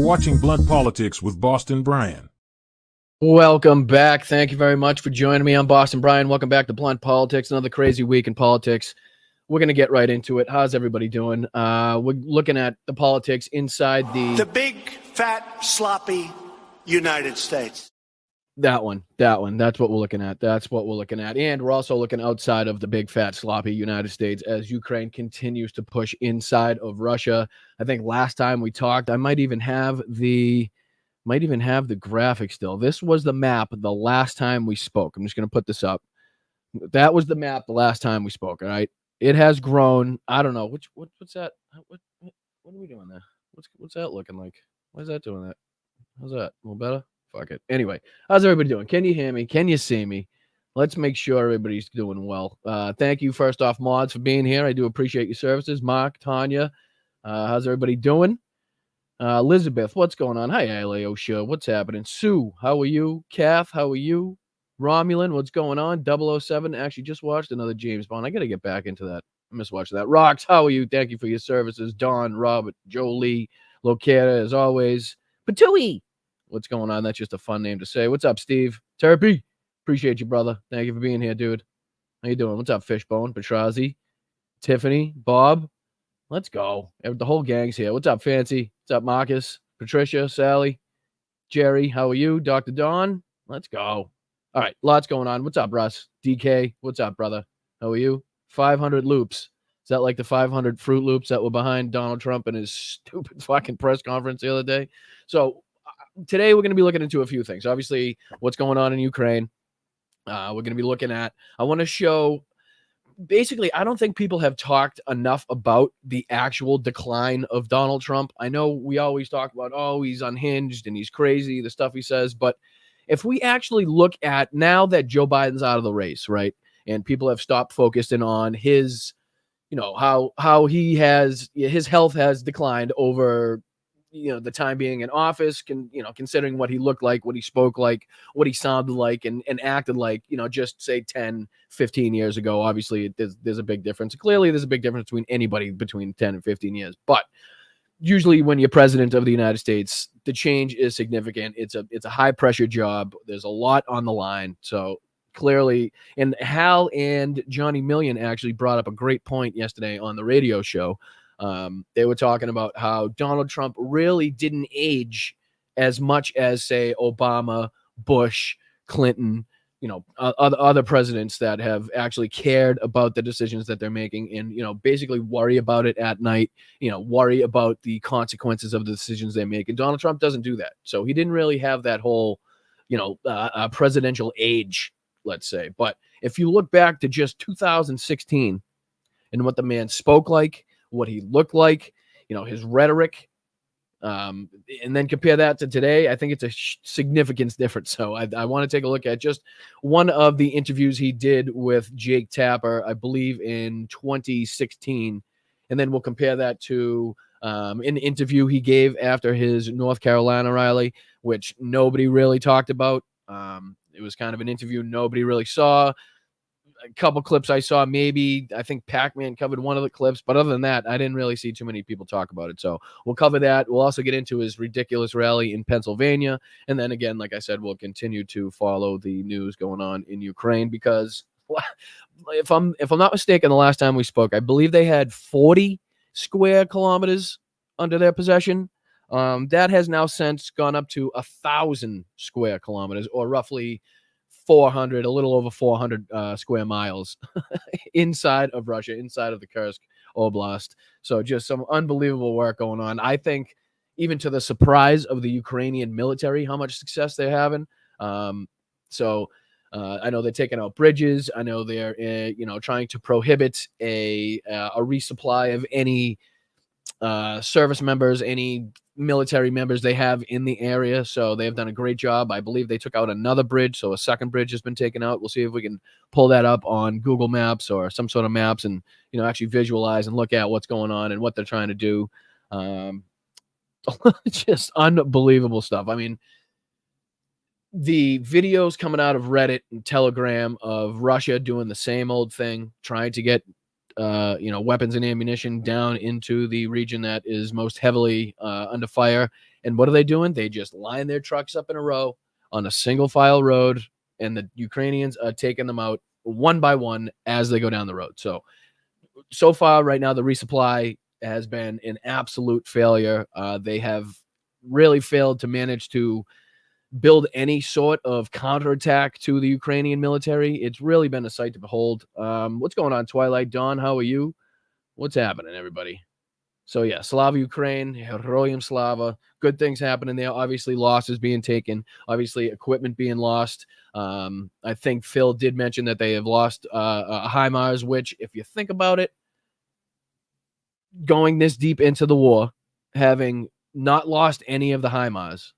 watching Blunt Politics with Boston Brian. Welcome back. Thank you very much for joining me. I'm Boston Brian. Welcome back to Blunt Politics. Another crazy week in politics. We're going to get right into it. How's everybody doing? We're looking at the politics inside the big, fat, sloppy United States. That one. That's what we're looking at. And we're also looking outside of the big, fat, sloppy United States as Ukraine continues to push inside of Russia. I think last time we talked, I might even have the graphic still. This was the map the last time we spoke. I'm just going to put this up. That was the map the last time we spoke, all right? It has grown. I don't know. What's that? What are we doing there? What's that looking like? Why is that doing that? How's that? A little better? Fuck it. Anyway, how's everybody doing? Can you hear me? Can you see me? Let's make sure everybody's doing well. Thank you, first off, mods, for being here. I do appreciate your services. Mark, Tanya, how's everybody doing? Elizabeth, what's going on? Hi, Aleo Show. What's happening? Sue, how are you? Kath, how are you? Romulan, what's going on? 007, actually just watched another James Bond. I got to get back into that. I miss watching that. Rox, how are you? Thank you for your services. Don, Robert, Jolie, Locata, as always. Patui, what's going on? That's just a fun name to say. What's up, Steve? Terpy, appreciate you, brother. Thank you for being here, dude. How you doing? What's up, Fishbone? Petrazi, Tiffany, Bob. Let's go. The whole gang's here. What's up, Fancy? What's up, Marcus? Patricia, Sally, Jerry, how are you? Dr. Don, let's go. All right, lots going on. What's up, Russ? DK, what's up, brother? How are you? 500 loops. Is that like the 500 Fruit Loops that were behind Donald Trump and his stupid fucking press conference the other day? So today we're going to be looking into a few things. Obviously, what's going on in Ukraine. We're going to be looking at, I want to show, basically, I don't think people have talked enough about the actual decline of Donald Trump. I know we always talk about, oh, he's unhinged and he's crazy, the stuff he says, but if we actually look at now that Joe Biden's out of the race, right, and people have stopped focusing on his, how he has, his health has declined over, the time being in office, considering what he looked like, what he spoke like, what he sounded like, and acted like, just say 10, 15 years ago. Obviously, there's a big difference. Clearly, there's a big difference between anybody between 10 and 15 years, but usually when you're president of the United States, the change is significant. It's a high pressure job. There's a lot on the line. So clearly, and Hal and Johnny Million actually brought up a great point yesterday on the radio show. They were talking about how Donald Trump really didn't age as much as, say, Obama, Bush, Clinton, other presidents that have actually cared about the decisions that they're making and, basically worry about it at night, worry about the consequences of the decisions they make. And Donald Trump doesn't do that. So he didn't really have that whole, presidential age, let's say. But if you look back to just 2016 and what the man spoke like, what he looked like, his rhetoric, and then compare that to today, I think it's a significant difference. So I want to take a look at just one of the interviews he did with Jake Tapper, I believe in 2016. And then we'll compare that to an interview he gave after his North Carolina rally, which nobody really talked about. It was kind of an interview nobody really saw. A couple clips I saw, maybe I think Pac-Man covered one of the clips, but other than that, I didn't really see too many people talk about it. So we'll cover that. We'll also get into his ridiculous rally in Pennsylvania. And then again, like I said, we'll continue to follow the news going on in Ukraine because if I'm not mistaken, the last time we spoke, I believe they had 40 square kilometers under their possession. That has now since gone up to 1,000 square kilometers, or roughly 400, a little over 400 square miles inside of Russia, inside of the Kursk Oblast. So just some unbelievable work going on. I think even to the surprise of the Ukrainian military, how much success they're having. I know they're taking out bridges. I know they're, trying to prohibit a resupply of any service members, any military members they have in the area. So they've done a great job. I believe they took out another bridge. So a second bridge has been taken out. We'll see if we can pull that up on Google Maps or some sort of maps and, actually visualize and look at what's going on and what they're trying to do. Just unbelievable stuff. I mean, the videos coming out of Reddit and Telegram of Russia doing the same old thing, trying to get weapons and ammunition down into the region that is most heavily under fire, And what are they doing? They just line their trucks up in a row on a single file road, and the Ukrainians are taking them out one by one as they go down the road. So far right now, the resupply has been an absolute failure. They have really failed to manage to build any sort of counterattack to the Ukrainian military. It's really been a sight to behold. What's going on, Twilight Dawn? How are you? What's happening, everybody? So yeah, Slava Ukraine, Heroyam Slava, good things happening there. Obviously, losses being taken. Obviously, equipment being lost. I think Phil did mention that they have lost HIMARS, which, if you think about it, going this deep into the war, having not lost any of the HIMARS,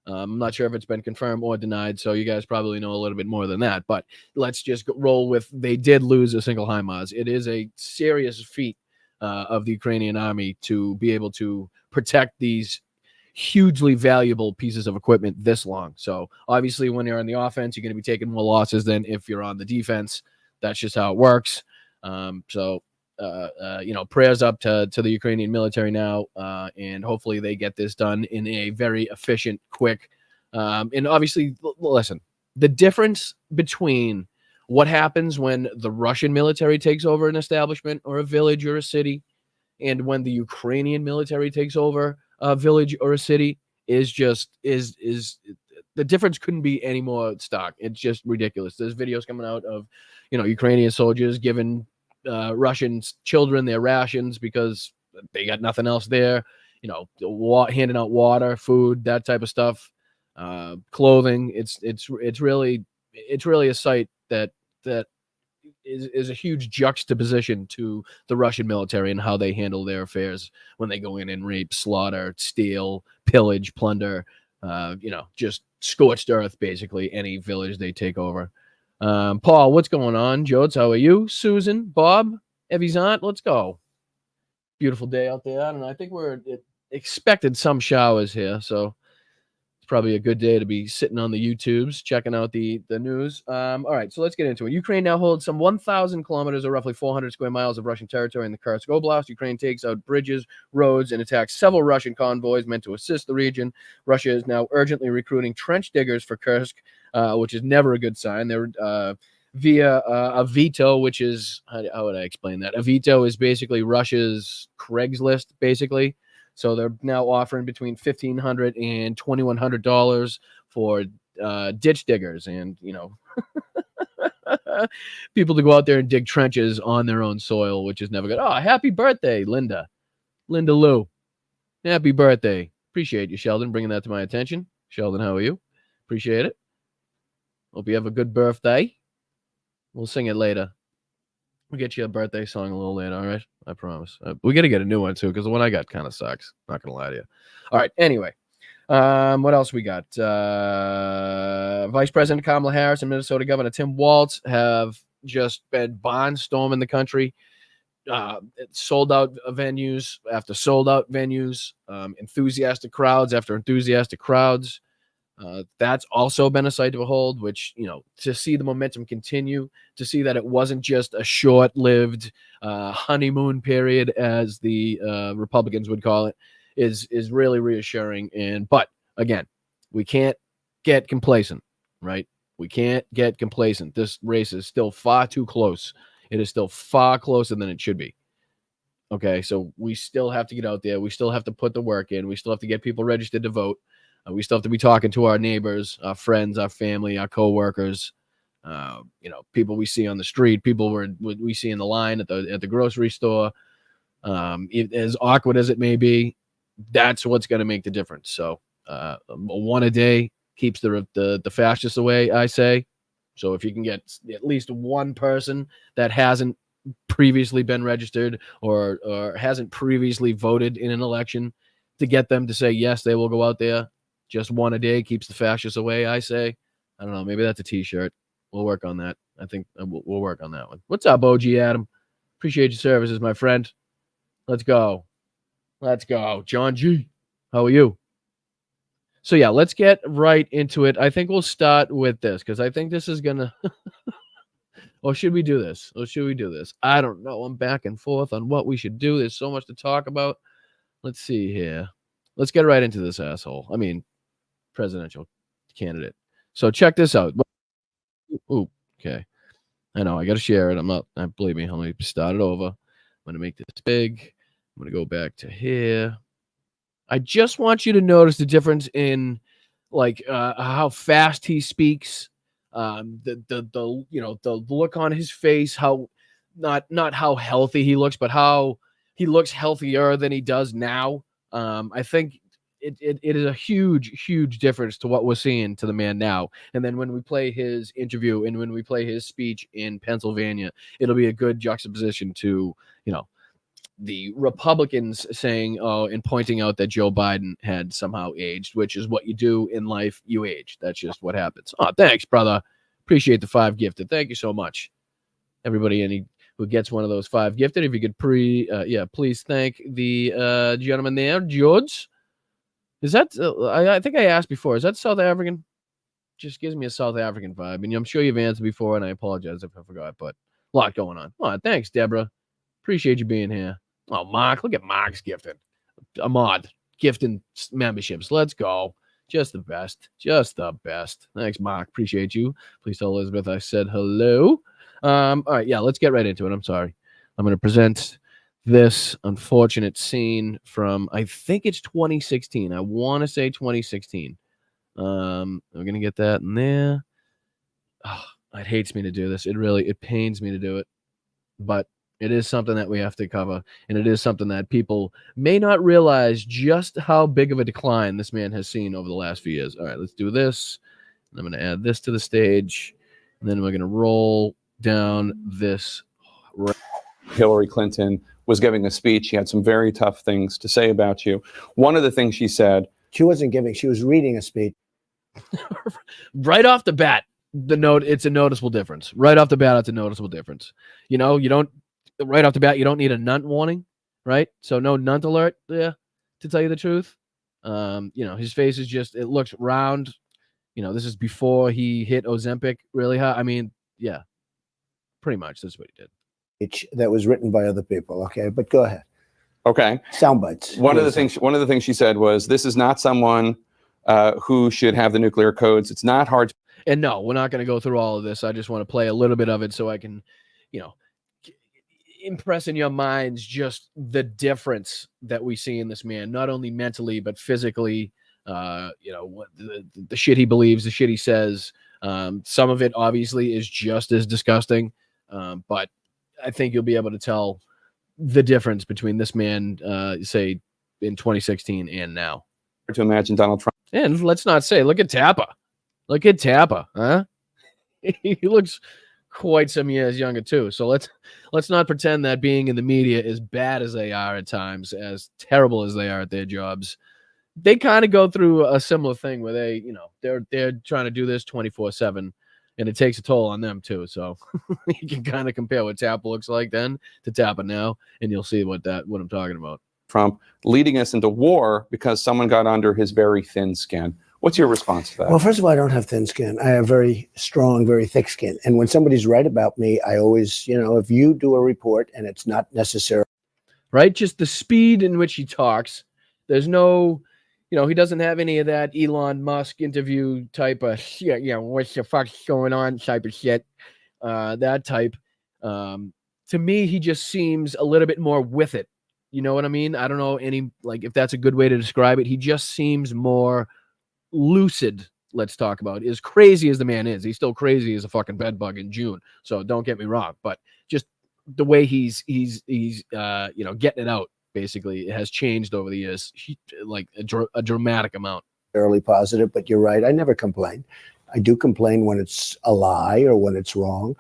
I'm not sure if it's been confirmed or denied, so you guys probably know a little bit more than that. But let's just roll with they did lose a single HIMARS. It is a serious feat of the Ukrainian army to be able to protect these hugely valuable pieces of equipment this long. So obviously, when you're on the offense, you're going to be taking more losses than if you're on the defense. That's just how it works. Prayers up to the Ukrainian military now, and hopefully they get this done in a very efficient, quick, and obviously, listen, the difference between what happens when the Russian military takes over an establishment or a village or a city, and when the Ukrainian military takes over a village or a city is the difference couldn't be any more stark. It's just ridiculous. There's videos coming out of, Ukrainian soldiers giving Russian children their rations because they got nothing else there. Handing out water, food, that type of stuff, clothing. It's really a sight that is a huge juxtaposition to the Russian military and how they handle their affairs when they go in and rape, slaughter, steal, pillage, plunder, just scorched earth, basically, any village they take over. Paul, what's going on? Jodes, how are you? Susan, Bob, Evie's aunt, let's go. Beautiful day out there. I don't know. I think we're expected some showers here, so it's probably a good day to be sitting on the YouTubes, checking out the news. All right, so let's get into it. Ukraine now holds some 1,000 kilometers or roughly 400 square miles of Russian territory in the Kursk Oblast. Ukraine takes out bridges, roads, and attacks several Russian convoys meant to assist the region. Russia is now urgently recruiting trench diggers for Kursk, which is never a good sign. They're via a veto, which is, how would I explain that? A veto is basically Russia's Craigslist, basically. So they're now offering between $1,500 and $2,100 for ditch diggers and, people to go out there and dig trenches on their own soil, which is never good. Oh, happy birthday, Linda Lou. Happy birthday. Appreciate you, Sheldon, bringing that to my attention. Sheldon, how are you? Appreciate it. Hope you have a good birthday. We'll sing it later. We'll get you a birthday song a little later, all right? I promise. We got to get a new one, too, because the one I got kind of sucks. Not going to lie to you. All right, anyway. What else we got? Vice President Kamala Harris and Minnesota Governor Tim Walz have just been barnstorming the country. Sold out venues after sold out venues. Enthusiastic crowds after enthusiastic crowds. That's also been a sight to behold, which, to see the momentum continue, to see that it wasn't just a short-lived honeymoon period, as the Republicans would call it, is really reassuring. But again, we can't get complacent, right? We can't get complacent. This race is still far too close. It is still far closer than it should be. Okay, so we still have to get out there. We still have to put the work in. We still have to get people registered to vote. We still have to be talking to our neighbors, our friends, our family, our coworkers, people we see on the street, people we see in the line at the grocery store. As awkward as it may be, that's what's going to make the difference. So one a day keeps the fascists away, I say. So if you can get at least one person that hasn't previously been registered or hasn't previously voted in an election, to get them to say yes, they will go out there. Just one a day keeps the fascists away, I say. I don't know. Maybe that's a T-shirt. We'll work on that. I think we'll work on that one. What's up, OG Adam? Appreciate your services, my friend. Let's go. John G. How are you? So, yeah, let's get right into it. I think we'll start with this because I think this is going to... Or should we do this? I don't know. I'm back and forth on what we should do. There's so much to talk about. Let's see here. let's get right into this asshole. I mean, presidential candidate. So check this out. Ooh, okay. I know I got to share it. I'm not. Believe me. Let me start it over. I'm gonna make this big. I'm gonna go back to here. I just want you to notice the difference in like how fast he speaks, the you know, the look on his face, how not how healthy he looks, but how he looks healthier than he does now. I think it is a huge difference to what we're seeing to the man now. And then when we play his interview and when we play his speech in Pennsylvania, it'll be a good juxtaposition to, you know, the Republicans saying, oh, and pointing out that Joe Biden had somehow aged, which is what you do in life. You age. That's just what happens. Oh, thanks, brother. Appreciate the 5 gifted. Thank you so much. Everybody who gets one of those 5 gifted, if you could please thank the gentleman there, George. Is that, I think I asked before, is that South African? Just gives me a South African vibe. And I'm sure you've answered before, and I apologize if I forgot, but a lot going on. Oh, thanks, Deborah. Appreciate you being here. Oh, Mark, look at Mark's gifting. Ahmad, gifting memberships. Let's go. Just the best. Just the best. Thanks, Mark. Appreciate you. Please tell Elizabeth I said hello. All right, yeah, let's get right into it. I'm sorry. I'm going to present this unfortunate scene from, I think it's 2016. I want to say 2016. We're going to get that in there. Oh, it hates me to do this. It pains me to do it. But it is something that we have to cover, and it is something that people may not realize just how big of a decline this man has seen over the last few years. All right, let's do this. I'm going to add this to the stage, and then we're going to roll down this. Hillary Clinton was giving a speech. She had some very tough things to say about you. One of the things she said... She wasn't giving, she was reading a speech. Right off the bat, it's a noticeable difference. Right off the bat, it's a noticeable difference. You know, right off the bat, you don't need a nunt warning, right? So no nunt alert there, to tell you the truth. You know, his face is just, it looks round. You know, this is before he hit Ozempic really high. I mean, yeah, pretty much that's what he did. That was written by other people. Okay, but go ahead. Okay. Sound bites. One of the things she said was, this is not someone who should have the nuclear codes. It's not hard to... And no, we're not going to go through all of this. I just want to play a little bit of it so I can, you know, impress in your minds just the difference that we see in this man, not only mentally, but physically, you know, what the shit he believes, the shit he says. Some of it obviously is just as disgusting. But I think you'll be able to tell the difference between this man, say in 2016 and now. To imagine Donald Trump. And let's not say, look at Tappa. Look at Tappa, huh? He looks quite some years younger too. So let's not pretend that being in the media, as bad as they are at times, as terrible as they are at their jobs, they kind of go through a similar thing where they, you know, they're trying to do this 24/7, and it takes a toll on them too. So you can kind of compare what Tappa looks like then to Tappa now, and you'll see what I'm talking about. Trump leading us into war because someone got under his very thin skin. What's your response to that? Well, first of all, I don't have thin skin. I have very strong, very thick skin. And when somebody's right about me, I always, you know, if you do a report and it's not necessary. Right? Just the speed in which he talks. There's no, you know, he doesn't have any of that Elon Musk interview type of shit, you know, what the fuck's going on type of shit. That type. To me, he just seems a little bit more with it. You know what I mean? I don't know if that's a good way to describe it. He just seems more lucid. Let's talk about, as crazy as the man is. He's still crazy as a fucking bedbug in June. So don't get me wrong, but just the way he's you know, getting it out basically, it has changed over the years, like a dramatic amount. Fairly positive, but you're right. I never complain. I do complain when it's a lie or when it's wrong.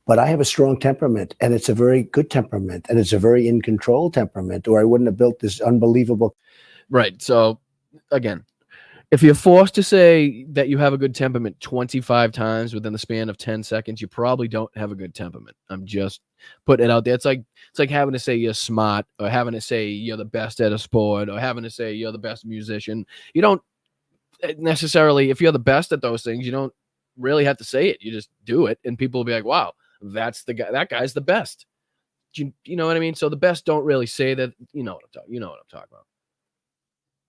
But I have a strong temperament, and it's a very good temperament, and it's a very in control temperament, or I wouldn't have built this unbelievable. Right. So again, if you're forced to say that you have a good temperament 25 times within the span of 10 seconds, you probably don't have a good temperament. I'm just putting it out there. It's like having to say you're smart, or having to say you're the best at a sport, or having to say you're the best musician. You don't necessarily, if you're the best at those things, you don't really have to say it. You just do it, and people will be like, wow, that's the guy. That guy's the best. You know what I mean? So the best don't really say that. You know what I'm talking about.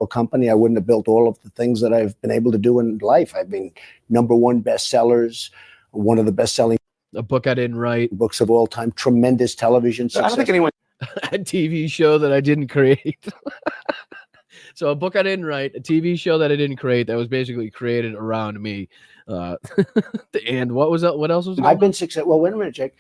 company, I wouldn't have built all of the things that I've been able to do in life. I've been #1 bestsellers, one of the best-selling A book I didn't write, books of all time, tremendous television success. I don't think anyone. a TV show that I didn't create. So a book I didn't write, a TV show that I didn't create that was basically created around me. And what was that? What else was going on? I've been successful. Well, wait a minute, Jake.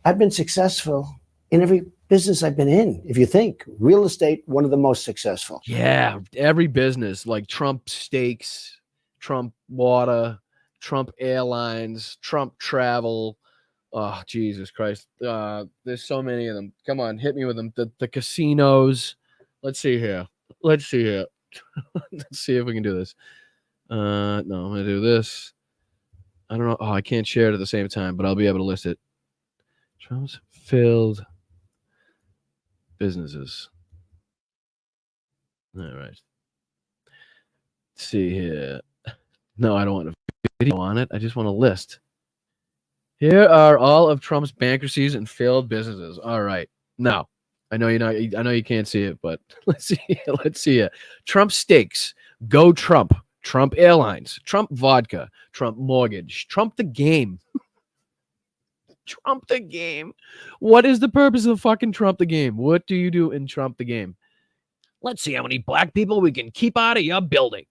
I've been successful in every business I've been in. If you think real estate, one of the most successful. Yeah, every business, like Trump Steaks, Trump Water, Trump Airlines, Trump Travel. Oh, Jesus Christ. There's so many of them. Come on, hit me with them. The casinos. Let's see here. Let's see if we can do this. No, I'm going to do this. I don't know. Oh, I can't share it at the same time, but I'll be able to list it. Trump's failed businesses. All right. Let's see here. No, I don't want a video on it. I just want a list. Here are all of Trump's bankruptcies and failed businesses. All right. Now, I know you can't see it, but let's see. Let's see it. Trump Steaks, Go Trump, Trump Airlines, Trump Vodka, Trump Mortgage, Trump the Game. Trump the Game. What is the purpose of fucking Trump the Game? What do you do in Trump the Game? Let's see how many black people we can keep out of your building.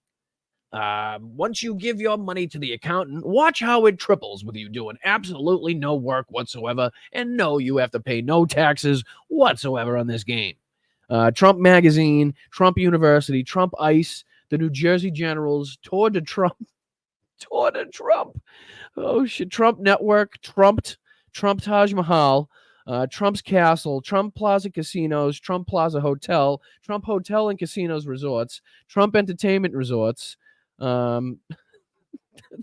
Once you give your money to the accountant, watch how it triples with you doing absolutely no work whatsoever, and no, you have to pay no taxes whatsoever on this game. Trump Magazine, Trump University, Trump Ice, the New Jersey Generals, Tour de Trump. Oh shit, Trump Network, Trump Taj Mahal, Trump's Castle, Trump Plaza Casinos, Trump Plaza Hotel, Trump Hotel and Casinos Resorts, Trump Entertainment Resorts. The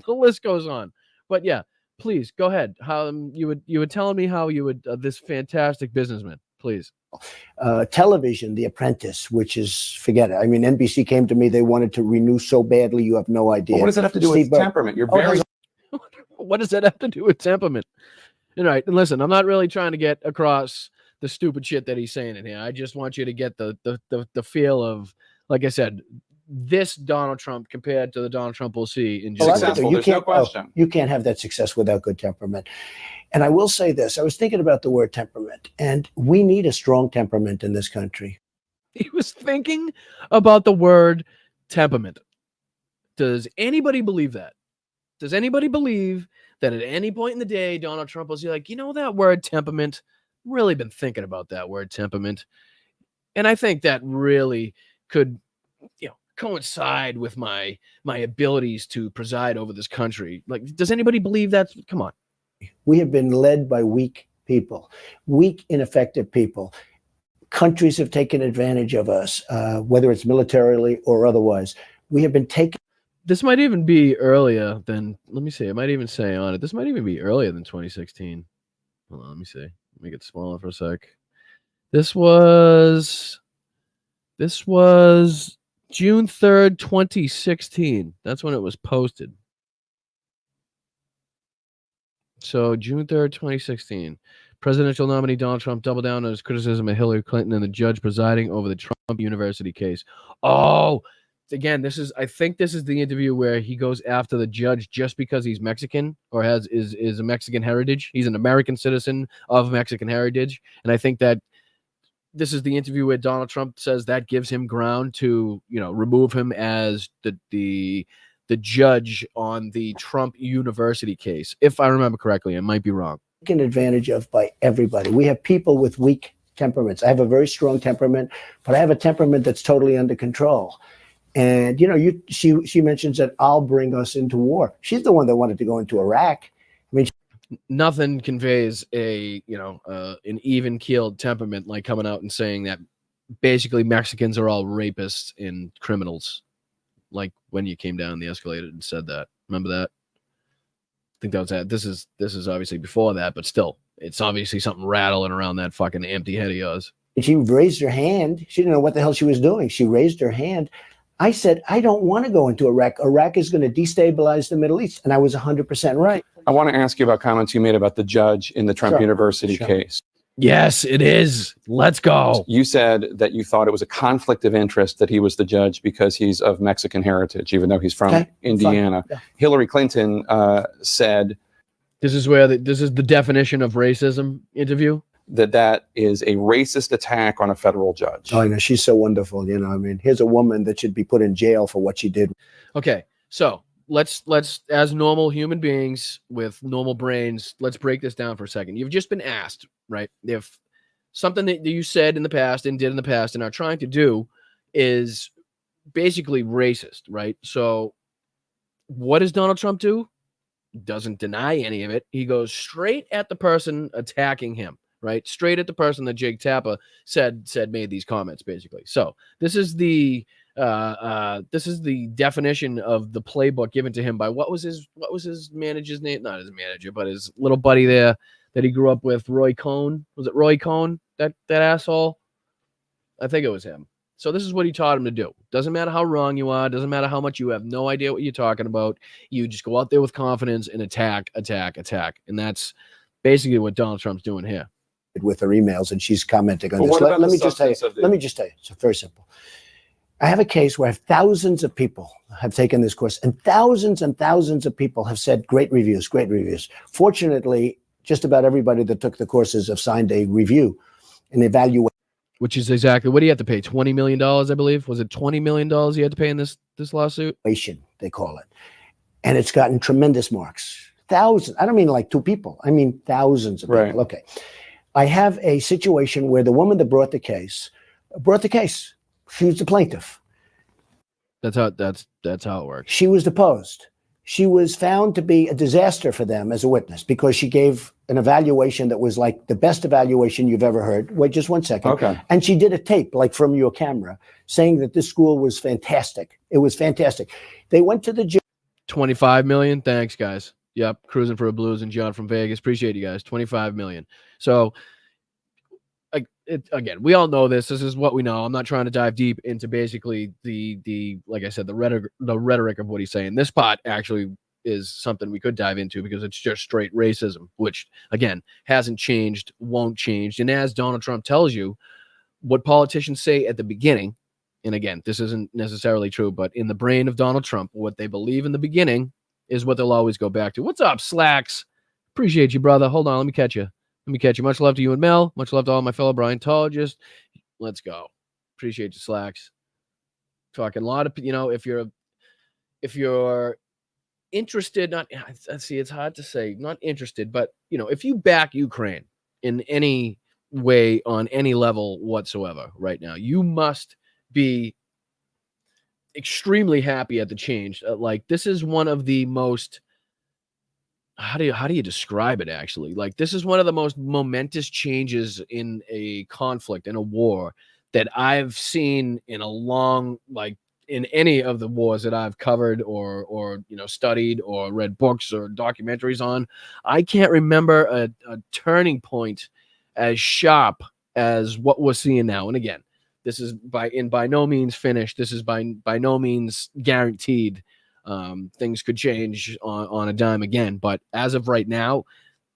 list goes on. But yeah, please go ahead. How you were telling me how you would this fantastic businessman, please. Television, The Apprentice, which is, forget it. I mean, NBC came to me. They wanted to renew so badly. You have no idea. Well, what does that have to do with temperament? You're very. What does that have to do with temperament? All right, and listen, I'm not really trying to get across the stupid shit that he's saying in here. I just want you to get the feel of, like I said, this Donald Trump compared to the Donald Trump we'll see in January. Successful, there's no question. You can't have that success without good temperament. And I will say this. I was thinking about the word temperament, and we need a strong temperament in this country. He was thinking about the word temperament. Does anybody believe that? Does anybody believe that at any point in the day, Donald Trump was like, you know, that word temperament, really been thinking about that word temperament. And I think that really could, coincide with my abilities to preside over this country. Like, does anybody believe that? Come on. We have been led by weak people, weak, ineffective people. Countries have taken advantage of us, whether it's militarily or otherwise. We have been taken. This might even be earlier than, let me see, it might even say on it, this might even be earlier than 2016. Hold on, let me see. Make it smaller for a sec. This was June 3rd, 2016. That's when it was posted. So June 3rd, 2016. Presidential nominee Donald Trump doubled down on his criticism of Hillary Clinton and the judge presiding over the Trump University case. Oh, again, I think this is the interview where he goes after the judge just because he's Mexican or is a Mexican heritage. He's an American citizen of Mexican heritage. And I think that this is the interview where Donald Trump says that gives him ground to, remove him as the judge on the Trump University case. If I remember correctly, I might be wrong. Taken advantage of by everybody. We have people with weak temperaments. I have a very strong temperament, but I have a temperament that's totally under control. And, she mentions that I'll bring us into war. She's the one that wanted to go into Iraq. I mean, nothing conveys an even-keeled temperament like coming out and saying that basically Mexicans are all rapists and criminals. Like when you came down the escalator and said that. Remember that? I think that was that. This is obviously before that, but still, it's obviously something rattling around that fucking empty head of yours. She raised her hand. She didn't know what the hell she was doing. She raised her hand. I said, I don't want to go into Iraq. Iraq is going to destabilize the Middle East. And I was 100% right. I want to ask you about comments you made about the judge in the Trump University case. Yes, it is. Let's go. You said that you thought it was a conflict of interest that he was the judge because he's of Mexican heritage, even though he's from Indiana. Yeah. Hillary Clinton said This is where this is the definition of racism interview. that is a racist attack on a federal judge. Oh, I know. She's so wonderful. You know, I mean, here's a woman that should be put in jail for what she did. Okay, so let's as normal human beings with normal brains, let's break this down for a second. You've just been asked, right? If something that you said in the past and did in the past and are trying to do is basically racist, right? So what does Donald Trump do? Doesn't deny any of it. He goes straight at the person attacking him, right? Straight at the person that Jake Tapper said made these comments, basically. So this is the definition of the playbook given to him by what was his manager's name? Not his manager, but his little buddy there that he grew up with, Roy Cohn. Was it Roy Cohn? That asshole? I think it was him. So this is what he taught him to do. Doesn't matter how wrong you are. Doesn't matter how much you have no idea what you're talking about. You just go out there with confidence and attack. And that's basically what Donald Trump's doing here. With her emails, and she's commenting on But this. what about Let the me just tell you. substance of the- Let me just tell you. It's very simple. I have a case where thousands of people have taken this course, and thousands of people have said great reviews, great reviews. Fortunately, just about everybody that took the courses have signed a review, an evaluation. Which is exactly what do you have to pay? $20 million, I believe. Was it $20 million you had to pay in this lawsuit? They call it. And it's gotten tremendous marks. Thousands. I don't mean like two people. I mean thousands of Right. people. Okay. I have a situation where the woman that brought the case. She was the plaintiff. That's how it works. She was deposed. She was found to be a disaster for them as a witness because she gave an evaluation that was like the best evaluation you've ever heard. Wait just 1 second. Okay. And she did a tape like from your camera saying that this school was fantastic. It was fantastic. They went to the judge. 25 million. Thanks, guys. Yep. Cruising for a Blues and John from Vegas. Appreciate you guys. 25 million. So again, we all know this. This is what we know. I'm not trying to dive deep into basically the like I said, the rhetoric of what he's saying. This part actually is something we could dive into because it's just straight racism, which again hasn't changed, won't change. And as Donald Trump tells you, what politicians say at the beginning, and again, this isn't necessarily true, but in the brain of Donald Trump, what they believe in the beginning is what they'll always go back to. What's up, Slacks? Appreciate you, brother. Hold on, let me catch you. Much love to you and Mel. Much love to all my fellow Bryantologists. Let's go. Appreciate you, Slacks. Talking a lot of, if you're interested, it's hard to say, not interested, but, if you back Ukraine in any way on any level whatsoever right now, you must be extremely happy at the change. Like, this is one of the most, how do you describe it actually? Like, this is one of the most momentous changes in a conflict, in a war that I've seen in a long, like in any of the wars that I've covered or studied or read books or documentaries on. I can't remember a turning point as sharp as what we're seeing now. And again, this is by no means finished. This is by no means guaranteed. Things could change on a dime again, but as of right now,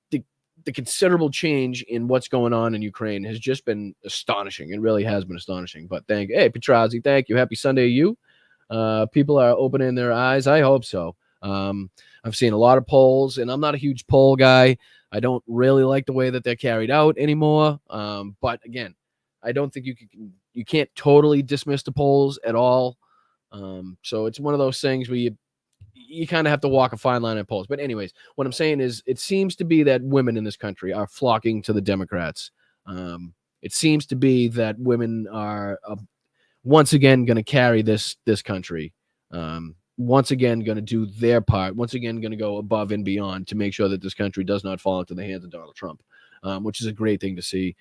the considerable change in what's going on in Ukraine has just been astonishing. It really has been astonishing. But hey, Petrazi, thank you. Happy Sunday to you. People are opening their eyes. I hope so. I've seen a lot of polls, and I'm not a huge poll guy. I don't really like the way that they're carried out anymore. But again, I don't think you can't totally dismiss the polls at all. So it's one of those things where you kind of have to walk a fine line in polls. But anyways, what I'm saying is it seems to be that women in this country are flocking to the Democrats. It seems to be that women are once again going to carry this country. Once again going to do their part. Once again going to go above and beyond to make sure that this country does not fall into the hands of Donald Trump, which is a great thing to see.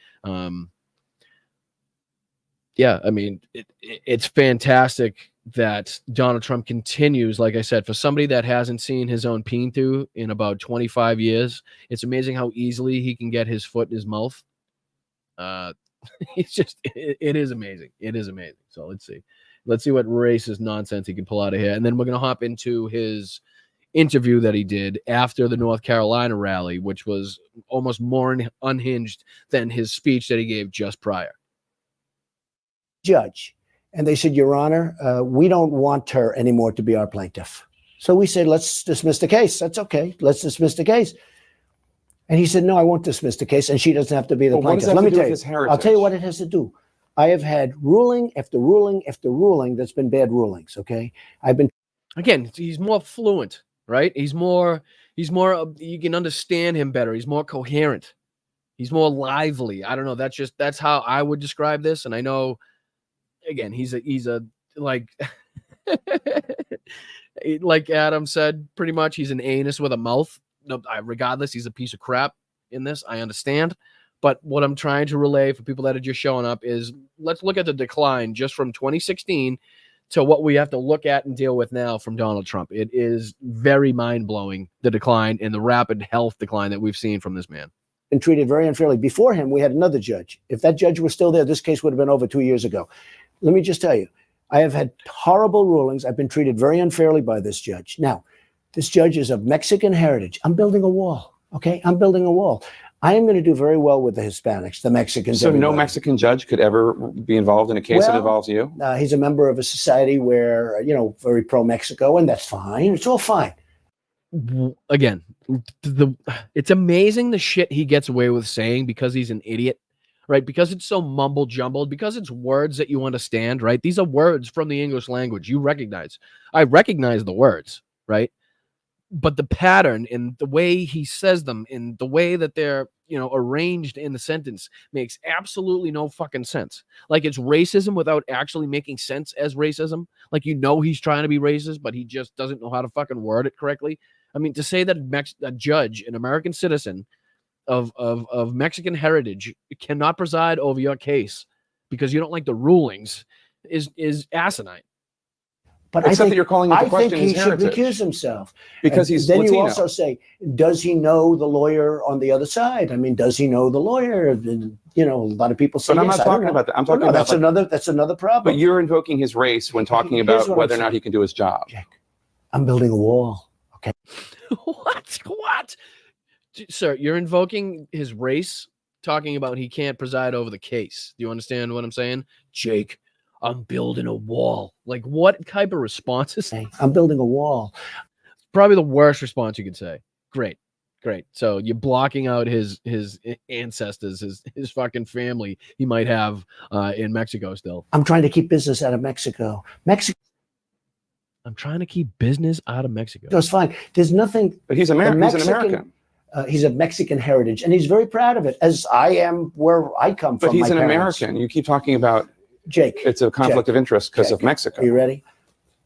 Yeah, I mean, it's fantastic that Donald Trump continues, like I said, for somebody that hasn't seen his own peen through in about 25 years. It's amazing how easily he can get his foot in his mouth. It's just, it is amazing. It is amazing. So let's see what racist nonsense he can pull out of here. And then we're going to hop into his interview that he did after the North Carolina rally, which was almost more unhinged than his speech that he gave just prior. Judge, and they said, Your Honor, we don't want her anymore to be our plaintiff. So we said, let's dismiss the case. That's okay. Let's dismiss the case. And he said, no, I won't dismiss the case, and she doesn't have to be the plaintiff. Let me tell you, I'll tell you what it has to do. I have had ruling after ruling after ruling that's been bad rulings, okay? Again, he's more fluent, right? He's more, you can understand him better. He's more coherent. He's more lively. I don't know. That's how I would describe this. And I know, again, he's a like, like Adam said, pretty much he's an anus with a mouth. No, regardless, he's a piece of crap in this. I understand. But what I'm trying to relay for people that are just showing up is let's look at the decline just from 2016 to what we have to look at and deal with now from Donald Trump. It is very mind-blowing, the decline and the rapid health decline that we've seen from this man. Been treated very unfairly. Before him, we had another judge. If that judge was still there, this case would have been over 2 years ago. Let me just tell you, I have had horrible rulings. I've been treated very unfairly by this judge. Now, this judge is of Mexican heritage. I'm building a wall, okay? I'm building a wall. I am going to do very well with the Hispanics, the Mexicans. So everybody. No Mexican judge could ever be involved in a case that involves you? He's a member of a society where, very pro-Mexico, and that's fine. It's all fine. Again, it's amazing the shit he gets away with saying because he's an idiot, right? Because it's so mumble jumbled, because it's words that you understand, right? These are words from the English language. You recognize. I recognize the words, right? But the pattern and the way he says them and the way that they're, arranged in the sentence makes absolutely no fucking sense. Like it's racism without actually making sense as racism. Like, he's trying to be racist, but he just doesn't know how to fucking word it correctly. I mean, to say that a judge, an American citizen of Mexican heritage cannot preside over your case because you don't like the rulings is asinine. But Except that you're calling into question his heritage. I think he should recuse himself. Because he's Then Latino. You also say, does he know the lawyer on the other side? I mean, does he know the lawyer? A lot of people say But I'm yes. not talking about that. I'm talking about that's another problem. But you're invoking his race when talking about whether or not he can do his job. Jake, I'm building a wall. Okay. What? Sir, you're invoking his race, talking about he can't preside over the case. Do you understand what I'm saying? Jake, I'm building a wall. Like, what type of response is that? I'm building a wall. Probably the worst response you could say. Great. So you're blocking out his ancestors, his fucking family he might have in Mexico still. I'm trying to keep business out of Mexico. I'm trying to keep business out of Mexico. It's fine. There's nothing. But he's American. He's an American. He's of Mexican heritage, and he's very proud of it, as I am where I come from. But he's an American. You keep talking about Jake. It's a conflict of interest because of Mexico. Are you ready?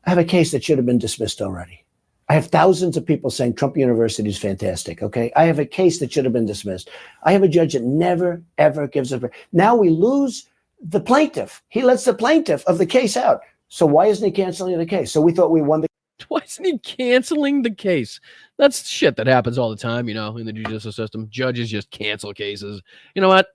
I have a case that should have been dismissed already. I have thousands of people saying Trump University is fantastic. Okay. I have a case that should have been dismissed. I have a judge that never, ever gives a. Now we lose the plaintiff. He lets the plaintiff of the case out. So why isn't he canceling the case? So we thought we won the. Why isn't he canceling the case? That's shit that happens all the time, in the judicial system. Judges just cancel cases. You know what?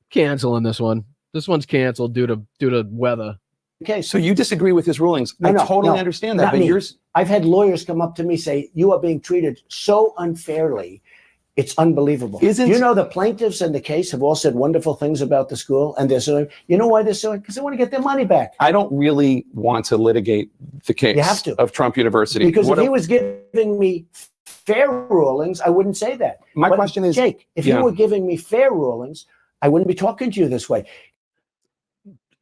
Canceling this one. This one's canceled due to weather. Okay, so you disagree with his rulings. I totally understand that. But I've had lawyers come up to me say, you are being treated so unfairly. It's unbelievable. The plaintiffs in the case have all said wonderful things about the school, and they're suing. You know why they're suing? Because they want to get their money back. I don't really want to litigate the case of Trump University. Because if he was giving me fair rulings, I wouldn't say that. My question is, Jake, if you were giving me fair rulings, I wouldn't be talking to you this way.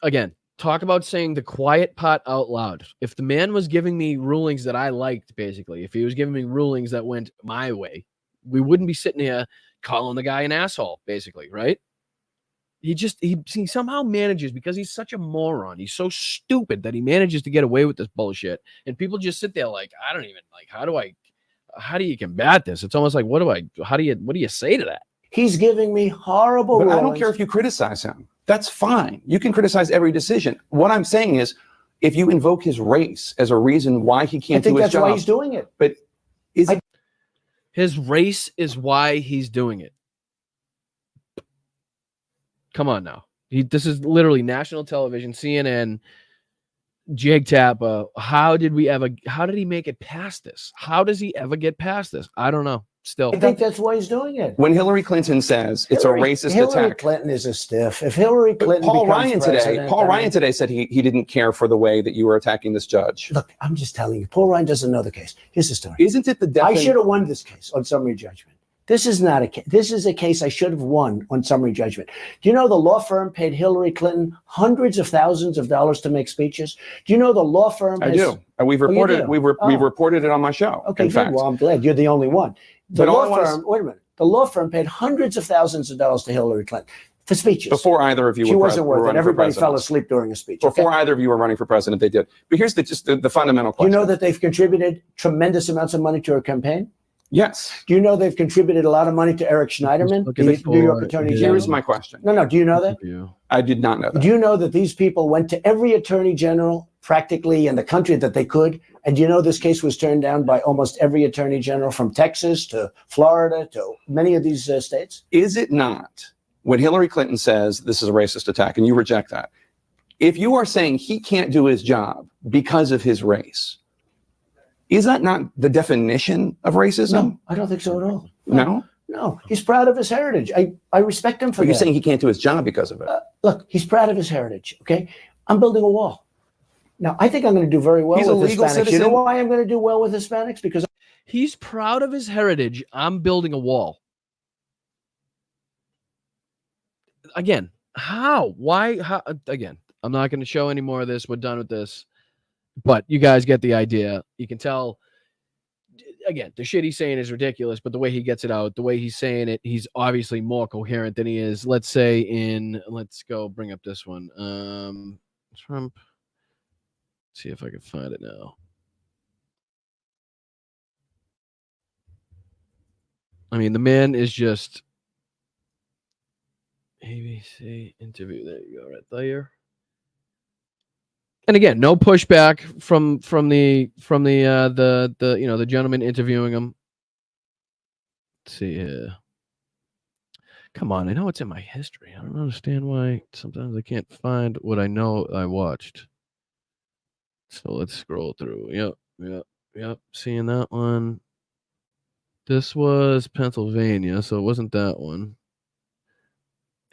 Again, talk about saying the quiet part out loud. If the man was giving me rulings that I liked, basically, if he was giving me rulings that went my way, we wouldn't be sitting here calling the guy an asshole, basically, right? He somehow manages, because he's such a moron. He's so stupid that he manages to get away with this bullshit. And people just sit there like, I don't even how do you combat this? It's almost like, what do you say to that? He's giving me horrible rulings. I don't care if you criticize him. That's fine. You can criticize every decision. What I'm saying is, if you invoke his race as a reason why he can't do his job. I think that's why he's doing it. But his race is why he's doing it. Come on now. This is literally national television, CNN, Jake Tapper, how did he make it past this? How does he ever get past this? I don't know. Still, I think that's why he's doing it. When Hillary Clinton says it's a racist Hillary attack. Clinton is a stiff. If Hillary Clinton Paul becomes Ryan president, today said he didn't care for the way that you were attacking this judge. Look, I'm just telling you, Paul Ryan doesn't know the case. Here's the story. Isn't it the I should have won this case on summary judgment. This is not a case. This is a case I should have won on summary judgment. Do you know the law firm paid Hillary Clinton hundreds of thousands of dollars to make speeches? Do you know the law firm? I do. We've reported. We've reported it on my show. Okay, in good. fact. Well, I'm glad you're the only one. The But law firm. Wait a minute. The law firm paid hundreds of thousands of dollars to Hillary Clinton for speeches. Before either of you she were wasn't worth it. running for Everybody fell president. asleep during a speech. Before either of you were running for president, they did. But here's the fundamental Do question. you know that they've contributed tremendous amounts of money to her campaign? Yes. Do you know they've contributed a lot of money to Eric Schneiderman, Look the at New York Attorney General? Here's my question. No. Do you know that? I did not know that. Do you know that these people went to every attorney general practically in the country that they could? And do you know this case was turned down by almost every attorney general from Texas to Florida to many of these states? Is it not when Hillary Clinton says this is a racist attack and you reject that? If you are saying he can't do his job because of his race, is that not the definition of racism? No, I don't think so at all. No? No, he's proud of his heritage. I respect him for But you're that. saying he can't do his job because of it. Look, he's proud of his heritage, okay? I'm building a wall. Now, I think I'm going to do very well He's a with legal Hispanics. You citizen? know why I'm going to do well with Hispanics? Because he's proud of his heritage. I'm building a wall. Again, how? Why? How? Again, I'm not going to show any more of this. We're done with this. But you guys get the idea. You can tell, again, the shit he's saying is ridiculous, but the way he gets it out, the way he's saying it, he's obviously more coherent than he is, let's say let's go bring up this one. Trump. Let's see if I can find it now. I mean, the man is just ABC interview. There you go, right there. And again, no pushback from the the gentleman interviewing him. Let's see here. Come on, I know it's in my history. I don't understand why sometimes I can't find what I know I watched. So let's scroll through. Yep. Seeing that one. This was Pennsylvania, so it wasn't that one.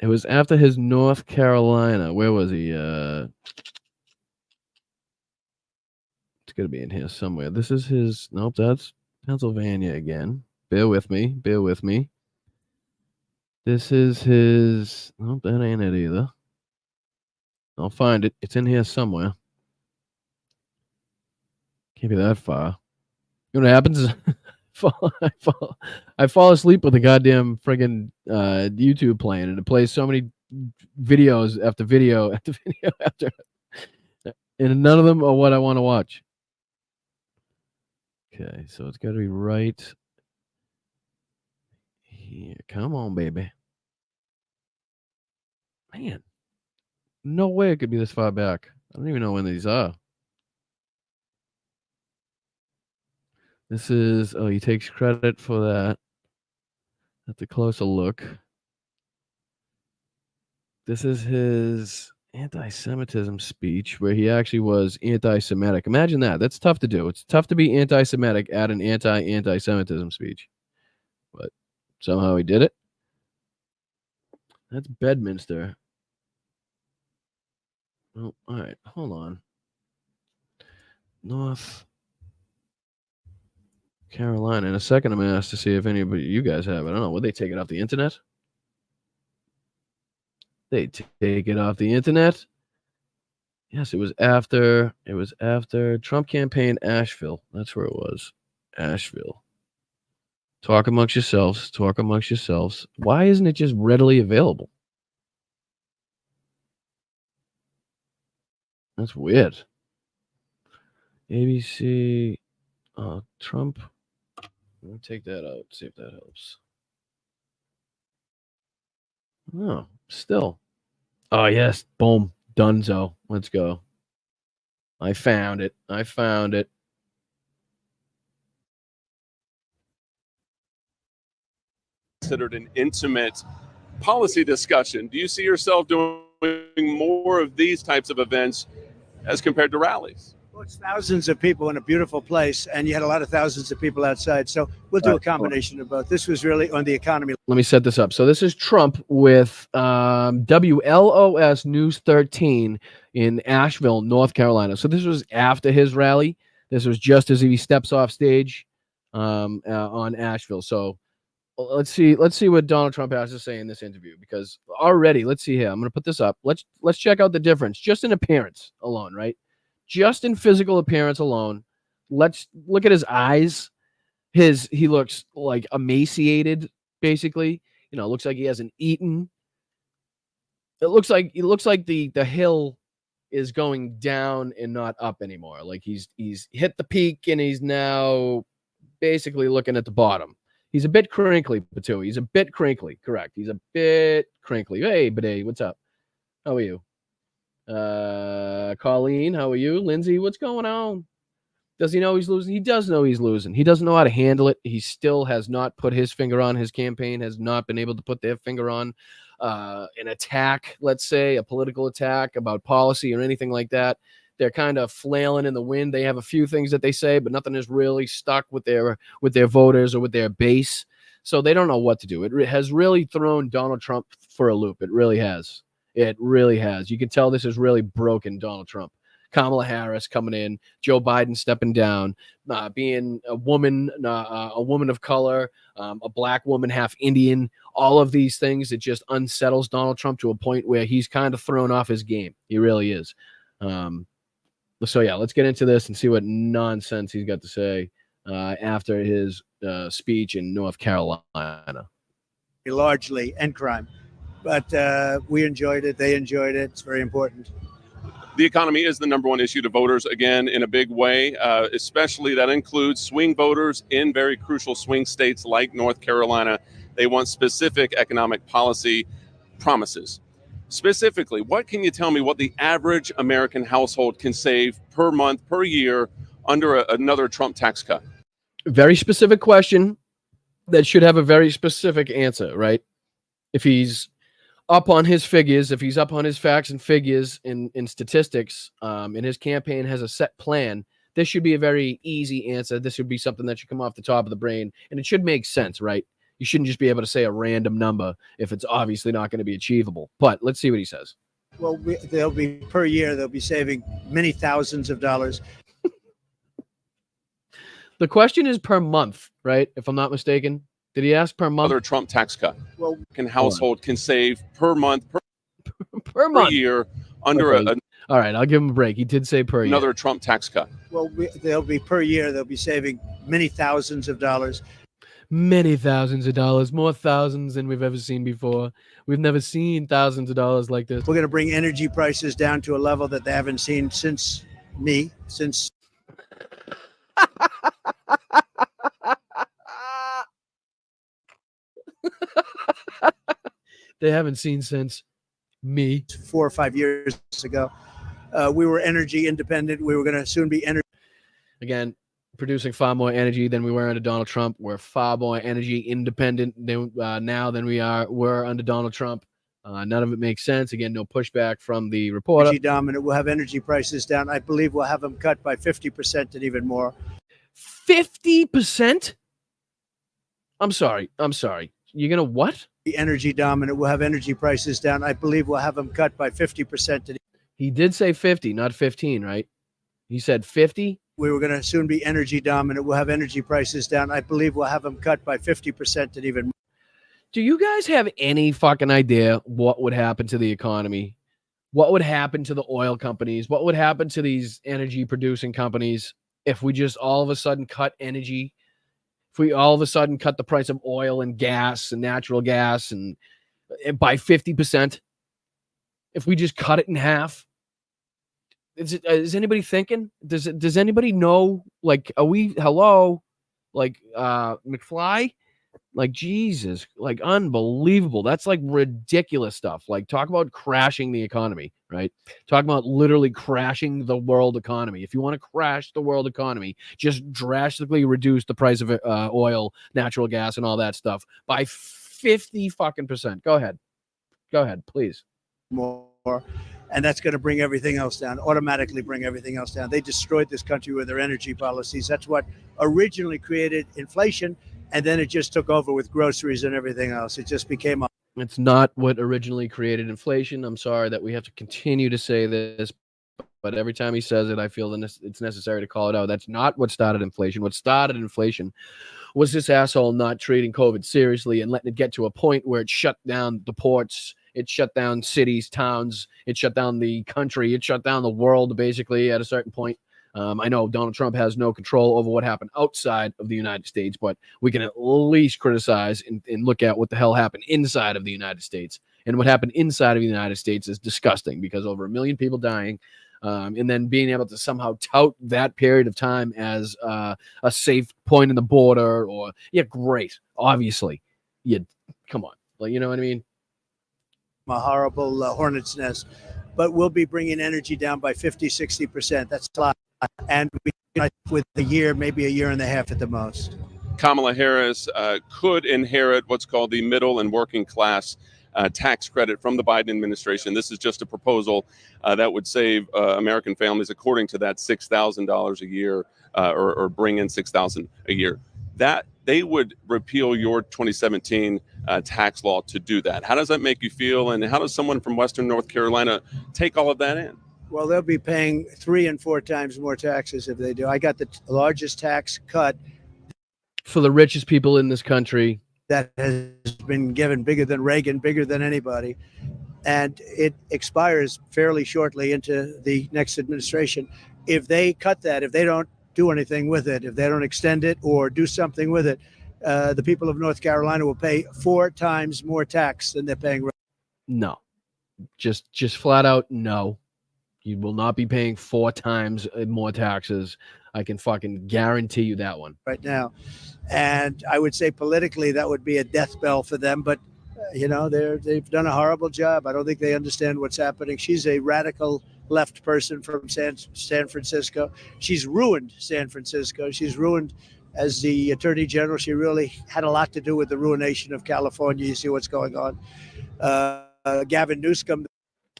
It was after his North Carolina. Where was he? It's got to be in here somewhere. This is his. Nope, that's Pennsylvania again. Bear with me. This is his. Nope, that ain't it either. I'll find it. It's in here somewhere. Can't be that far. You know what happens is I fall asleep with the goddamn friggin' YouTube playing, and it plays so many videos after video after video after, and none of them are what I want to watch. Okay, so it's got to be right here. Come on, baby. Man, no way it could be this far back. I don't even know when these are. This is, he takes credit for that. That's a closer look. This is his anti-Semitism speech where he actually was anti-Semitic. Imagine that. That's tough to do. It's tough to be anti-Semitic at an anti-Semitism speech. But somehow he did it. That's Bedminster. Oh, all right. Hold on. North Carolina. In a second, I'm going to ask to see if anybody, you guys have it. I don't know. Would they take it off the internet? They take it off the internet. Yes, it was after Trump campaign Asheville. That's where it was. Asheville. Talk amongst yourselves. Why isn't it just readily available? That's weird. ABC. Trump. Let me take that out. See if that helps. Oh, still. Oh, yes. Boom. Dunzo. Let's go. I found it. Considered an intimate policy discussion. Do you see yourself doing more of these types of events as compared to rallies. Well, it's thousands of people in a beautiful place, and you had a lot of thousands of people outside. So we'll do a combination of both. This was really on the economy. Let me set this up. So this is Trump with WLOS News 13 in Asheville, North Carolina. So this was after his rally. This was just as he steps off stage on Asheville. So let's see what Donald Trump has to say in this interview, because already, let's see here. I'm going to put this up. Let's check out the difference just in appearance alone, right? Just in physical appearance alone. Let's look at his eyes. He looks like emaciated, basically. You know, it looks like he hasn't eaten. It looks like the hill is going down and not up anymore. Like he's hit the peak and he's now basically looking at the bottom. He's a bit crinkly, Patu. He's a bit crinkly. Correct. He's a bit crinkly. Hey, Bidet, what's up? How are you? Colleen, how are you? Lindsay, what's going on? Does he know he's losing? He does know he's losing. He doesn't know how to handle it. He still has not put his finger on. His campaign has not been able to put their finger on an attack, let's say, a political attack about policy or anything like that. They're kind of flailing in the wind. They have a few things that they say, but nothing is really stuck with their voters or with their base. So they don't know what to do. It has really thrown Donald Trump for a loop. It really has. It really has. You can tell this is really broken Donald Trump. Kamala Harris coming in, Joe Biden stepping down, being a woman of color, a black woman, half Indian, all of these things, it just unsettles Donald Trump to a point where he's kind of thrown off his game. He really is. So yeah, let's get into this and see what nonsense he's got to say after his speech in North Carolina. Largely end crime, but we enjoyed it. They enjoyed it. It's very important. The economy is the number one issue to voters, again, in a big way, especially that includes swing voters in very crucial swing states like North Carolina. They want specific economic policy promises. Specifically, what can you tell me what the average American household can save per month, per year under another Trump tax cut? Very specific question that should have a very specific answer, right? If he's up on his figures, if he's up on his facts and figures in statistics, and his campaign has a set plan, this should be a very easy answer. This should be something that should come off the top of the brain, and it should make sense, right? You shouldn't just be able to say a random number if it's obviously not going to be achievable. But let's see what he says. Well, they'll be per year, they'll be saving many thousands of dollars. The question is per month, right? If I'm not mistaken. Did he ask per month? Another Trump tax cut. Well, household can save per month, per month, year under all right, I'll give him a break. He did say per year. Another Trump tax cut. Well, they'll be per year, they'll be saving many thousands of dollars. Many thousands of dollars, more thousands than we've ever seen before. We've never seen thousands of dollars like this. We're going to bring energy prices down to a level that they haven't seen since. They haven't seen since me 4 or 5 years ago. We were energy independent. We were going to soon be energy. Again, producing far more energy than we were under Donald Trump. We're far more energy independent now than were under Donald Trump. None of it makes sense. Again, no pushback from the reporter. Energy dominant. We'll have energy prices down. I believe we'll have them cut by 50% and even more. 50%? I'm sorry. You're going to what? The energy dominant. We'll have energy prices down. I believe we'll have them cut by 50%. He did say 50, not 15, right? He said 50? We were going to soon be energy dominant. We'll have energy prices down. I believe we'll have them cut by 50% and even more. Do you guys have any fucking idea what would happen to the economy? What would happen to the oil companies? What would happen to these energy producing companies if we just all of a sudden cut energy? If we all of a sudden cut the price of oil and gas and natural gas and by 50%? If we just cut it in half? Is anybody thinking? Does anybody know? Like, are we like McFly? Like, Jesus, like unbelievable. That's like ridiculous stuff. Like, talk about crashing the economy, right? Talk about literally crashing the world economy. If you want to crash the world economy, just drastically reduce the price of oil, natural gas, and all that stuff by 50 fucking %. Go ahead, please. More. And that's going to bring everything else down, automatically bring everything else down. They destroyed this country with their energy policies. That's what originally created inflation. And then it just took over with groceries and everything else. It just became a It's not what originally created inflation. I'm sorry that we have to continue to say this, but every time he says it, I feel that it's necessary to call it out. That's not what started inflation. What started inflation was this asshole not treating COVID seriously and letting it get to a point where it shut down the ports, it shut down cities, towns, it shut down the country, it shut down the world, basically, at a certain point. I know Donald Trump has no control over what happened outside of the United States, but we can at least criticize and look at what the hell happened inside of the United States. And what happened inside of the United States is disgusting, because over 1 million people dying, and then being able to somehow tout that period of time as a safe point in the border, or great. Obviously, come on, like, you know what I mean? a horrible hornet's nest. But we'll be bringing energy down by 50, 60%. That's a lot. And with a year, maybe a year and a half at the most. Kamala Harris could inherit what's called the middle and working class tax credit from the Biden administration. This is just a proposal that would save American families, according to that, $6,000 a year, or bring in $6,000 a year. That they would repeal your 2017 tax law to do that. How does that make you feel? And how does someone from Western North Carolina take all of that in? Well, they'll be paying 3 and 4 times more taxes if they do. I got the largest tax cut for the richest people in this country that has been given, bigger than Reagan, bigger than anybody. And it expires fairly shortly into the next administration. If they cut that, if they don't do anything with it, if they don't extend it or do something with it, the people of North Carolina will pay 4 times more tax than they're paying. No, just flat out no. You will not be paying 4 times more taxes. I can fucking guarantee you that one right now. And I would say politically that would be a death bell for them. But you know, they've done a horrible job. I don't think they understand what's happening. She's a radical left person from San Francisco. She's ruined San Francisco. She's ruined, as the Attorney General, she really had a lot to do with the ruination of California. You see what's going on. Gavin Newsom.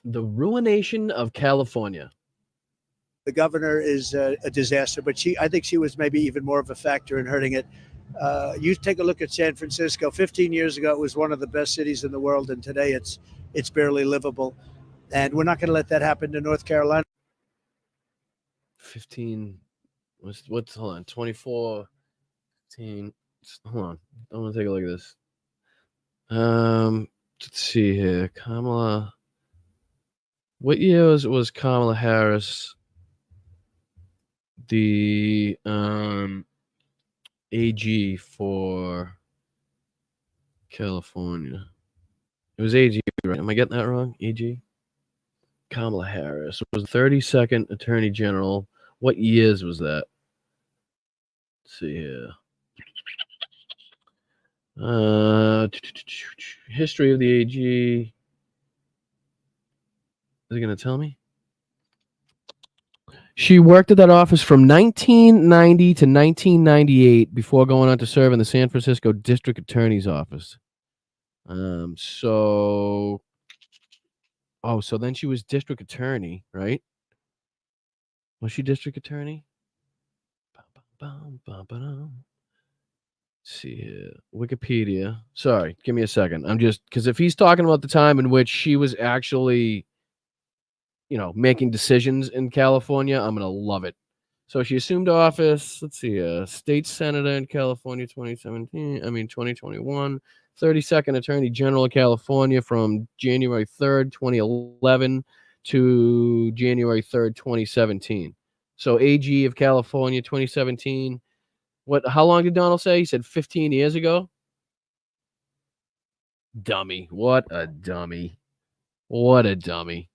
The ruination of California. The governor is a disaster, but I think she was maybe even more of a factor in hurting it. You take a look at San Francisco. 15 years ago, it was one of the best cities in the world, and today it's barely livable. And we're not going to let that happen to North Carolina. 15. What's hold on? 24. 15. Hold on. I want to take a look at this. Let's see here. Kamala. What year was Kamala Harris the AG for California? It was AG, right? Am I getting that wrong? AG? Kamala Harris was 32nd Attorney General. What years was that? Let's see here. History of the AG. Is it going to tell me? She worked at that office from 1990 to 1998 before going on to serve in the San Francisco District Attorney's Office. So then she was district attorney, right? Was she district attorney? Let's see here. Wikipedia. Sorry, give me a second. I'm just, because if he's talking about the time in which she was actually, making decisions in California, I'm going to love it. So she assumed office, let's see, state senator in California 2021, 32nd Attorney General of California from January 3rd, 2011 to January 3rd, 2017. So AG of California 2017. How long did Donald say? He said 15 years ago? Dummy. What a dummy. What a dummy.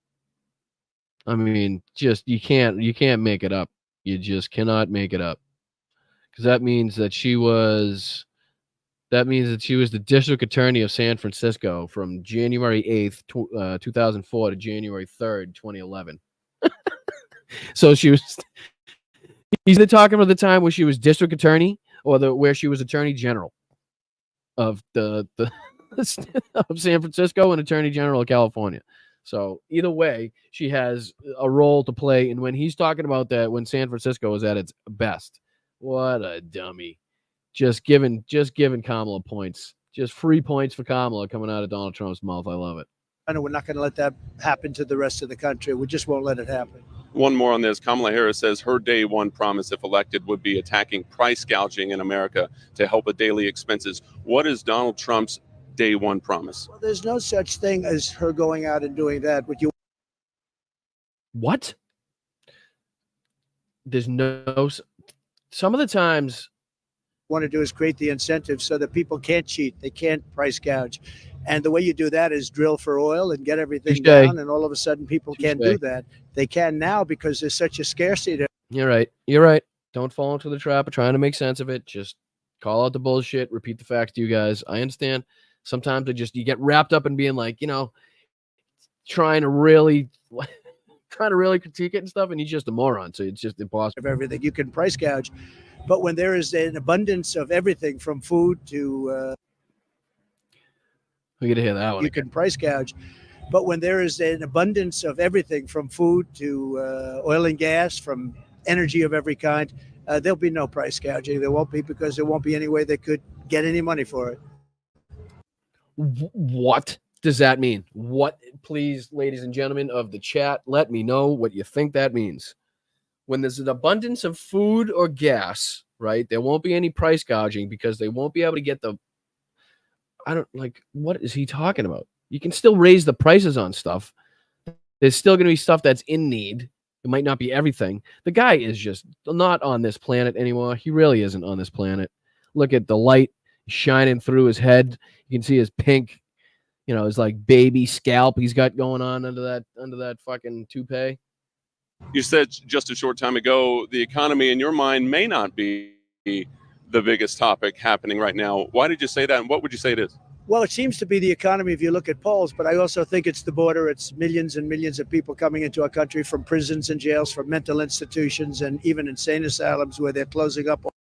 I mean, just you can't make it up. You just cannot make it up. Because that means that she was the district attorney of San Francisco from January 8th, 2004 to January 3rd, 2011. So she was he's talking about the time where she was district attorney or where she was attorney general of the of San Francisco and attorney general of California. So either way, she has a role to play. And when he's talking about that, when San Francisco is at its best, what a dummy. Just giving Kamala points. Just free points for Kamala coming out of Donald Trump's mouth. I love it. I know we're not going to let that happen to the rest of the country. We just won't let it happen. One more on this. Kamala Harris says her day one promise, if elected, would be attacking price gouging in America to help with daily expenses. What is Donald Trump's day one promise? Well, there's no such thing as her going out and doing that. What? There's no. Some of the times. Want to do is create the incentives so that people can't cheat. They can't price gouge. And the way you do that is drill for oil and get everything down. And all of a sudden people can't do that. They can now because there's such a scarcity. You're right. You're right. Don't fall into the trap of trying to make sense of it. Just call out the bullshit. Repeat the facts to you guys. I understand. Sometimes you get wrapped up in being like, trying to really critique it and stuff. And he's just a moron. So it's just impossible. Of everything you can price gouge. But when there is an abundance of everything from food to we get to hear that one. You can price gouge. But when there is an abundance of everything from food to oil and gas, from energy of every kind, there'll be no price gouging. There won't be, because there won't be any way they could get any money for it. What does that mean? What, please, ladies and gentlemen of the chat, let me know what you think that means. When there's an abundance of food or gas, right, there won't be any price gouging because they won't be able to get what is he talking about? You can still raise the prices on stuff. There's still going to be stuff that's in need. It might not be everything. The guy is just not on this planet anymore. He really isn't on this planet. Look at the light shining through his head. You can see his pink, his like baby scalp he's got going on under that fucking toupee. You said just a short time ago, the economy in your mind may not be the biggest topic happening right now. Why did you say that? And what would you say it is? Well, it seems to be the economy if you look at polls, but I also think it's the border. It's millions and millions of people coming into our country from prisons and jails, from mental institutions, and even insane asylums where they're closing up. All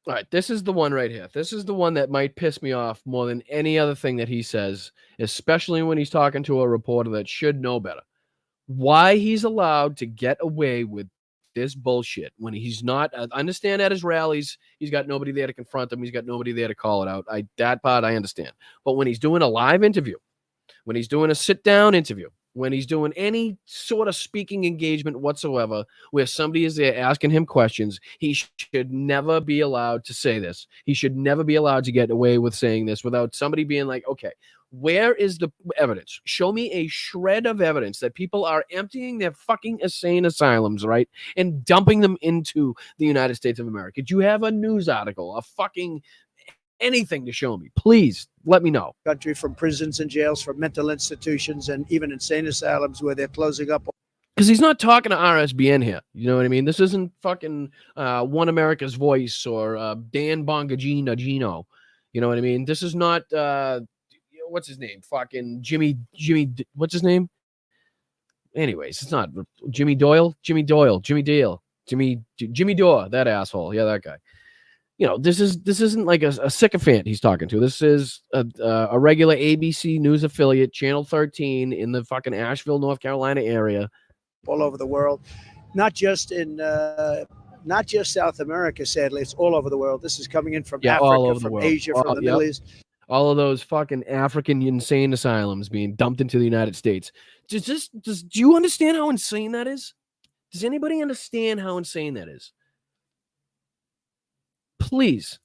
right, this is the one right here. This is the one that might piss me off more than any other thing that he says, especially when he's talking to a reporter that should know better. Why he's allowed to get away with this bullshit when he's not. I understand at his rallies, he's got nobody there to confront him. He's got nobody there to call it out. That part I understand. But when he's doing a live interview, when he's doing a sit-down interview, when he's doing any sort of speaking engagement whatsoever, where somebody is there asking him questions, he should never be allowed to say this. He should never be allowed to get away with saying this without somebody being like, okay, where is the evidence? Show me a shred of evidence that people are emptying their fucking insane asylums, right? And dumping them into the United States of America. Do you have a news article, a fucking anything to show me? Please let me know. Country, from prisons and jails, from mental institutions, and even insane asylums where they're closing up. Because he's not talking to RSBN here. You know what I mean? This isn't fucking One America's Voice or Dan Bongagino. You know what I mean? This is not... what's his name? Fucking Jimmy, what's his name? Anyways, it's not Jimmy Dore, that asshole. Yeah, that guy. This isn't like a sycophant he's talking to. This is a regular ABC News affiliate, Channel 13 in the fucking Asheville, North Carolina area. All over the world, not just South America, sadly. It's all over the world. This is coming in from Africa, from Asia, from the Middle East. All of those fucking African insane asylums being dumped into the United States. Do you understand how insane that is? Does anybody understand how insane that is? Please.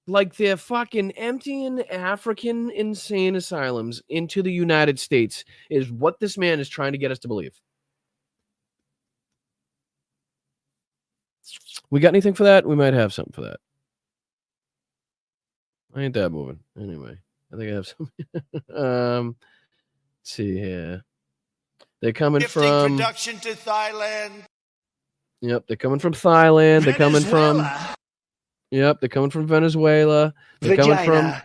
Like, they're fucking emptying African insane asylums into the United States is what this man is trying to get us to believe. We got anything for that? We might have something for that. I ain't that moving. Anyway, I think I have some. Let's see here. They're coming from production to Thailand. Yep, they're coming from Thailand. They're coming from. Yep, they're coming from Venezuela. They're coming from.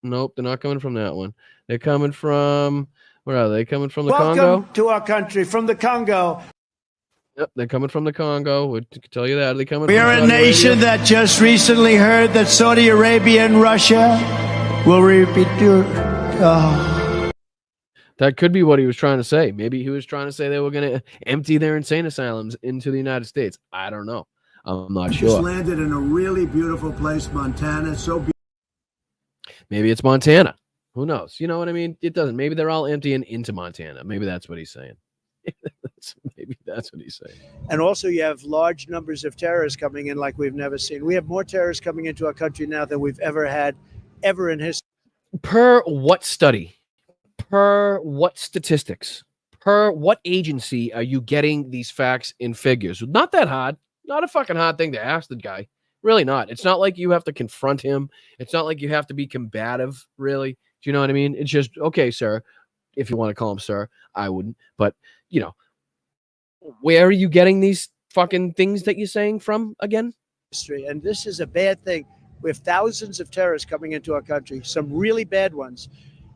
Nope, they're not coming from that one. They're coming from. Where are they? Coming from the Congo? Welcome to our country from the Congo. Yep, they're coming from the Congo. We can tell you that. They're coming. We are a nation that just recently heard that Saudi Arabia and Russia will repeat. That could be what he was trying to say. Maybe he was trying to say they were going to empty their insane asylums into the United States. I don't know. I'm not sure. Just landed in a really beautiful place, Montana. It's so beautiful. Maybe it's Montana. Who knows? You know what I mean? It doesn't. Maybe they're all emptying into Montana. Maybe that's what he's saying. Maybe that's what he's saying. And also you have large numbers of terrorists coming in like we've never seen. We have more terrorists coming into our country now than we've ever had, ever in history. Per what study? Per what statistics? Per what agency are you getting these facts and figures? Not that hard. Not a fucking hard thing to ask the guy. Really not. It's not like you have to confront him. It's not like you have to be combative, really. Do you know what I mean? It's just, okay, sir, if you want to call him sir. I wouldn't. But, you know, where are you getting these fucking things that you're saying from again? And this is a bad thing. We have thousands of terrorists coming into our country, some really bad ones.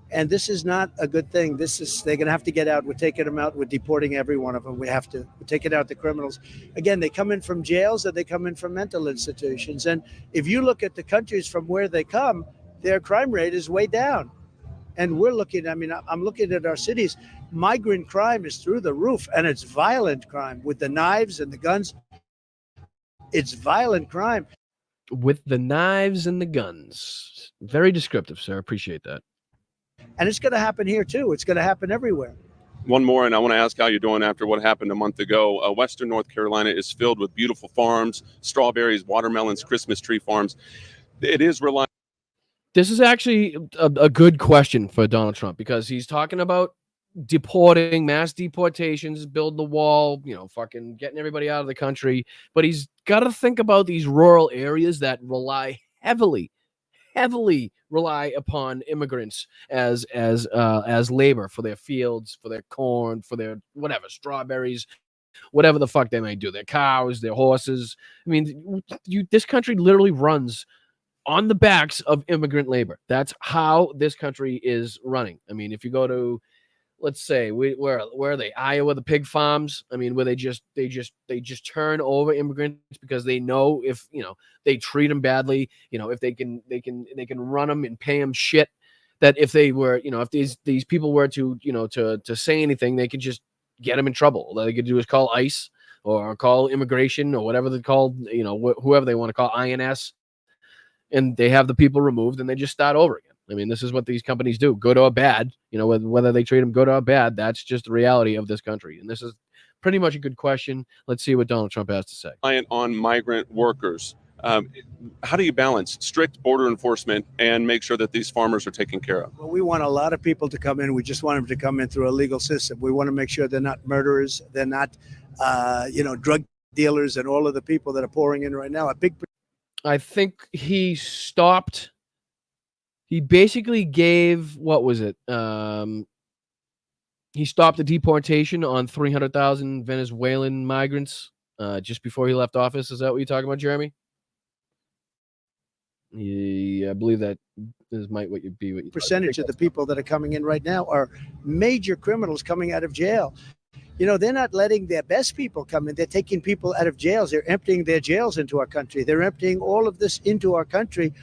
And this is not a good thing. They're going to have to get out. We're taking them out. We're deporting every one of them. We're taking out the criminals. Again, they come in from jails or they come in from mental institutions. And if you look at the countries from where they come, their crime rate is way down. And we're looking, I'm looking at our cities. Migrant crime is through the roof, and it's violent crime with the knives and the guns. It's violent crime. With the knives and the guns. Very descriptive, sir. Appreciate that. And it's going to happen here, too. It's going to happen everywhere. One more, and I want to ask how you're doing after what happened a month ago. Western North Carolina is filled with beautiful farms, strawberries, watermelons, Christmas tree farms. It is relying. This is actually a good question for Donald Trump, because he's talking about deporting, mass deportations, build the wall, fucking getting everybody out of the country. But he's got to think about these rural areas that rely heavily rely upon immigrants as labor for their fields, for their corn, for their whatever, strawberries, whatever the fuck they may do, their cows, their horses. I mean, this country literally runs on the backs of immigrant labor. That's how this country is running. I mean, if you go to, let's say, where are they? Iowa, the pig farms. I mean, where they just turn over immigrants because they know if they treat them badly, if they can run them and pay them shit. That if they were, if these people were to to say anything, they could just get them in trouble. All they could do is call ICE or call immigration or whatever they call, whoever they want to call, INS, and they have the people removed and they just start over again. I mean, this is what these companies do, good or bad. Whether they treat them good or bad, that's just the reality of this country. And this is pretty much a good question. Let's see what Donald Trump has to say. On migrant workers. How do you balance strict border enforcement and make sure that these farmers are taken care of? Well, we want a lot of people to come in. We just want them to come in through a legal system. We want to make sure they're not murderers. They're not, drug dealers and all of the people that are pouring in right now. I think he stopped. He basically gave, what was it? He stopped the deportation on 300,000 Venezuelan migrants just before he left office. Is that what you're talking about, Jeremy? Yeah, I believe that might be what you percentage of the people that are coming in right now are major criminals coming out of jail. They're not letting their best people come in. They're taking people out of jails. They're emptying their jails into our country. They're emptying all of this into our country.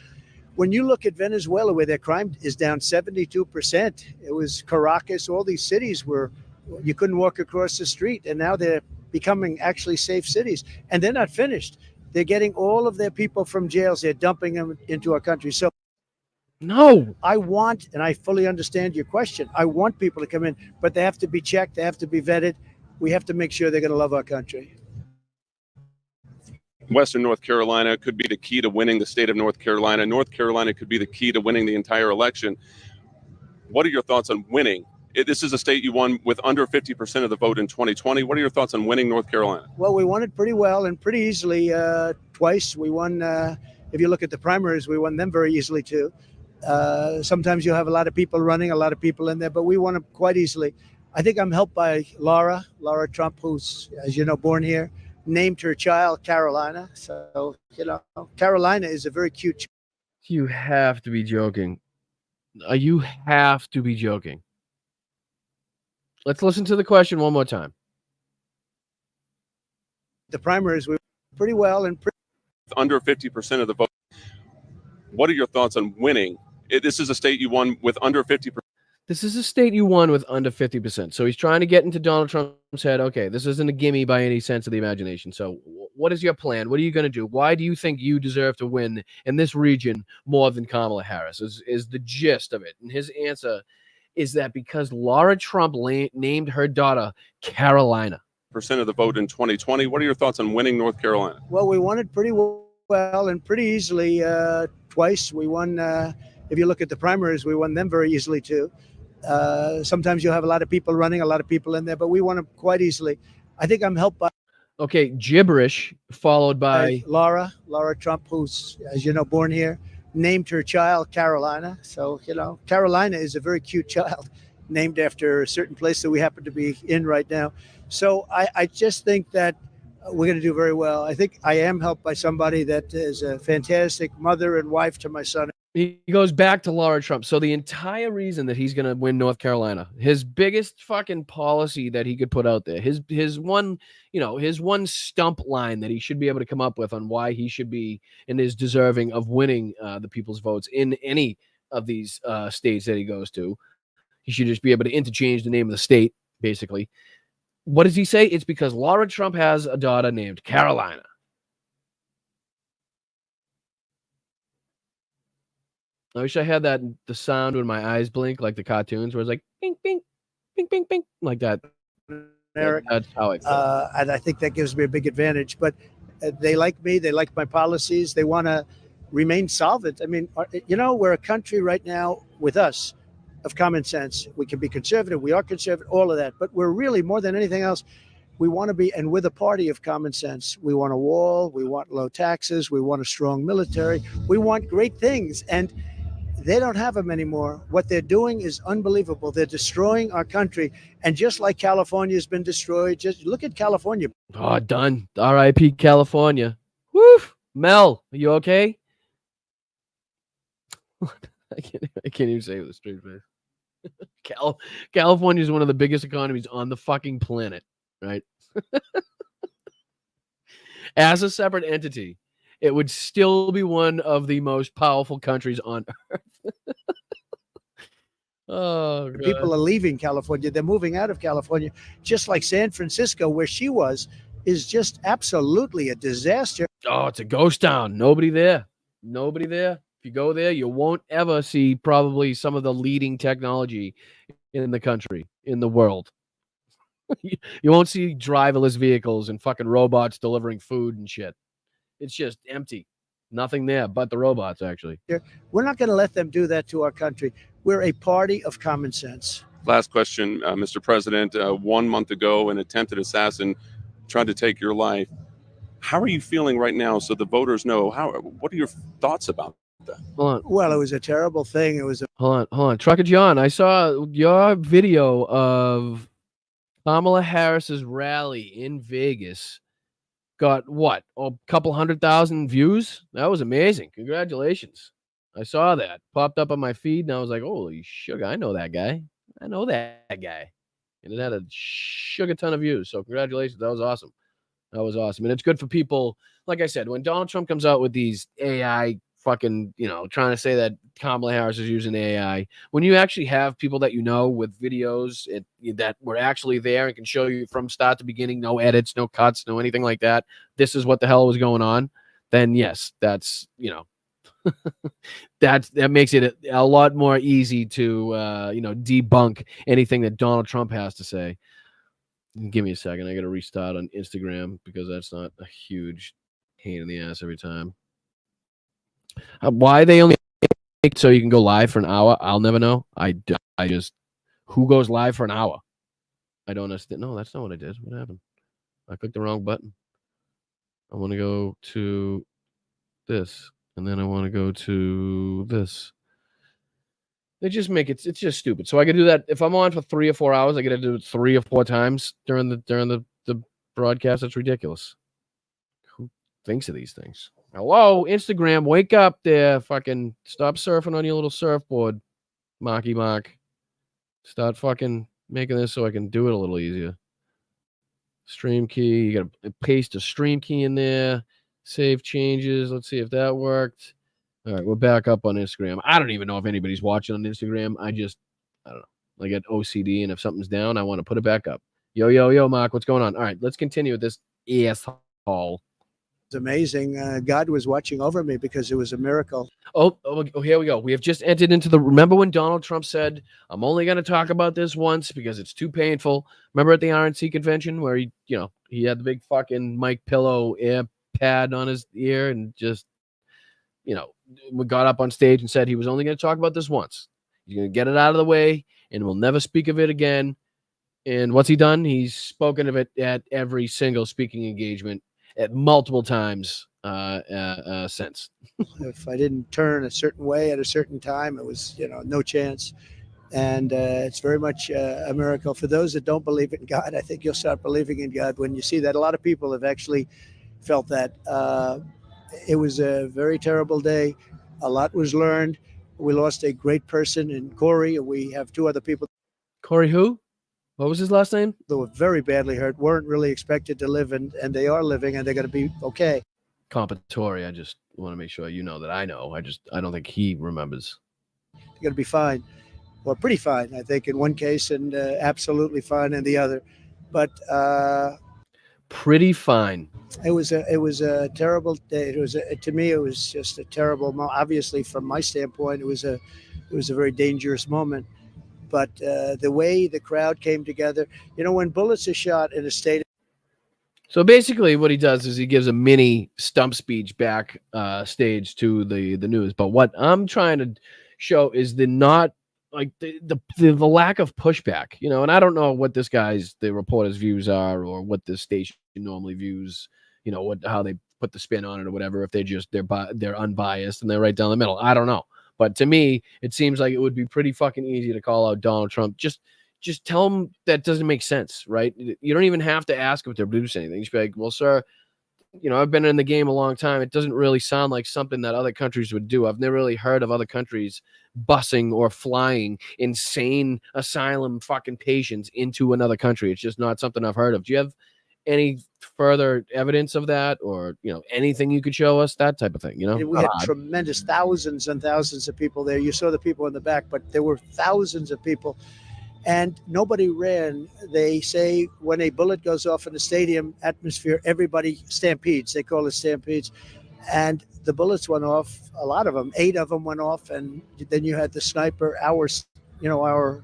When you look at Venezuela, where their crime is down 72%, it was Caracas, all these cities where you couldn't walk across the street, and now they're becoming actually safe cities. And they're not finished. They're getting all of their people from jails. They're dumping them into our country. So no, I want, and I fully understand your question, I want people to come in, but they have to be checked. They have to be vetted. We have to make sure they're going to love our country. Western North Carolina could be the key to winning the state of North Carolina. North Carolina could be the key to winning the entire election. What are your thoughts on winning? This is a state you won with under 50% of the vote in 2020. What are your thoughts on winning North Carolina? Well, we won it pretty well and pretty easily twice. We won, if you look at the primaries, we won them very easily too. Sometimes you'll have a lot of people running, a lot of people in there, but we won it quite easily. I think I'm helped by Laura Trump, who's, as you know, born here, named her child Carolina. So, Carolina is a very cute. You have to be joking. You have to be joking. Let's listen to the question one more time. The primaries, we were pretty well and under 50% of the vote. What are your thoughts on winning? This is a state you won with under 50%. This is a state you won with under 50%. So he's trying to get into Donald Trump's head. Okay, this isn't a gimme by any sense of the imagination. So what is your plan? What are you going to do? Why do you think you deserve to win in this region more than Kamala Harris is the gist of it. And his answer is that because Laura Trump named her daughter Carolina. Percent of the vote in 2020. What are your thoughts on winning North Carolina? Well, we won it pretty well and pretty easily twice. We won, if you look at the primaries, we won them very easily too. Sometimes you'll have a lot of people running, a lot of people in there, but we won them quite easily. I think I'm helped by. Okay, gibberish followed by Laura Trump, who's, as you know, born here, named her child Carolina. So, you know, Carolina is a very cute child named after a certain place that we happen to be in right now. So I just think that we're going to do very well. I think I am helped by somebody that is a fantastic mother and wife to my son. He goes back to Laura Trump. So the entire reason that he's going to win North Carolina, his biggest fucking policy that he could put out there, his one, you know, his one stump line that he should be able to come up with on why he should be and is deserving of winning the people's votes in any of these states that he goes to. He should just be able to interchange the name of the state, basically. What does he say? It's because Laura Trump has a daughter named Carolina. I wish I had the sound when my eyes blink, like the cartoons, where it's like bing, bing, bing, bing, bing, like that. Eric, that's how I feel. And I think that gives me a big advantage. But they like me. They like my policies. They want to remain solvent. I mean, you know, we're a country right now with us of common sense. We can be conservative. We are conservative, all of that. But we're really, more than anything else, we want to be, and we're the party of common sense. We want a wall. We want low taxes. We want a strong military. We want great things. And they don't have them anymore. What they're doing is unbelievable. They're destroying our country. And just like California has been destroyed, just look at California. Oh, done. R.I.P. California. Woo! Mel, are you okay? I can't even say it with a straight face. California is one of the biggest economies on the fucking planet, right? As a separate entity, it would still be one of the most powerful countries on earth. Oh, God. People are leaving California. They're moving out of California, just like San Francisco, where she was, is just absolutely a disaster. Oh, it's a ghost town. Nobody there. Nobody there. If you go there, you won't ever see probably some of the leading technology in the country, in the world. You won't see driverless vehicles and fucking robots delivering food and shit. It's just empty. Nothing there but the robots, actually. We're not going to let them do that to our country. We're a party of common sense. Last question, Mr. President. 1 month ago, an attempted assassin tried to take your life. How are you feeling right now so the voters know? What are your thoughts about that? Hold on. Well, it was a terrible thing. It was a Hold on. Trucker John, I saw your video of Kamala Harris's rally in Vegas. Got what? A couple 100,000 views? That was amazing. Congratulations. I saw that. Popped up on my feed, and I was like, holy sugar, I know that guy. I know that guy. And it had a sugar ton of views. So congratulations. That was awesome. That was awesome. And it's good for people. Like I said, when Donald Trump comes out with these AI fucking, you know, trying to say that Kamala Harris is using AI, when you actually have people that you know with videos that were actually there and can show you from start to beginning, no edits, no cuts, no anything like that, this is what the hell was going on, then yes, that's, you know, that makes it a lot more easy to, you know, debunk anything that Donald Trump has to say. Give me a second. I got to restart on Instagram because that's not a huge pain in the ass every time. Why they only make so you can go live for an hour, I'll never know. I just, who goes live for an hour? I don't understand. No, that's not what I did. What happened? I clicked the wrong button. I want to go to this, and then I want to go to this. They just make it, it's just stupid. So I could do that. If I'm on for 3 or 4 hours, I got to do it 3 or 4 times during the broadcast. That's ridiculous. Who thinks of these things? Hello, Instagram, wake up there. Fucking stop surfing on your little surfboard, Marky Mark. Start fucking making this so I can do it a little easier. Stream key. You got to paste a stream key in there. Save changes. Let's see if that worked. All right, we're back up on Instagram. I don't even know if anybody's watching on Instagram. I don't know. I get OCD, and if something's down, I want to put it back up. Yo, Mark, what's going on? All right, let's continue with this asshole. It's amazing. God was watching over me because it was a miracle. Oh, here we go. We have just entered into the. Remember when Donald Trump said, "I'm only going to talk about this once because it's too painful." Remember at the RNC convention where he had the big fucking Mike Pillow ear pad on his ear and just, we got up on stage and said he was only going to talk about this once. He's going to get it out of the way and we'll never speak of it again. And what's he done? He's spoken of it at every single speaking engagement at multiple times since. If I didn't turn a certain way at a certain time, it was, no chance. And it's very much a miracle. For those that don't believe in God, I think you'll start believing in God when you see that. A lot of people have actually felt that. It was a very terrible day. A lot was learned. We lost a great person in Corey. We have two other people. Corey who? What was his last name? That were very badly hurt, weren't really expected to live, and they are living, and they're going to be okay. Compatory. I just want to make sure that I know. I don't think he remembers. They're going to be fine. Well, pretty fine, I think, in one case, and absolutely fine in the other. But pretty fine. It was a terrible day. To me, it was just a terrible moment. Obviously, from my standpoint, it was a very dangerous moment. But the way the crowd came together, when bullets are shot in a stadium. So basically what he does is he gives a mini stump speech back stage to the news. But what I'm trying to show is the lack of pushback, and I don't know what the reporter's views are or what the station normally views, how they put the spin on it or whatever, if they're unbiased and they're right down the middle. I don't know. But to me, it seems like it would be pretty fucking easy to call out Donald Trump. Just tell him that doesn't make sense, right? You don't even have to ask him to produce anything. You should be like, well, sir, I've been in the game a long time. It doesn't really sound like something that other countries would do. I've never really heard of other countries busing or flying insane asylum fucking patients into another country. It's just not something I've heard of. Do you have any further evidence of that, or anything you could show us, that type of thing? We had tremendous thousands and thousands of people there. You saw the people in the back, but there were thousands of people, and nobody ran. They say when a bullet goes off in the stadium atmosphere, everybody stampedes. They call it stampedes, and the bullets went off. A lot of them, 8 of them went off, and then you had the sniper, our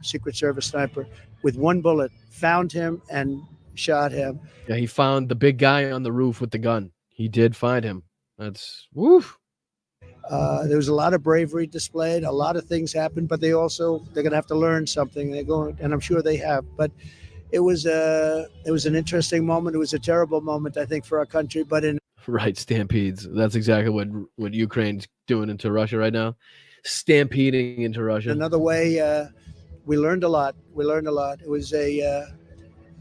Secret Service sniper, with one bullet, found him and shot him. Yeah, he found the big guy on the roof with the gun. He did find him. That's woof. There was a lot of bravery displayed. A lot of things happened, but they're going to have to learn something. They're going, and I'm sure they have. But it was an interesting moment. It was a terrible moment, I think, for our country. But right, stampedes. That's exactly what Ukraine's doing into Russia right now. Stampeding into Russia. Another way, we learned a lot. It was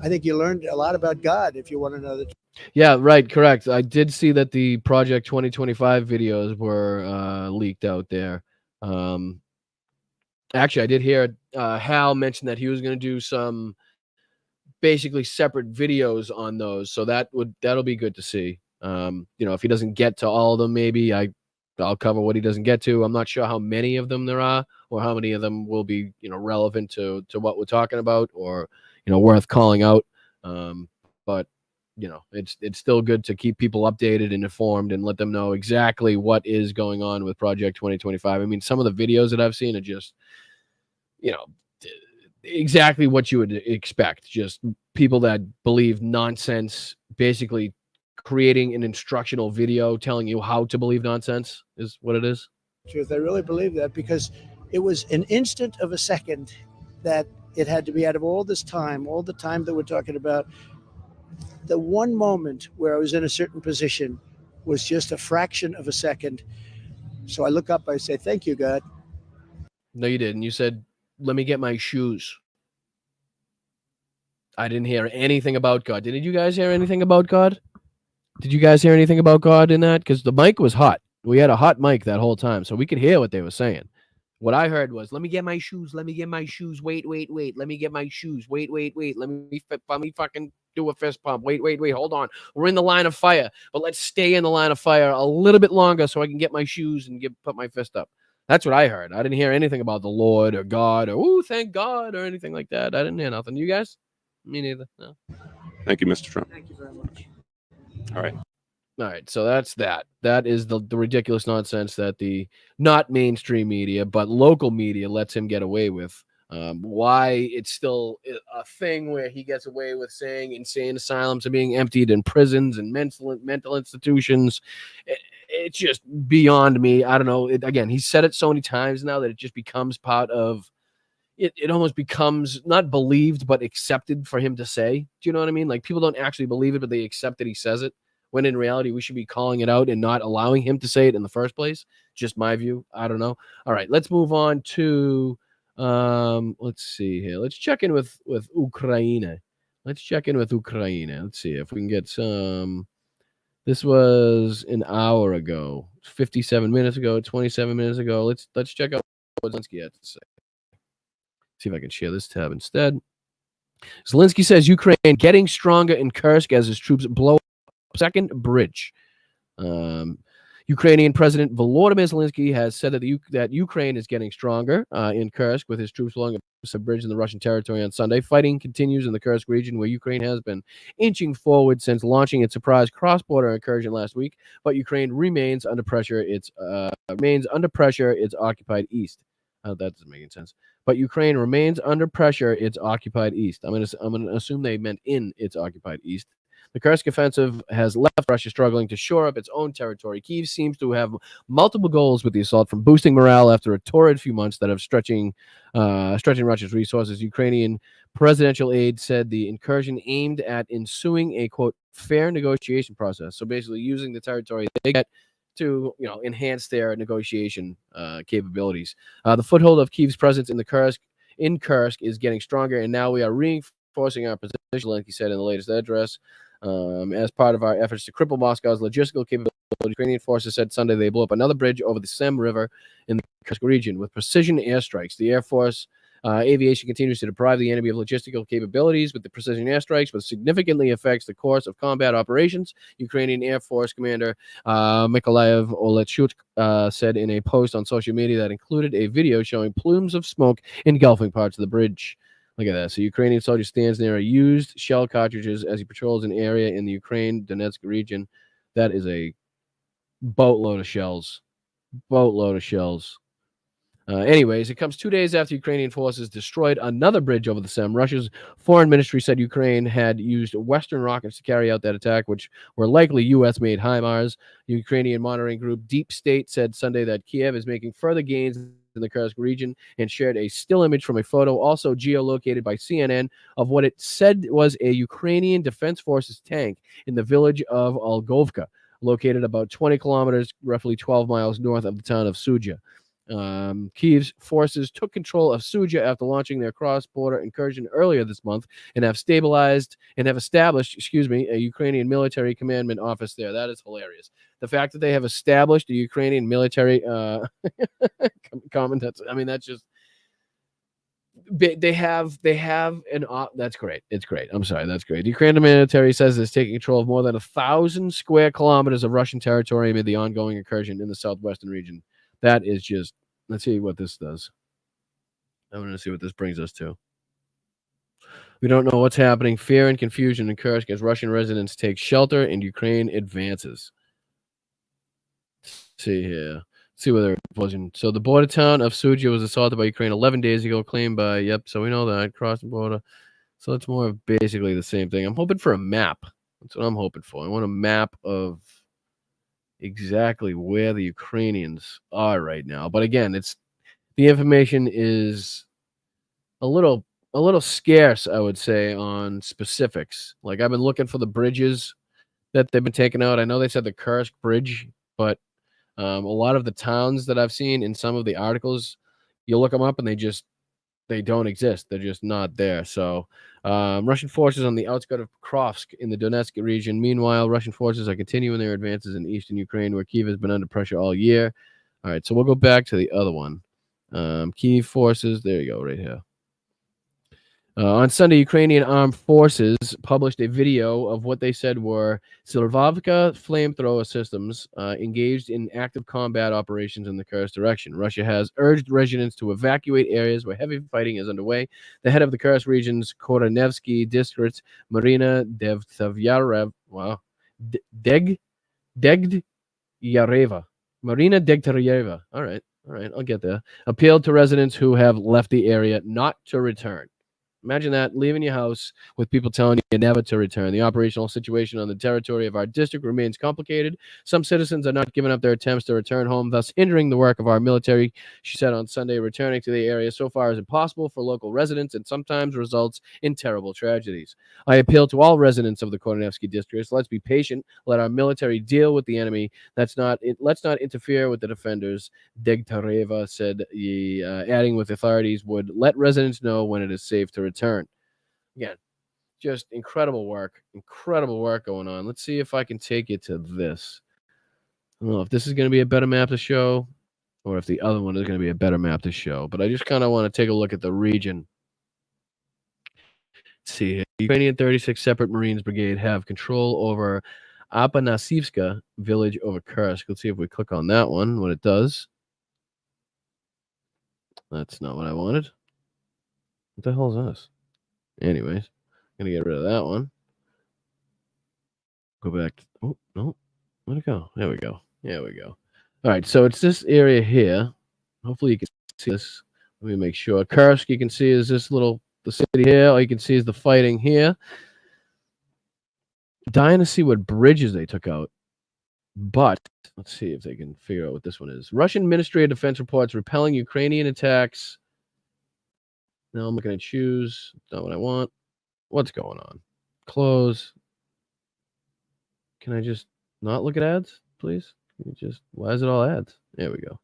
I think you learned a lot about God, if you want to know the truth. Yeah, right, correct. I did see that the Project 2025 videos were leaked out there. Actually, I did hear Hal mention that he was going to do some basically separate videos on those, so that'll be good to see. If he doesn't get to all of them, maybe I'll cover what he doesn't get to. I'm not sure how many of them there are, or how many of them will be relevant to what we're talking about, or worth calling out. But it's still good to keep people updated and informed and let them know exactly what is going on with Project 2025. I mean, some of the videos that I've seen are just, exactly what you would expect. Just people that believe nonsense, basically creating an instructional video telling you how to believe nonsense is what it is. Truth, I really believe that, because it was an instant of a second that it had to be, out of all the time that we're talking about. The one moment where I was in a certain position was just a fraction of a second. So I look up, I say, thank you, God. No, you didn't. You said, let me get my shoes. I didn't hear anything about God. Did you guys hear anything about God? Did you guys hear anything about God in that? Because the mic was hot. We had a hot mic that whole time, so we could hear what they were saying. What I heard was, let me get my shoes. Let me get my shoes. Wait. Let me get my shoes. Wait. Let me fucking do a fist pump. Wait. Hold on. We're in the line of fire, but let's stay in the line of fire a little bit longer so I can get my shoes and put my fist up. That's what I heard. I didn't hear anything about the Lord or God or "Ooh, thank God" or anything like that. I didn't hear nothing. You guys? Me neither. No. Thank you, Mr. Trump. Thank you very much. All right. All right, so that's that. That is the ridiculous nonsense that the not mainstream media but local media lets him get away with. Why it's still a thing where he gets away with saying insane asylums are being emptied and prisons and mental institutions. It's just beyond me. I don't know. Again, he's said it so many times now that it just becomes part of it. It almost becomes not believed but accepted for him to say. Do you know what I mean? Like people don't actually believe it, but they accept that he says it. When in reality, we should be calling it out and not allowing him to say it in the first place. Just my view. I don't know. All right, let's move on to let's see here. Let's check in with Ukraine. Let's check in with Ukraine. Let's see if we can get some. This was an hour ago, 57 minutes ago, 27 minutes ago. Let's check out what Zelensky had to say. See if I can share this tab instead. Zelensky says Ukraine getting stronger in Kursk as his troops blow up second bridge. Ukrainian President Volodymyr Zelensky has said that Ukraine is getting stronger in Kursk with his troops blowing up a bridge in the Russian territory on Sunday. Fighting continues in the Kursk region where Ukraine has been inching forward since launching its surprise cross-border incursion last week, but Ukraine remains under pressure. Its occupied east. That doesn't make any sense. But Ukraine remains under pressure. Its occupied east. I'm gonna assume they meant in its occupied east. The Kursk offensive has left Russia struggling to shore up its own territory. Kyiv seems to have multiple goals with the assault, from boosting morale after a torrid few months that have stretching Russia's resources. Ukrainian presidential aide said the incursion aimed at ensuing a, quote, fair negotiation process. So basically using the territory they get to, enhance their negotiation capabilities. The foothold of Kyiv's presence in Kursk is getting stronger, and now we are reinforcing our position, like he said in the latest address. As part of our efforts to cripple Moscow's logistical capability, Ukrainian forces said Sunday they blew up another bridge over the Sem River in the Kursk region with precision airstrikes. The Air Force aviation continues to deprive the enemy of logistical capabilities with the precision airstrikes, but significantly affects the course of combat operations. Ukrainian Air Force Commander Mykolaiv Olechuk said in a post on social media that included a video showing plumes of smoke engulfing parts of the bridge. Look at that. So Ukrainian soldier stands near a used shell cartridges as he patrols an area in the Ukraine Donetsk region. That is a boatload of shells. Anyways, it comes 2 days after Ukrainian forces destroyed another bridge over the Sem. Russia's foreign ministry said Ukraine had used Western rockets to carry out that attack, which were likely U.S.-made HIMARS. The Ukrainian monitoring group Deep State said Sunday that Kiev is making further gains in the Kursk region and shared a still image from a photo also geolocated by CNN of what it said was a Ukrainian Defense Forces tank in the village of Olgovka, located about 20 kilometers, roughly 12 miles north of the town of Sudzha. Kyiv's forces took control of Sudzha after launching their cross-border incursion earlier this month and have established, a Ukrainian military commandment office there. That is hilarious. The fact that they have established a Ukrainian military commandant, that's just they have an that's great. It's great. I'm sorry, that's great. The Ukrainian military says it's taking control of more than 1,000 square kilometers of Russian territory amid the ongoing incursion in the southwestern region. That is just, let's see what this does. I'm going to see what this brings us to. We don't know what's happening. Fear and confusion in Kursk as Russian residents take shelter and Ukraine advances. Let's see here. See whether it was in. So the border town of Sudzha was assaulted by Ukraine 11 days ago, claimed by, so we know that, crossed the border. So it's more of basically the same thing. I'm hoping for a map. That's what I'm hoping for. I want a map of exactly where the Ukrainians are right now. But again, the information is a little scarce, I would say, on specifics. Like I've been looking for the bridges that they've been taking out. I know they said the Kursk bridge, but a lot of the towns that I've seen in some of the articles, you look them up and they don't exist. They're just not there. So Russian forces on the outskirts of Kursk in the Donetsk region. Meanwhile, Russian forces are continuing their advances in eastern Ukraine, where Kyiv has been under pressure all year. All right, so we'll go back to the other one. Kyiv forces, there you go, right here. On Sunday, Ukrainian armed forces published a video of what they said were Silvavka flamethrower systems engaged in active combat operations in the Kursk direction. Russia has urged residents to evacuate areas where heavy fighting is underway. The head of the Kursk region's Koronevsky district, Marina Degtyareva, Marina Degtyareva, all right, I'll get there, appealed to residents who have left the area not to return. Imagine that, leaving your house with people telling you never to return. The operational situation on the territory of our district remains complicated. Some citizens are not giving up their attempts to return home, thus hindering the work of our military, she said on Sunday. Returning to the area so far is impossible for local residents and sometimes results in terrible tragedies. I appeal to all residents of the Koronevsky districts. Let's be patient. Let our military deal with the enemy. Let's not interfere with the defenders, Degtyareva said, adding with authorities would let residents know when it is safe to return. Again, just incredible work going on. Let's see if I can take it to this. I don't know if this is going to be a better map to show or if the other one is going to be a better map to show, but I just kind of want to take a look at the region. Let's see here. Ukrainian 36 separate Marines Brigade have control over Apanasivska village over Kursk. Let's see if we click on that one, what it does. That's not what I wanted. What the hell is this? Anyways, I'm going to get rid of that one. Go back. Oh, no. Where'd it go? There we go. All right, so it's this area here. Hopefully you can see this. Let me make sure. Kursk, you can see, is this the city here. All you can see is the fighting here. Dying to see what bridges they took out. But let's see if they can figure out what this one is. Russian Ministry of Defense reports repelling Ukrainian attacks. Now I'm looking at choose. Not what I want. What's going on? Close. Can I just not look at ads, please? Why is it all ads? There we go.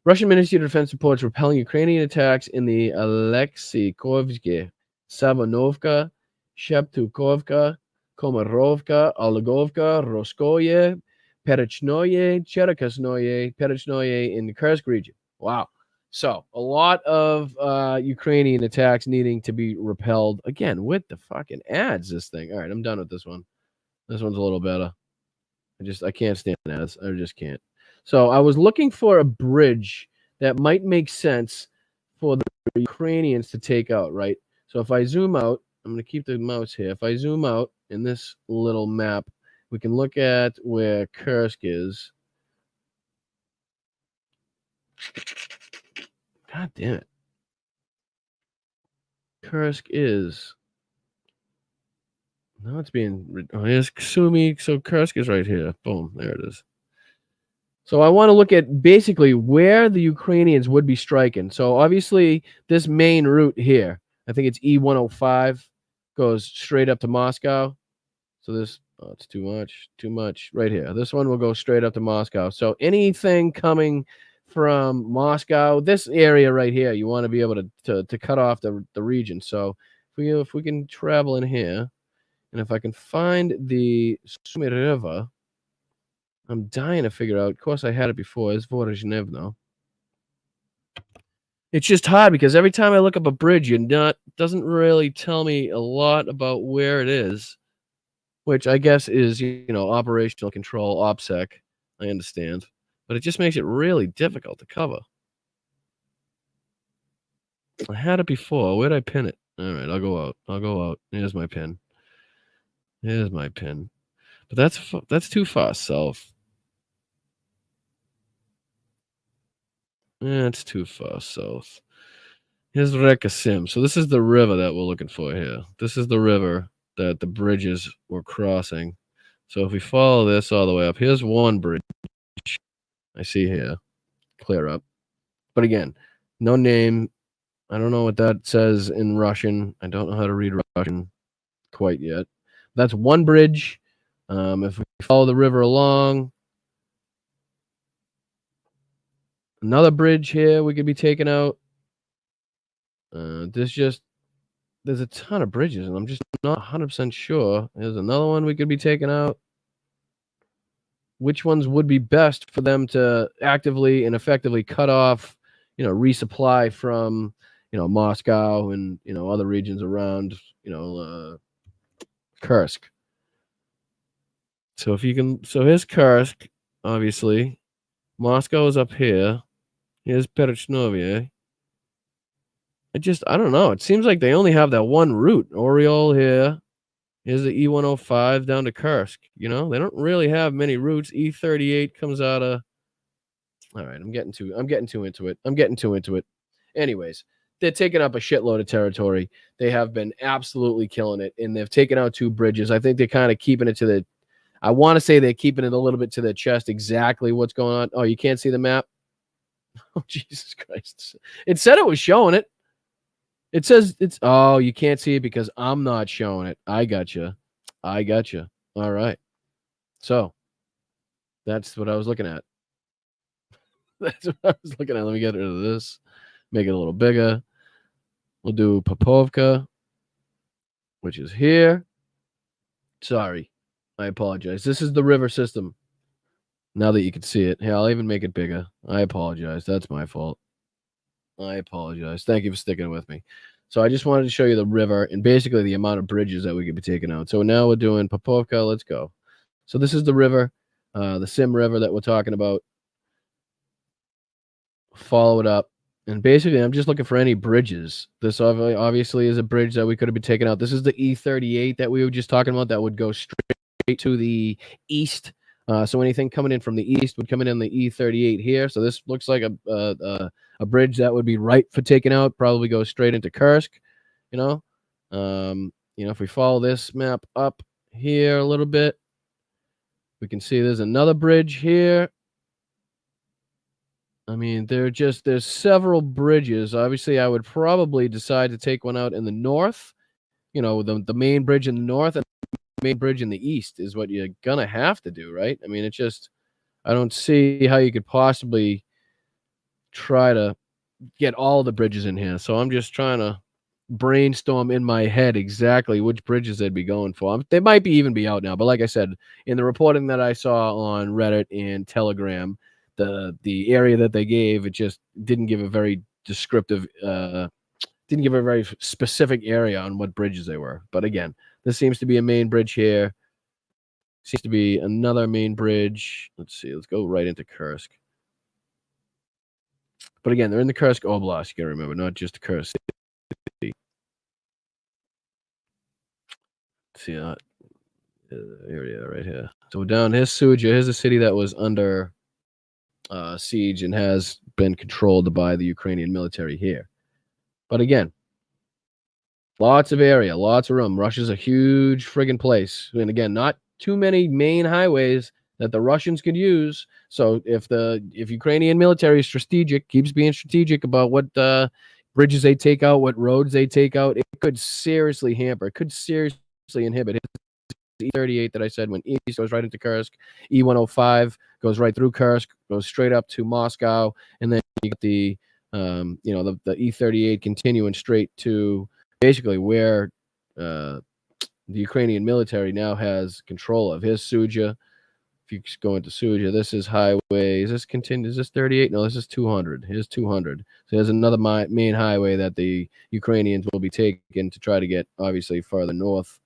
Russian Ministry of Defense reports repelling Ukrainian attacks in the Alekseykovsky, Savonovka, Sheptukovka, Komarovka, Olegovka, Roskoye, Perechnoye, Cherkasnoye, Perechnoye in the Kursk region. Wow. So a lot of Ukrainian attacks needing to be repelled. Again, with the fucking ads, this thing. All right, I'm done with this one. This one's a little better. I can't stand ads. I just can't. So I was looking for a bridge that might make sense for the Ukrainians to take out, right? So if I zoom out, I'm going to keep the mouse here. If I zoom out in this little map, we can look at where Kursk is. God damn it. Kursk is... No, it's being... Oh, here's Ksumi. So Kursk is right here. Boom. There it is. So I want to look at basically where the Ukrainians would be striking. So obviously this main route here, I think it's E105, goes straight up to Moscow. So this, oh, it's too much right here. This one will go straight up to Moscow. So anything coming from Moscow, this area right here, you want to be able to cut off the region. So if we can travel in here, and if I can find the Sumy River, I'm dying to figure out. Of course, I had it before. It's Vorozhnevno. It's just hard because every time I look up a bridge, doesn't really tell me a lot about where it is, which I guess is, operational control, OPSEC. I understand. But it just makes it really difficult to cover. I had it before. Where'd I pin it? All right, I'll go out. Here's my pin. But that's too far south. It's too far south. Here's Reka Sim. So this is the river that we're looking for here. This is the river that the bridges were crossing. So if we follow this all the way up, here's one bridge I see here. Clear up. But again, no name. I don't know what that says in Russian. I don't know how to read Russian quite yet. That's one bridge. If we follow the river along, another bridge here we could be taking out. There's a ton of bridges, and I'm just not 100% sure. There's another one we could be taking out. Which ones would be best for them to actively and effectively cut off, resupply from, Moscow and other regions around Kursk. So here's Kursk, obviously. Moscow is up here. Here's Perechnovye. I don't know. It seems like they only have that one route. Oriol here. Here's the E105 down to Kursk. They don't really have many routes. E38 comes out of. All right, I'm getting too into it. Anyways, they're taking up a shitload of territory. They have been absolutely killing it, and they've taken out 2 bridges. I think they're kind of keeping it to the. I want to say they're keeping it a little bit to their chest exactly what's going on. Oh, you can't see the map? Oh, Jesus Christ. It said it was showing it. It says oh, you can't see it because I'm not showing it. I gotcha. All right. So that's what I was looking at. That's what I was looking at. Let me get rid of this. Make it a little bigger. We'll do Popovka, which is here. Sorry. I apologize. This is the river system. Now that you can see it. Hey, I'll even make it bigger. I apologize. That's my fault. I apologize. Thank you for sticking with me. So I just wanted to show you the river and basically the amount of bridges that we could be taking out. So now we're doing Popovka. Let's go. So this is the river, the Sim River that we're talking about. Follow it up. And basically, I'm just looking for any bridges. This obviously is a bridge that we could have been taking out. This is the E38 that we were just talking about that would go straight to the east. So anything coming in from the east would come in on the E38 here. So this looks like a bridge that would be right for taking out. Probably go straight into Kursk. If we follow this map up here a little bit, we can see there's another bridge here. I mean, there's several bridges. Obviously, I would probably decide to take one out in the north. The main bridge in the north and the main bridge in the east is what you're gonna have to do, right? I mean, I don't see how you could possibly try to get all the bridges in here. So I'm just trying to brainstorm in my head exactly which bridges they'd be going for. They might even be out now, but like I said, in the reporting that I saw on Reddit and Telegram, the area that they gave, it just didn't give a very descriptive, didn't give a very specific area on what bridges they were. But again, this seems to be a main bridge here. Seems to be another main bridge. Let's see. Let's go right into Kursk. But again, they're in the Kursk Oblast. You got to remember, not just Kursk City. Let's see that area right here. So down here's Suja. Here's a city that was under siege and has been controlled by the Ukrainian military here. But again, lots of area, lots of room. Russia's a huge friggin' place. And again, not too many main highways that the Russians could use. So if Ukrainian military is strategic, keeps being strategic about what bridges they take out, what roads they take out, it could seriously hamper. It could seriously inhibit. E38 that I said went east, goes right into Kursk. E105 goes right through Kursk, goes straight up to Moscow, and then you get the E38 continuing straight to basically where the Ukrainian military now has control of. Here's Suja. If you go into Suja, this is highway. Is this 38? No, this is 200. Here's 200. So there's another main highway that the Ukrainians will be taking to try to get obviously farther north.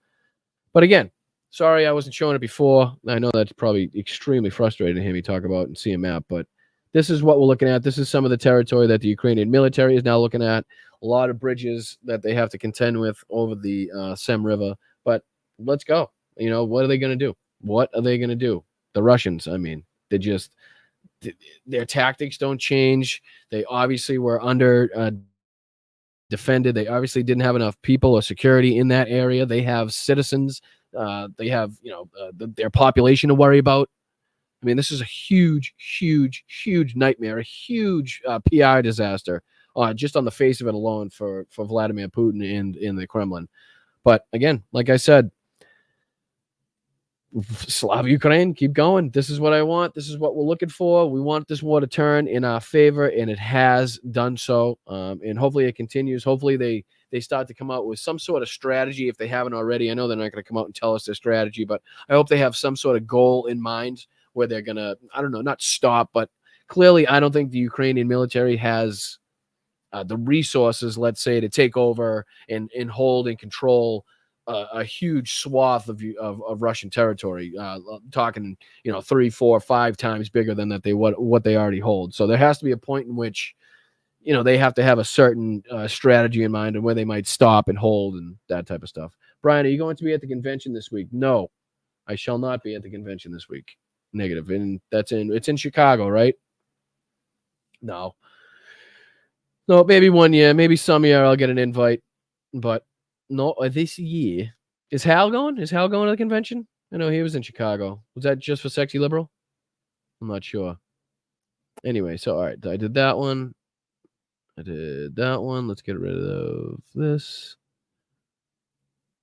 But again, sorry I wasn't showing it before. I know that's probably extremely frustrating to hear me talk about and see a map, but this is what we're looking at. This is some of the territory that the Ukrainian military is now looking at. A lot of bridges that they have to contend with over the Sem River. But let's go. What are they going to do? What are they going to do? The Russians, I mean, their tactics don't change. They obviously were under defended. They obviously didn't have enough people or security in that area. They have citizens. They have, their population to worry about. I mean, this is a huge, huge, huge nightmare, a huge PR disaster, just on the face of it alone for Vladimir Putin and in the Kremlin. But again, like I said, Slav Ukraine, keep going. This is what I want. This is what we're looking for. We want this war to turn in our favor, and it has done so. And hopefully it continues. Hopefully they start to come out with some sort of strategy if they haven't already. I know they're not going to come out and tell us their strategy, but I hope they have some sort of goal in mind where they're going to, I don't know, not stop, but clearly I don't think the Ukrainian military has the resources, let's say, to take over and hold and control a huge swath of Russian territory, talking 3, 4, 5 times bigger than what they already hold. So there has to be a point in which they have to have a certain strategy in mind and where they might stop and hold and that type of stuff. Brian, are you going to be at the convention this week? No, I shall not be at the convention this week. Negative. And it's in Chicago, right? No, maybe one year, maybe some year I'll get an invite, but not this year. Is Hal going? Is Hal going to the convention? I know he was in Chicago. Was that just for Sexy Liberal? I'm not sure. Anyway, so all right, I did that one. Let's get rid of this.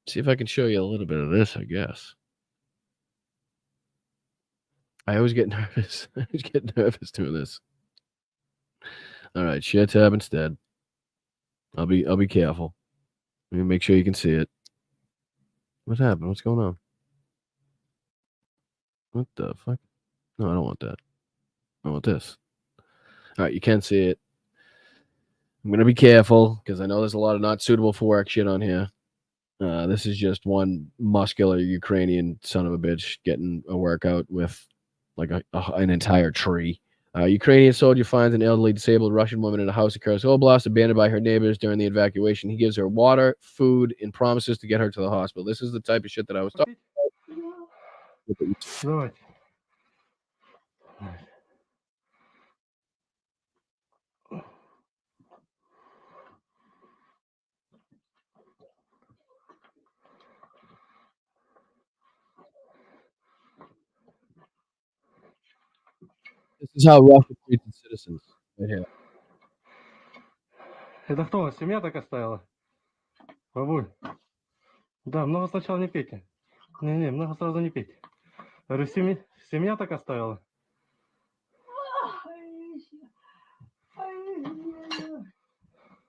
See if I can show you a little bit of this, I guess. I always get nervous. I always get nervous doing this. All right, share tab instead. I'll be careful. Let me make sure you can see it. What happened? What's going on? What the fuck? No, I don't want that. I want this. All right, you can see it. I'm going to be careful because I know there's a lot of not suitable for work shit on here. This is just one muscular Ukrainian son of a bitch getting a workout with like an entire tree. Ukrainian soldier finds an elderly disabled Russian woman in a house in Kursk Oblast, abandoned by her neighbors during the evacuation. He gives her water, food, and promises to get her to the hospital. This is the type of shit that I was talking about. This is how Russia treats its citizens. Right here. Это кто? Семья так оставила? Бабуль. Да, много сначала не пейте. Не, много сразу не пейте. Говорю, семья так оставила?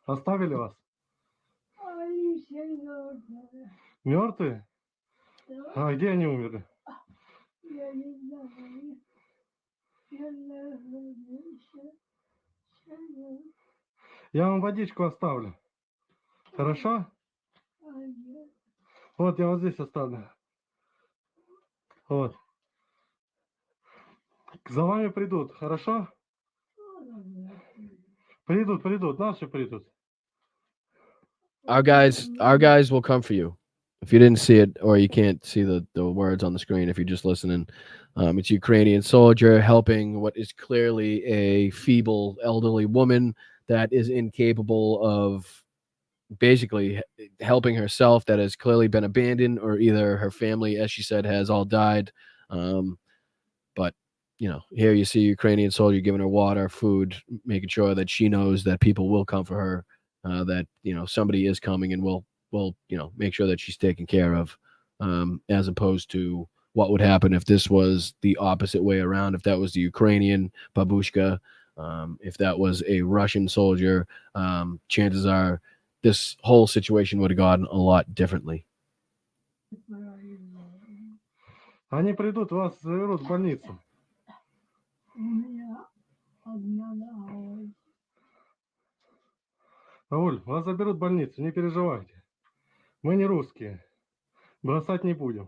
Оставили вас? Мертвые? А где они умерли? Я не знаю. Я вам водичку оставлю. Хорошо? Вот, я вот здесь оставлю. Вот. За вами придут, хорошо? Придут, наши придут. Our guys will come for you. If you didn't see it or you can't see the words on the screen, if you're just listening, it's a Ukrainian soldier helping what is clearly a feeble elderly woman that is incapable of basically helping herself, that has clearly been abandoned, or either her family, as she said, has all died. But here you see a Ukrainian soldier giving her water, food, making sure that she knows that people will come for her, that somebody is coming and will make sure that she's taken care of, as opposed to what would happen if this was the opposite way around. If that was the Ukrainian babushka, if that was a Russian soldier, chances are this whole situation would have gone a lot differently. Они придут, вас заберут в больницу. Пауль, вас заберут в больницу, не переживайте. Мы не русские. Бросать не будем.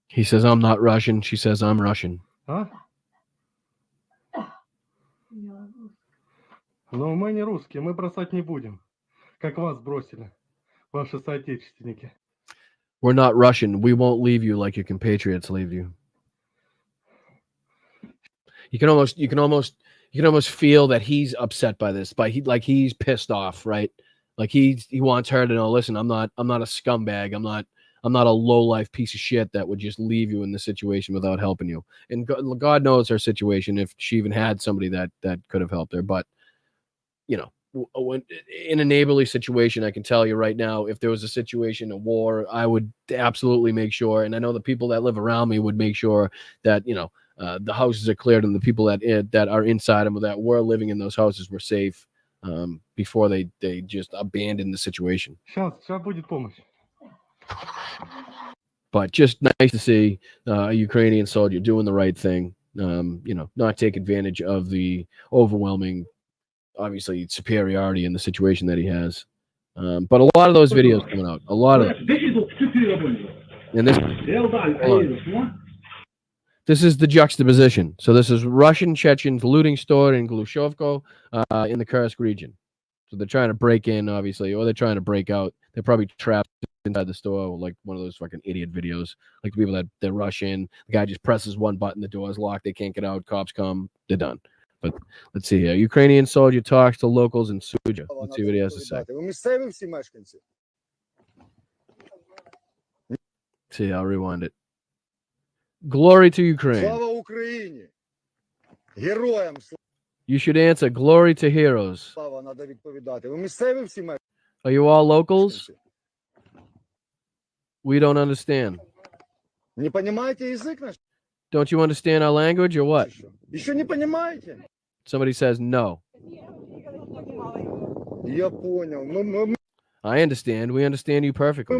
He says, I'm not Russian. She says, I'm Russian. А? Но мы не русские, мы бросать не будем. Как вас бросили, ваши соотечественники. We're not Russian. We won't leave you like your compatriots leave you. You can almost feel that he's upset by this, he's pissed off, right? Like he wants her to know, listen, I'm not a scumbag. I'm not a low-life piece of shit that would just leave you in this situation without helping you. And God knows her situation, if she even had somebody that could have helped her. But when in a neighborly situation, I can tell you right now, if there was a situation, a war, I would absolutely make sure, and I know the people that live around me would make sure that the houses are cleared and the people that are inside them, that were living in those houses, were safe before they just abandoned the situation. Сейчас будет помощь. But just nice to see a Ukrainian soldier doing the right thing, not take advantage of the overwhelming, obviously, superiority in the situation that he has. But a lot of those videos coming out, a lot of them. And this is the juxtaposition. So this is Russian Chechens looting store in Glushovko in the Kursk region. So they're trying to break in, obviously, or they're trying to break out. They're probably trapped inside the store, like one of those fucking idiot videos. Like the people that they rush in, the guy just presses one button, the door's locked, they can't get out, cops come, they're done. But let's see here. Ukrainian soldier talks to locals in Suja. Let's see what he has to say. See, I'll rewind it. Glory to Ukraine. You should answer glory to heroes. Are you all locals? We don't understand. Don't you understand our language or what? Somebody says no. I understand. We understand you perfectly.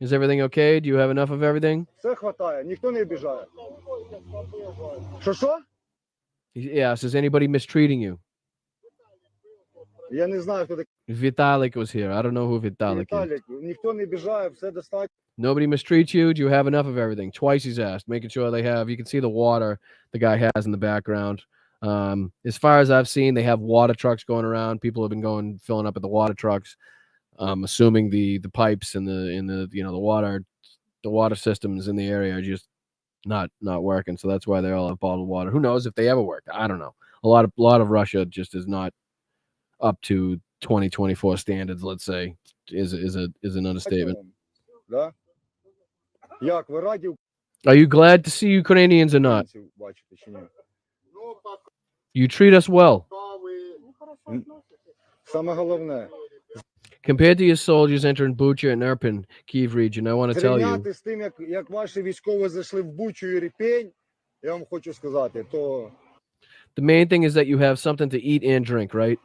Is everything okay? Do you have enough of everything? He asks, is anybody mistreating you? Vitalik was here. I don't know who Vitalik is. Nobody mistreats you? Do you have enough of everything? Twice he's asked, making sure they have. You can see the water the guy has in the background. As far as I've seen, they have water trucks going around. People have been filling up at the water trucks. Assuming the pipes and the water systems in the area are just not working. So that's why they all have bottled water. Who knows if they ever worked? I don't know. A lot of Russia just is not up to 2024 standards. Let's say is an understatement. Are you glad to see Ukrainians or not? You treat us well. Compared to your soldiers entering Bucha and Irpin, Kyiv region, I want to tell you. The main thing is that you have something to eat and drink, right?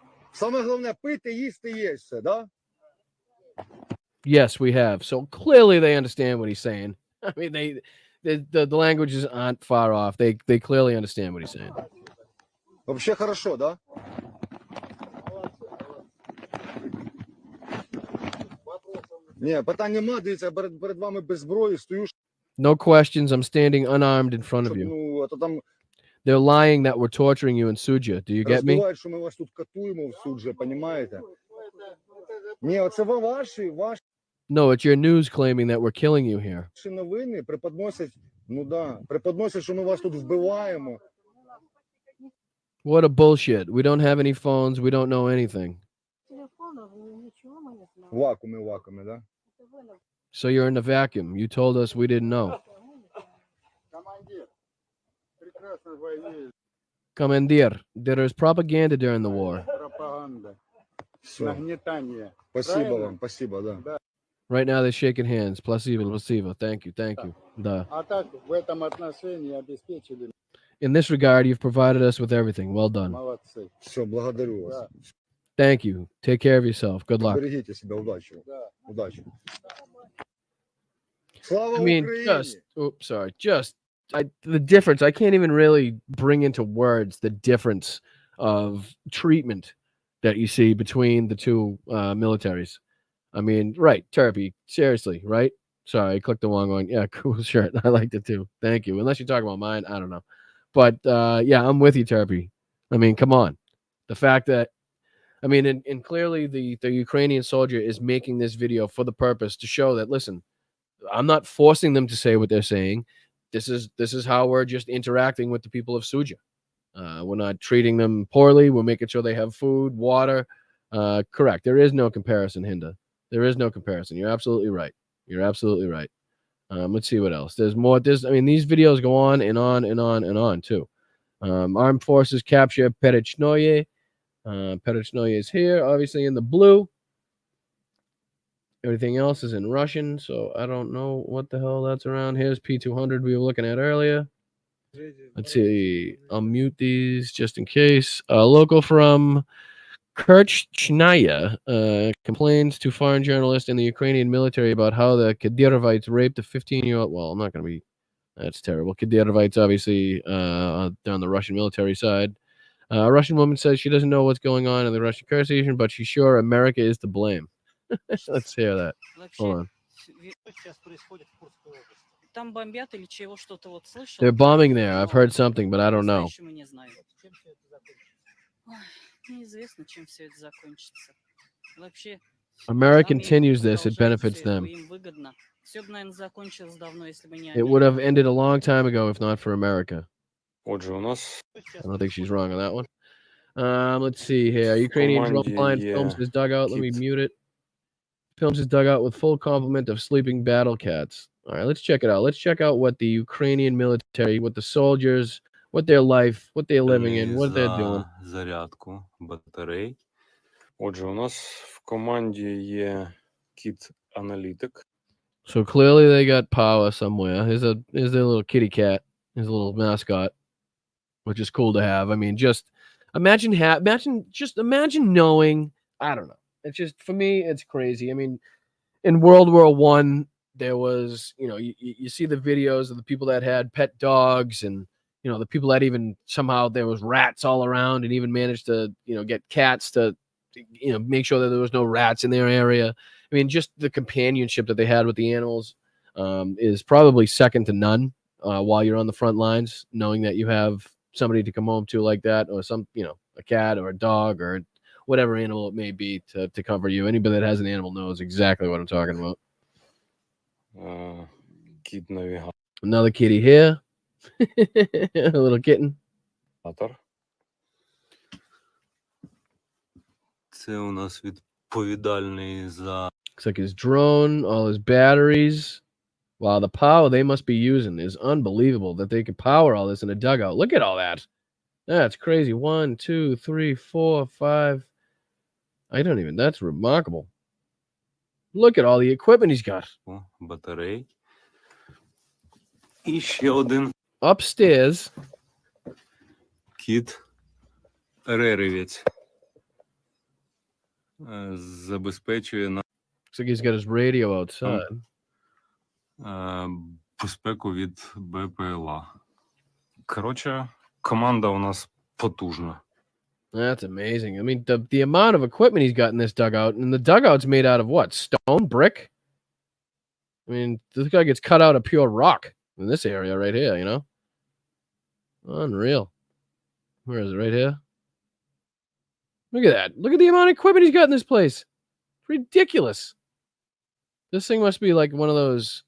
Yes, we have. So clearly they understand what he's saying. I mean, the languages aren't far off. They clearly understand what he's saying. No questions. I'm standing unarmed in front of you. They're lying that we're torturing you in Suja. Do you get me? No, it's your news claiming that we're killing you here. What a bullshit. We don't have any phones. We don't know anything. So you're in the vacuum. You told us we didn't know. Commandeer, there is propaganda during the war. Right now they're shaking hands. Placebo. Thank you. In this regard, you've provided us with everything. Well done. Thank you. Take care of yourself. Good luck. I mean, the difference, I can't even really bring into words the difference of treatment that you see between the two militaries. I mean, right, Turpy, seriously, right? Sorry, I clicked the wrong one. Yeah, cool shirt. I liked it too. Thank you. Unless you're talking about mine, I don't know. But yeah, I'm with you, Turpy. I mean, come on. The fact that, I mean, and clearly the Ukrainian soldier is making this video for the purpose to show that, listen, I'm not forcing them to say what they're saying. This is how we're just interacting with the people of Suja. We're not treating them poorly. We're making sure they have food, water. Correct. There is no comparison, Hinda. There is no comparison. You're absolutely right. Let's see what else. There's more. I mean, these videos go on and on and on and on too. Armed forces capture Perechnoye. Perechnoye is here, obviously in the blue. Everything else is in Russian, so I don't know what the hell that's around. Here's P200 we were looking at earlier. Let's see. I'll mute these just in case. A local from Kerchnaya complains to foreign journalists in the Ukrainian military about how the Kadyrovites raped a 15-year-old. Well, I'm not going to be That's terrible. Kadyrovites, obviously, down the Russian military side. A Russian woman says she doesn't know what's going on in the Russian Kursk region, but she's sure America is to blame. Let's hear that. Hold on. They're bombing there. I've heard something, but I don't know. America continues this. It benefits them. It would have ended a long time ago if not for America. I don't think she's wrong on that one. Let's see here. Ukrainian drone line films his dugout. Let me mute it. Films his dugout with full complement of sleeping battle cats. All right, let's check it out. Let's check out what the Ukrainian military, what the soldiers, what their life, what they're living in, what they're doing. Зарядку батарей. Отже, у нас в команді є кіт-аналітик. So clearly they got power somewhere. Here's their little kitty cat, his little mascot, which is cool to have. I mean, just imagine knowing. I don't know. It's just, for me, it's crazy. I mean, in World War I, there was, you see the videos of the people that had pet dogs, and the people that even somehow there was rats all around, and even managed to get cats to make sure that there was no rats in their area. I mean, just the companionship that they had with the animals is probably second to none while you're on the front lines, knowing that you have somebody to come home to like that, or a cat or a dog or whatever animal it may be to cover you. Anybody that has an animal knows exactly what I'm talking about. Another kitty here. A little kitten. Це у нас відповідальний за... Looks like his drone, all his batteries. Wow, the power they must be using is unbelievable that they could power all this in a dugout. Look at all that. That's crazy. 1, 2, 3, 4, 5. That's remarkable. Look at all the equipment he's got. Батарей. І ще один Upstairs. Кіт-реревець. Забезпечує нам Looks like he's got his radio outside. безпеку від БПЛА. Коротше, команда у нас потужна. That's amazing. I mean, the amount of equipment he's got in this dugout, and the dugout's made out of what? Stone? Brick? I mean, this guy gets cut out of pure rock in this area right here, Unreal. Where is it? Right here? Look at that. Look at the amount of equipment he's got in this place. It's ridiculous. This thing must be like one of those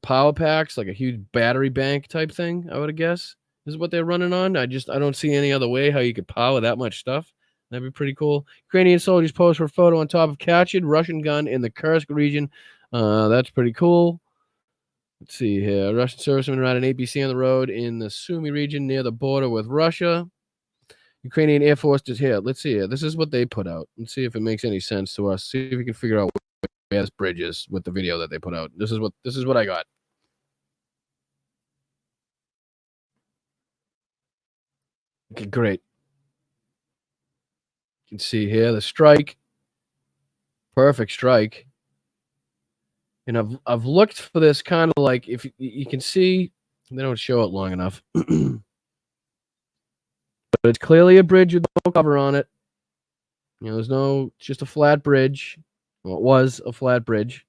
power packs, like a huge battery bank type thing, I would guess. This is what they're running on. I don't see any other way how you could power that much stuff. That'd be pretty cool. Ukrainian soldiers pose for a photo on top of captured Russian gun in the Kursk region. That's pretty cool. Let's see here. Russian servicemen ride an APC on the road in the Sumy region near the border with Russia. Ukrainian Air Force is here. Let's see here. This is what they put out. Let's see if it makes any sense to us. See if we can figure out where this bridge is with the video that they put out. This is what I got. Okay, great. You can see here the strike. Perfect strike. And I've looked for this kind of like, if you can see, they don't show it long enough. But it's clearly a bridge with no cover on it. There's it's just a flat bridge. Well, it was a flat bridge.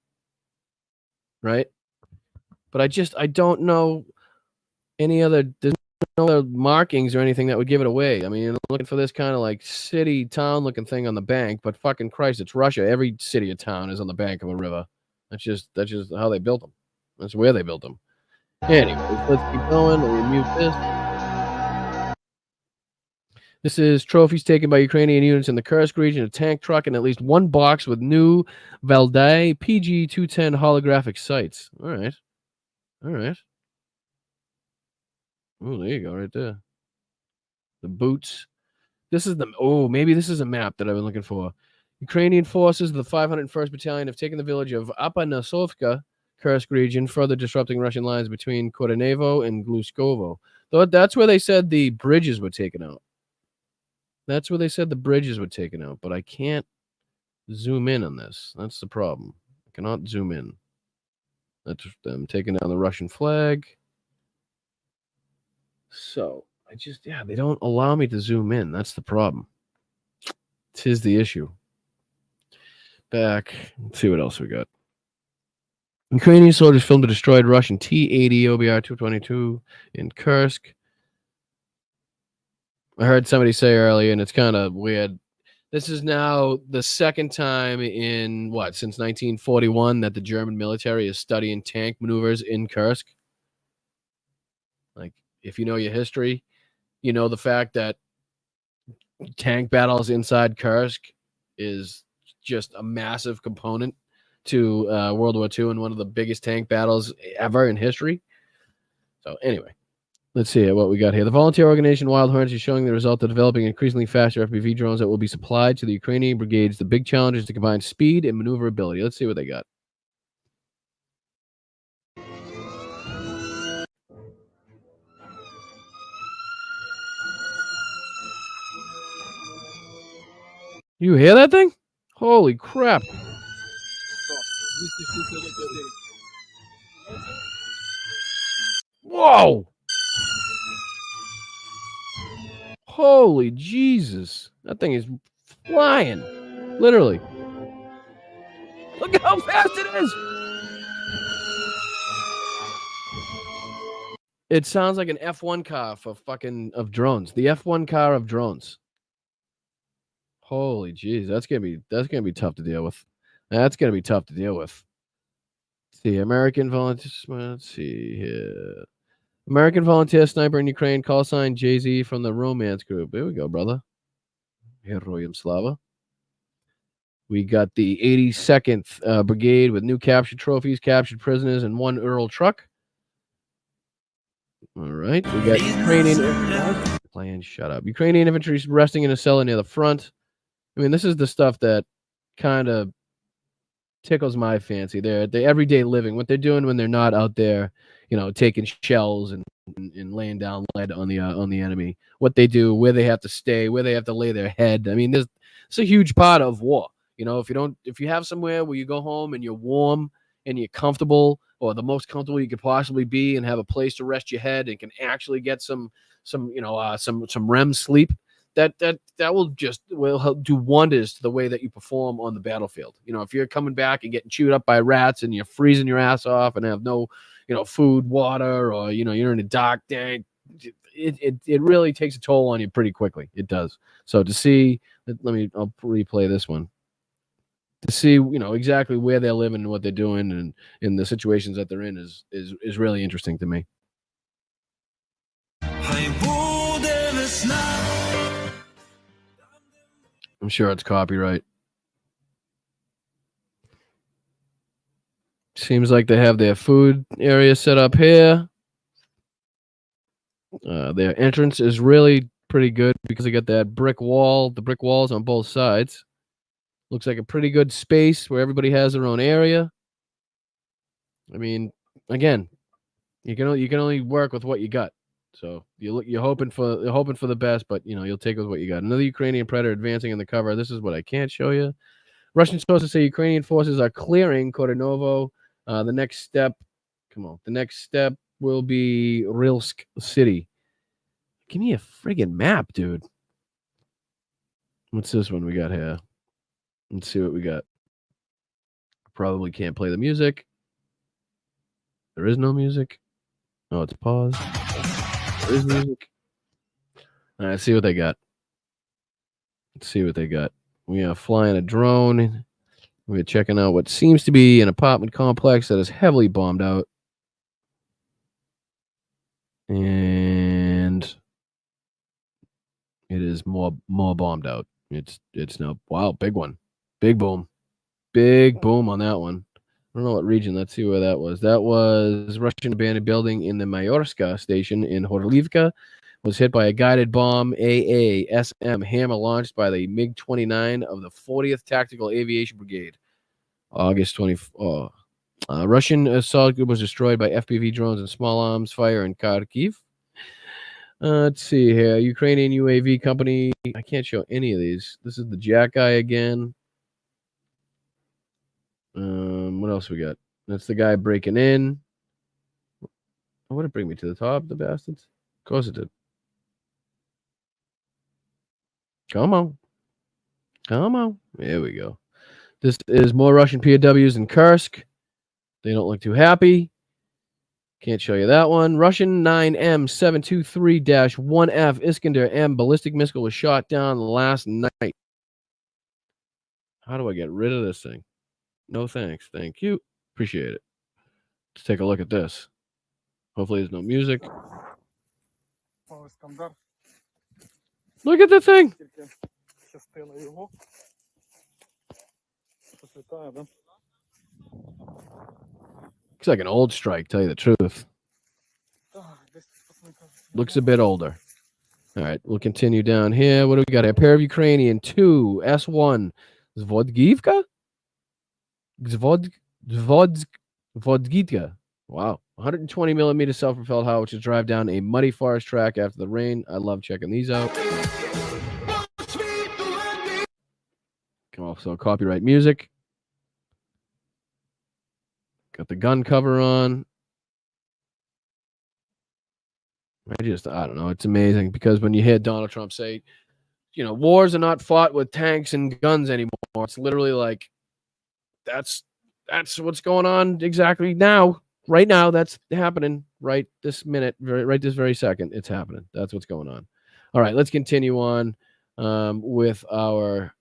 Right? But I don't know there's no other markings or anything that would give it away. I mean, you're looking for this kind of like city town looking thing on the bank, but fucking Christ, it's Russia. Every city or town is on the bank of a river. That's just how they built them. That's where they built them. Anyways, let's keep going. Let me mute this. This is trophies taken by Ukrainian units in the Kursk region, a tank truck, and at least one box with new Valdai PG-210 holographic sights. All right. Oh, there you go, right there. The boots. Maybe this is a map that I've been looking for. Ukrainian forces of the 501st Battalion have taken the village of Apanasovka, Kursk region, further disrupting Russian lines between Korenevo and Gluskovo. That's where they said the bridges were taken out. But I can't zoom in on this. That's the problem. I cannot zoom in. That's them taking down the Russian flag. So they don't allow me to zoom in. That's the problem. Tis the issue. Back. Let's see what else we got. Ukrainian soldiers filmed a destroyed Russian T-80 OBR-222 in Kursk. I heard somebody say earlier, and it's kind of weird. This is now the second time in since 1941 that the German military is studying tank maneuvers in Kursk. Like, if you know your history, you know the fact that tank battles inside Kursk is just a massive component to World War II and one of the biggest tank battles ever in history. So anyway, let's see what we got here. The volunteer organization Wild Horns is showing the result of developing increasingly faster FPV drones that will be supplied to the Ukrainian brigades. The big challenge is to combine speed and maneuverability. Let's see what they got. You hear that thing? Holy crap. Whoa. Holy Jesus. That thing is flying. Literally. Look at how fast it is. It sounds like an F1 car of drones. The F1 car of drones. Holy jeez, that's gonna be tough to deal with. That's gonna be tough to deal with. Let's see, American volunteers. Let's see here. American volunteer sniper in Ukraine, call sign Jay-Z from the Romance Group. There we go, brother. Heroyam Slava. We got the 82nd Brigade with new captured trophies, captured prisoners, and one Earl truck. All right, we got Ukrainian. Shut up. Ukrainian infantry resting in a cellar near the front. I mean, this is the stuff that kind of tickles my fancy. They're everyday living. What they're doing when they're not out there, taking shells and laying down lead on the enemy. What they do, where they have to stay, where they have to lay their head. I mean, it's a huge part of war. If you have somewhere where you go home and you're warm and you're comfortable, or the most comfortable you could possibly be, and have a place to rest your head and can actually get some REM sleep, that will do wonders to the way that you perform on the battlefield. If you're coming back and getting chewed up by rats and you're freezing your ass off and have no, food, water, or you're in a dark tank, it really takes a toll on you pretty quickly. It does. So to see, I'll replay this one. To see, exactly where they're living and what they're doing and in the situations that they're in is really interesting to me. I'm sure it's copyright. Seems like they have their food area set up here. Their entrance is really pretty good because they got that brick wall, the brick walls on both sides. Looks like a pretty good space where everybody has their own area. I mean, again, you can only work with what you got. So you're hoping for the best, but you'll take with what you got. Another Ukrainian Predator advancing in the cover. This is what I can't show you. Russian sources say Ukrainian forces are clearing Kordonovo. The next step will be Rilsk City. Give me a friggin' map, dude. What's this one we got here? Let's see what we got. Probably can't play the music. There is no music. Oh, it's paused. There is music. All right, let's see what they got. We are flying a drone. We're checking out what seems to be an apartment complex that is heavily bombed out. And it is more bombed out. It's now, wow, big one. Big boom on that one. I don't know what region. Let's see where that was. That was Russian abandoned building in the Mayorska station in Horlivka. Was hit by a guided bomb AASM hammer launched by the MiG-29 of the 40th Tactical Aviation Brigade. August 24th. Russian assault group was destroyed by FPV drones and small arms fire in Kharkiv. Let's see here. Ukrainian UAV company. I can't show any of these. This is the Jack Eye again. What else we got? That's the guy breaking in. Oh, would it bring me to the top, the bastards? Of course it did. Come on. Come on. There we go. This is more Russian POWs in Kursk. They don't look too happy. Can't show you that one. Russian 9M723-1F Iskander M ballistic missile was shot down last night. How do I get rid of this thing? No thanks. Thank you. Appreciate it. Let's take a look at this. Hopefully there's no music. Look at the thing. Looks like an old strike, tell you the truth. Looks a bit older. All right, we'll continue down here. What do we got? A pair of Ukrainian 2 S1 Zvodgivka? Zvodgivka. Wow. 120 millimeter self-propelled howitzers drive down a muddy forest track after the rain. I love checking these out. Come off, so copyright music. Got the gun cover on. I don't know. It's amazing because when you hear Donald Trump say, wars are not fought with tanks and guns anymore. It's literally like, that's what's going on exactly now. Right now, that's happening right this minute, right this very second. It's happening. That's what's going on. All right, let's continue on with our.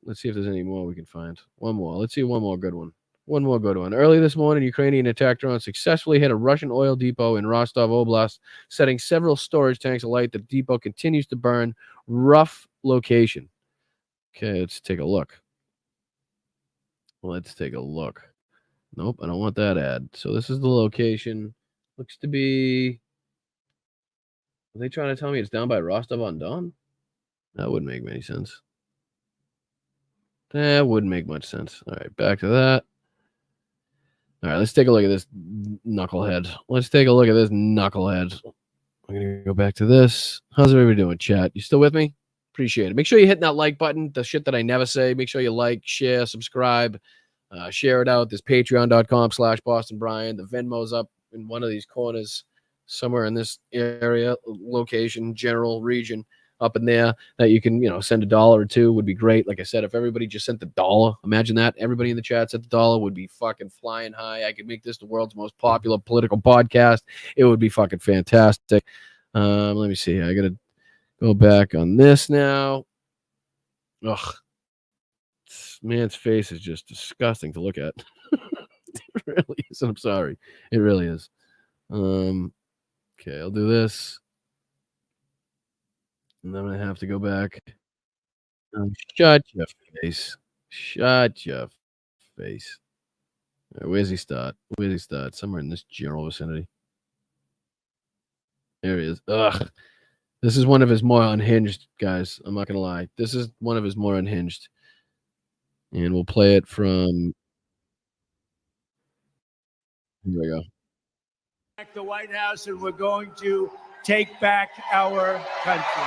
Let's see if there's any more we can find. One more. Let's see one more good one. One more good one. Early this morning, Ukrainian attack drone successfully hit a Russian oil depot in Rostov Oblast, setting several storage tanks alight. The depot continues to burn. Rough location. Okay, let's take a look. Let's take a look. Nope, I don't want that ad. So this is the location. Looks to be... Are they trying to tell me it's down by Rostov-on-Don? That wouldn't make any sense. That wouldn't make much sense. All right, back to that. All right, let's take a look at this knucklehead. I'm going to go back to this. How's everybody doing, chat? You still with me? Appreciate it. Make sure you're hitting that like button, the shit that I never say. Make sure you like, share, subscribe, share it out. There's patreon.com/Boston Brian. The Venmo's up in one of these corners, somewhere in this area, location, general region. Up in there that you can, send $1 or $2 would be great. Like I said, if everybody just sent $1, imagine that. Everybody in the chat sent $1 would be fucking flying high. I could make this the world's most popular political podcast. It would be fucking fantastic. Let me see. I got to go back on this now. Ugh. This man's face is just disgusting to look at. It really is. I'm sorry. It really is. Okay, I'll do this. And I'm going to have to go back. Shut your face. Shut your face. All right, where's he start? Somewhere in this general vicinity. There he is. Ugh. This is one of his more unhinged, guys. I'm not going to lie. This is one of his more unhinged. And we'll play it from... Here we go. Back the White House, and we're going to take back our country.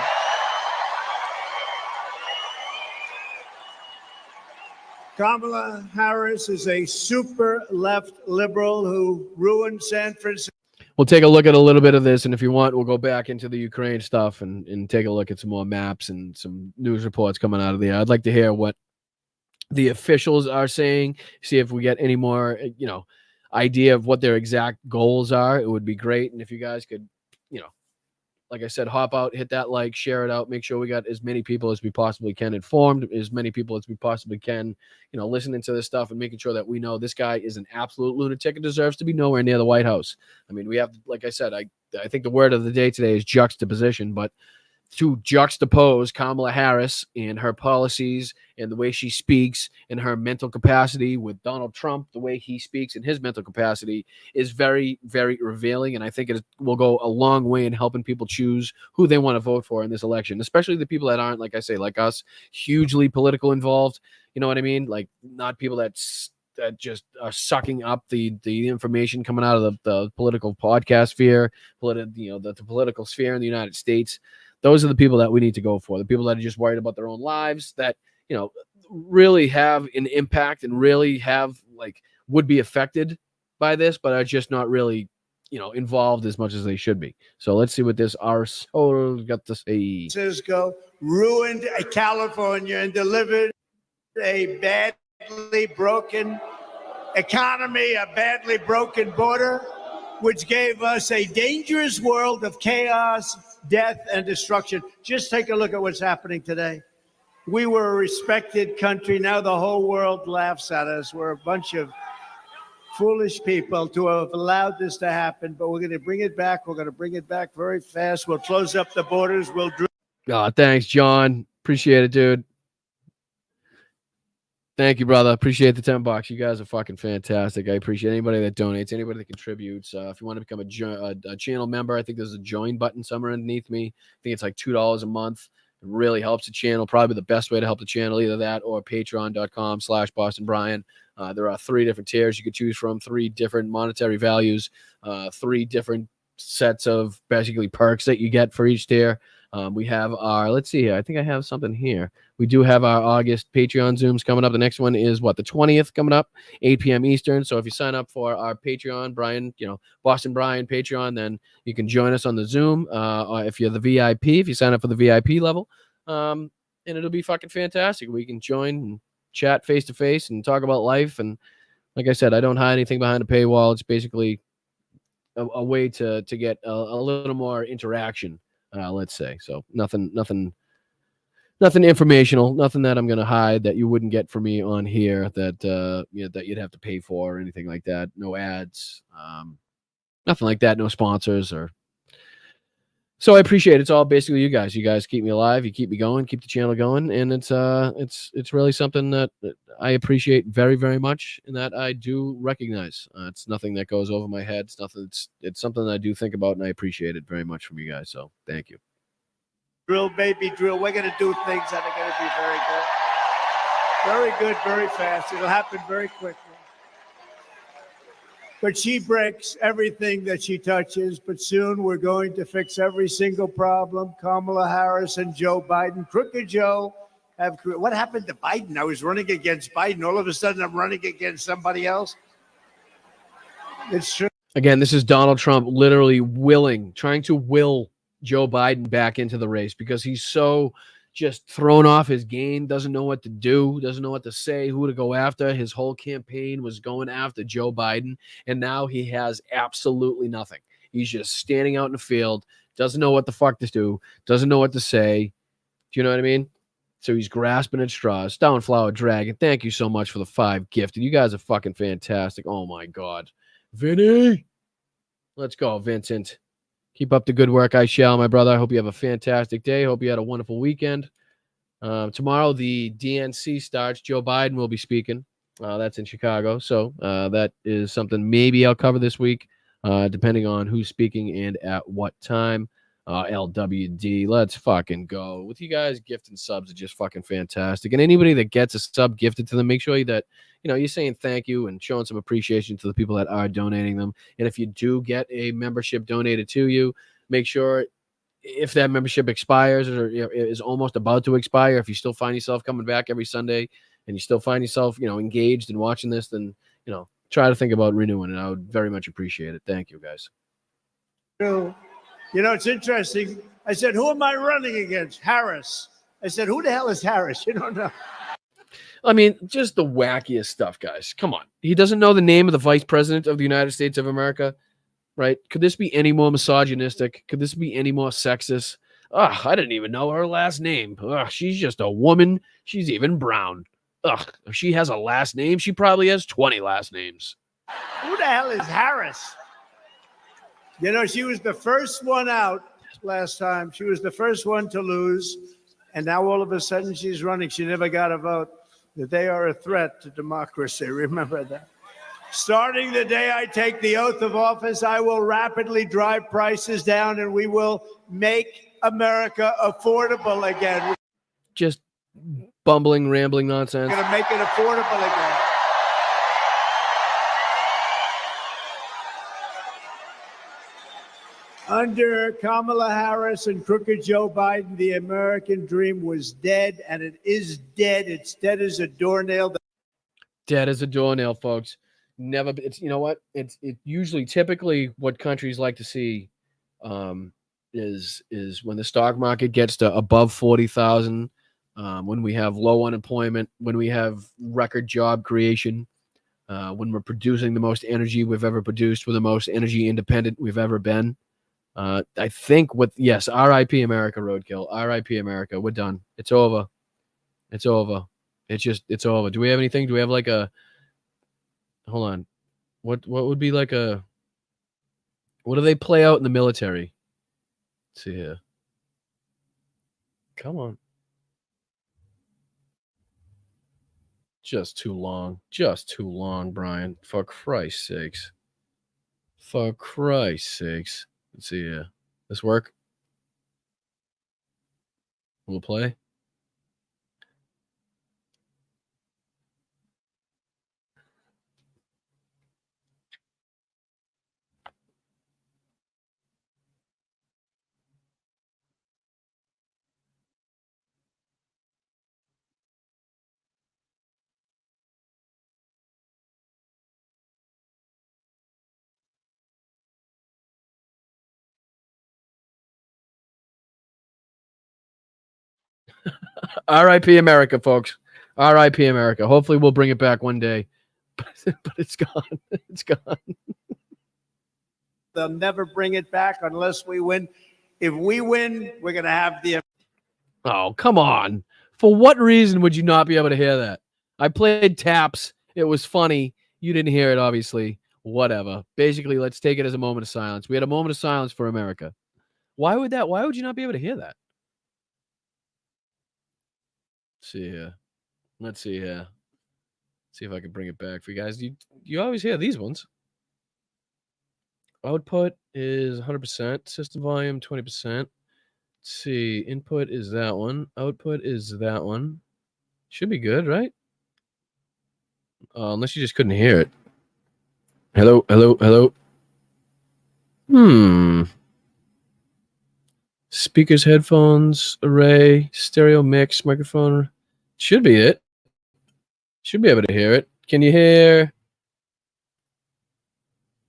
Kamala Harris is a super left liberal who ruined San Francisco. We'll take a look at a little bit of this, and if you want, we'll go back into the Ukraine stuff and take a look at some more maps and some news reports coming out of there. I'd like to hear what the officials are saying, see if we get any more, idea of what their exact goals are. It would be great. And if you guys could, like I said, hop out, hit that like, share it out, make sure we got as many people as we possibly can informed, as many people as we possibly can, listening to this stuff and making sure that we know this guy is an absolute lunatic and deserves to be nowhere near the White House. I mean, we have, like I said, I think the word of the day today is juxtaposition, but to juxtapose Kamala Harris and her policies and the way she speaks and her mental capacity with Donald Trump, the way he speaks and his mental capacity is very, very revealing. And I think it will go a long way in helping people choose who they want to vote for in this election, especially the people that aren't, like I say, like us, hugely political involved. You know what I mean? Like not people that just are sucking up the information coming out of the political podcast sphere, the political sphere in the United States. Those are the people that we need to go for. The people that are just worried about their own lives, that, really have an impact and really have would be affected by this, but are just not really, involved as much as they should be. So let's see what this arsehole got to say. Francisco ruined California and delivered a badly broken economy, a badly broken border, which gave us a dangerous world of chaos, death, and destruction. Just take a look at what's happening today. We were a respected country. Now the whole world laughs at us. We're a bunch of foolish people to have allowed this to happen, but we're going to bring it back. We're going to bring it back very fast. We'll close up the borders. We'll Thanks, John. Appreciate it, dude. Thank you, brother. Appreciate the $10. You guys are fucking fantastic. I appreciate anybody that donates, anybody that contributes. If you want to become a channel member, I think there's a join button somewhere underneath me. I think it's like $2 a month. It really helps the channel. Probably the best way to help the channel, either that or patreon.com/BostonBrian. There are 3 different tiers you could choose from, 3 different monetary values, 3 different sets of basically perks that you get for each tier. We have our, let's see here. I think I have something here. We do have our August Patreon Zooms coming up. The next one is the 20th coming up, 8 p.m. Eastern. So if you sign up for our Patreon, Brian, Boston Brian Patreon, then you can join us on the Zoom. Or if you're the VIP, if you sign up for the VIP level, and it'll be fucking fantastic. We can join and chat face to face and talk about life. And like I said, I don't hide anything behind a paywall. It's basically a way to get a little more interaction. Let's say. So nothing informational, nothing that I'm going to hide that you wouldn't get from me on here that that you'd have to pay for or anything like that. No ads, nothing like that. No sponsors So I appreciate it. It's all basically you guys. You guys keep me alive. You keep me going. Keep the channel going, and it's really something that I appreciate very, very much, and that I do recognize. It's nothing that goes over my head. It's nothing. It's something that I do think about, and I appreciate it very much from you guys. So thank you. drill, baby, drill. We're going to do things that are going to be very good. Very good, very fast. It'll happen very quickly. But she breaks everything that she touches. But soon we're going to fix every single problem. Kamala Harris and Joe Biden. Crooked Joe have. What happened to Biden? I was running against Biden. All of a sudden I'm running against somebody else. It's true. Again, this is Donald Trump literally trying to will Joe Biden back into the race because he's so just thrown off his game, doesn't know what to do, doesn't know what to say, who to go after. His whole campaign was going after Joe Biden, and now he has absolutely nothing. He's just standing out in the field, doesn't know what the fuck to do, doesn't know what to say. Do you know what I mean? So he's grasping at straws. Downflower Dragon, thank you so much for the 5 gifted. You guys are fucking fantastic. Oh, my God. Vinny! Let's go, Vincent. Keep up the good work, I shall, my brother. I hope you have a fantastic day. Hope you had a wonderful weekend. Tomorrow, the DNC starts. Joe Biden will be speaking. That's in Chicago. So that is something maybe I'll cover this week, depending on who's speaking and at what time. LWD, let's fucking go. With you guys, gifting subs are just fucking fantastic. And anybody that gets a sub gifted to them, make sure that you're saying thank you and showing some appreciation to the people that are donating them. And if you do get a membership donated to you, make sure if that membership expires or is almost about to expire, if you still find yourself coming back every Sunday and you still find yourself, engaged in watching this, then, try to think about renewing it. I would very much appreciate it. Thank you, guys. It's interesting. I said, who am I running against? Harris. I said, who the hell is Harris? You don't know. I mean, just the wackiest stuff, guys. Come on. He doesn't know the name of the vice president of the United States of America, right? Could this be any more misogynistic? Could this be any more sexist? I didn't even know her last name. She's just a woman. She's even brown. If she has a last name, she probably has 20 last names. Who the hell is Harris? She was the first one out last time. She was the first one to lose. And now all of a sudden she's running. She never got a vote. That they are a threat to democracy. Remember that. Starting the day I take the oath of office, I will rapidly drive prices down and we will make America affordable again. Just bumbling, rambling nonsense. We're going to make it affordable again. Under Kamala Harris and crooked Joe Biden, the American dream was dead, and it is dead. It's dead as a doornail. Dead as a doornail, folks. never. It's you know what? It's usually typically what countries like to see is when the stock market gets to above 40,000, when we have low unemployment, when we have record job creation, when we're producing the most energy we've ever produced, we're the most energy independent we've ever been. I think yes, R.I.P. America, roadkill. R.I.P. America. We're done. It's over. It's over. It's over. Do we have anything? Do we have like a? Hold on. What would be like a? What do they play out in the military? Let's see here. Come on. Just too long. Just too long, Brian. For Christ's sakes. For Christ's sakes. Let's see here. This work? We'll play. R.I.P. America, folks. R.I.P. America. Hopefully we'll bring it back one day. But it's gone. It's gone. They'll never bring it back unless we win. If we win, we're going to have the. Oh, come on. For what reason would you not be able to hear that? I played taps. It was funny. You didn't hear it, obviously. Whatever. Basically, let's take it as a moment of silence. We had a moment of silence for America. Why would you not be able to hear that? Let's see here. Let's see here. See if I can bring it back for you guys. You always hear these ones. Output is 100%. System volume 20%. Let's see. Input is that one. Output is that one. Should be good, right? Unless you just couldn't hear it. Hello, hello, hello. Speakers, headphones, array, stereo mix, microphone. Should be it. Should be able to hear it. Can you hear?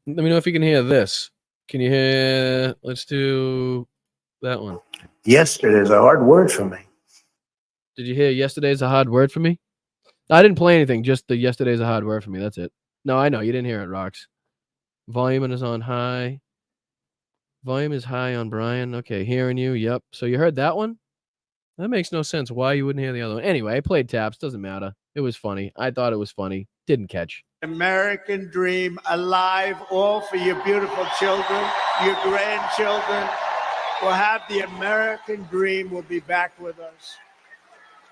Let me know if you can hear this. Can you hear? Let's do that one. Yesterday's a hard word for me. Did you hear yesterday's a hard word for me? I didn't play anything, just the yesterday's a hard word for me. That's it. No, I know. You didn't hear it, Rocks. Volume is on high. Volume is high on Brian. Okay, hearing you. Yep. So you heard that one? That makes no sense. Why you wouldn't hear the other one? Anyway, I played taps. Doesn't matter. It was funny. I thought it was funny. Didn't catch. American dream alive, all for your beautiful children, your grandchildren. We'll have the American dream. Will be back with us.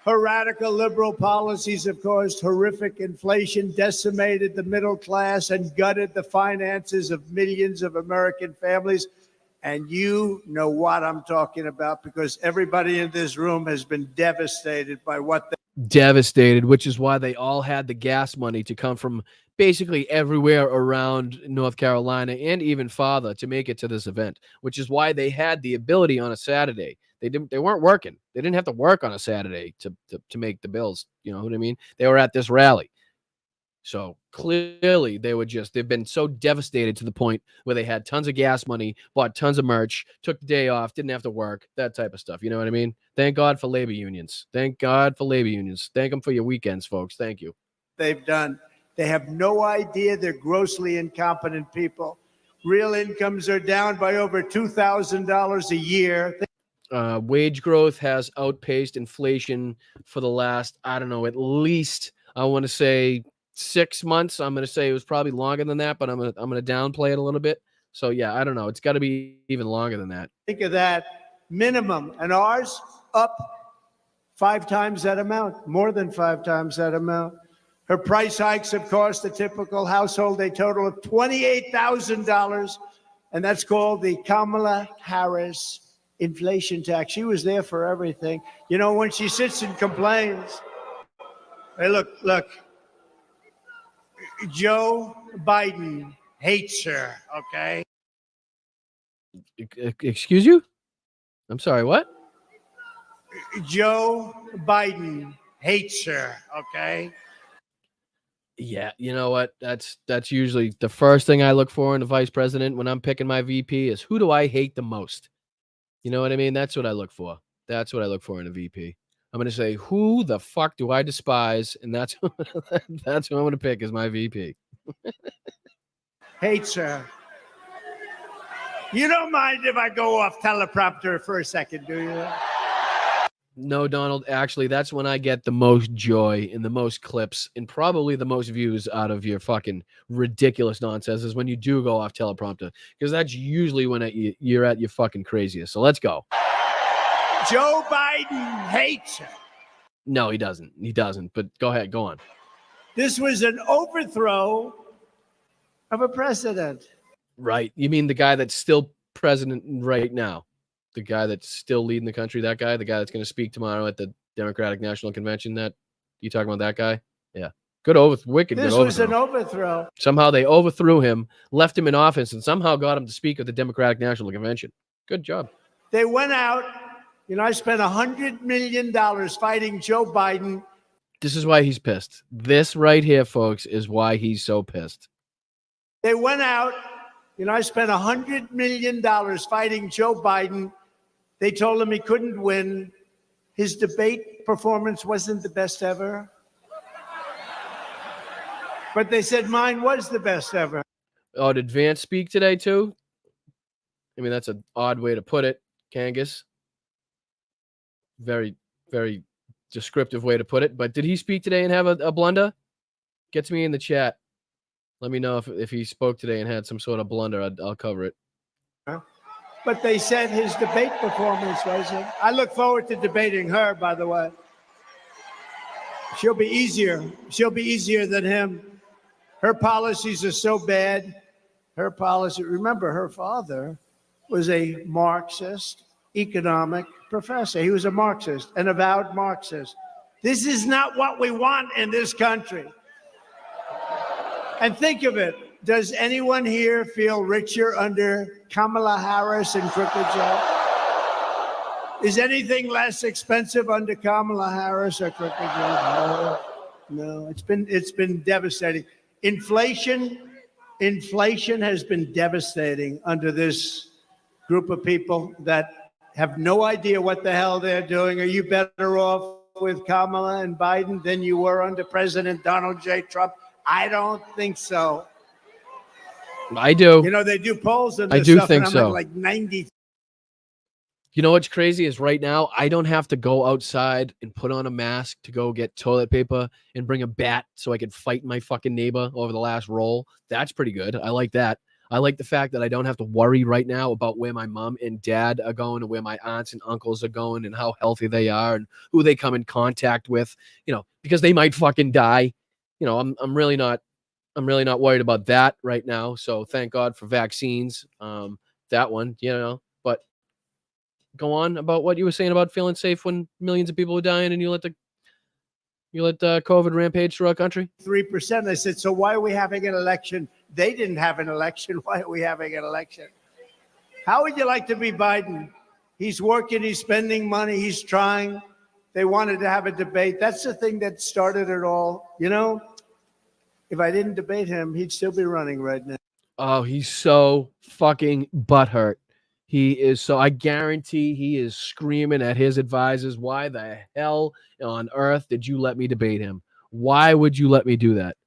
Her radical liberal policies have caused horrific inflation, decimated the middle class, and gutted the finances of millions of American families. And you know what I'm talking about, because everybody in this room has been devastated by what they. Devastated, which is why they all had the gas money to come from basically everywhere around North Carolina and even farther to make it to this event, which is why they had the ability on a Saturday. They weren't working. They didn't have to work on a Saturday to make the bills. You know what I mean? They were at this rally. So clearly they've been so devastated to the point where they had tons of gas money, bought tons of merch, took the day off, didn't have to work, that type of stuff. You know what I mean? Thank God for labor unions. Thank God for labor unions. Thank them for your weekends, folks. Thank you. They've done. They have no idea. They're grossly incompetent people. Real incomes are down by over $2,000 a year. Wage growth has outpaced inflation for the last, I don't know, at least, I want to say 6 months. I'm going to say it was probably longer than that, but I'm going to downplay it a little bit. So yeah, I don't know. It's got to be even longer than that. Think of that minimum, and ours up 5 times that amount, more than 5 times that amount. Her price hikes have cost a typical household a total of $28,000, and that's called the Kamala Harris inflation tax. She was there for everything. You know, when she sits and complains, hey, look, Joe Biden hates her, okay? Excuse you? I'm sorry, what? Joe Biden hates her, okay? Yeah, you know what? That's usually the first thing I look for in a vice president when I'm picking my VP is who do I hate the most? You know what I mean? That's what I look for. That's what I look for in a VP. I'm going to say, who the fuck do I despise? And that's that's who I'm going to pick as my VP. Hates her. You don't mind if I go off teleprompter for a second, do you? No, Donald, actually, that's when I get the most joy and the most clips and probably the most views out of your fucking ridiculous nonsense is when you do go off teleprompter, because that's usually when you're at your fucking craziest. So let's go. Joe Biden hates her. No, he doesn't. He doesn't. But go ahead. Go on. This was an overthrow of a president. Right. You mean the guy that's still president right now? The guy that's still leading the country, that guy, the guy that's going to speak tomorrow at the Democratic National Convention, that you talking about that guy? Yeah. Good wicked. This good was an overthrow. Somehow they overthrew him, left him in office, and somehow got him to speak at the Democratic National Convention. Good job. They went out. You know, I spent $100 million fighting Joe Biden. This is why he's pissed. This right here, folks, is why he's so pissed. They went out. You know, I spent $100 million fighting Joe Biden. They told him he couldn't win. His debate performance wasn't the best ever. But they said mine was the best ever. Oh, did Vance speak today too? I mean, that's an odd way to put it, Kangas. Very, very descriptive way to put it. But did he speak today and have a blunder? Get to me in the chat. Let me know if he spoke today and had some sort of blunder. I'll cover it. But they said his debate performance wasn't. I look forward to debating her, by the way. She'll be easier. She'll be easier than him. Her policies are so bad. Her policy, remember, her father was a Marxist economic professor. He was a Marxist, an avowed Marxist. This is not what we want in this country. And think of it. Does anyone here feel richer under Kamala Harris and Crooked Joe? Is anything less expensive under Kamala Harris or Crooked Joe? No. It's been devastating. Inflation has been devastating under this group of people that have no idea what the hell they're doing. Are you better off with Kamala and Biden than you were under President Donald J. Trump? I don't think so. I do. You know, they do polls and I do stuff, think and I'm so. at like 90. You know what's crazy is right now, I don't have to go outside and put on a mask to go get toilet paper and bring a bat so I can fight my fucking neighbor over the last roll. That's pretty good. I like that. I like the fact that I don't have to worry right now about where my mom and dad are going and where my aunts and uncles are going and how healthy they are and who they come in contact with, you know, because they might fucking die. You know, I'm really not worried about that right now. So thank God for vaccines. That one, you know, but go on about what you were saying about feeling safe when millions of people were dying and you let COVID rampage through our country. 3%. I said, so why are we having an election? They didn't have an election. Why are we having an election? How would you like to be Biden? He's working, he's spending money, he's trying. They wanted to have a debate. That's the thing that started it all. You know, if I didn't debate him, he'd still be running right now. Oh, he's so fucking butthurt. He is so, I guarantee he is screaming at his advisors, why the hell on earth did you let me debate him? Why would you let me do that?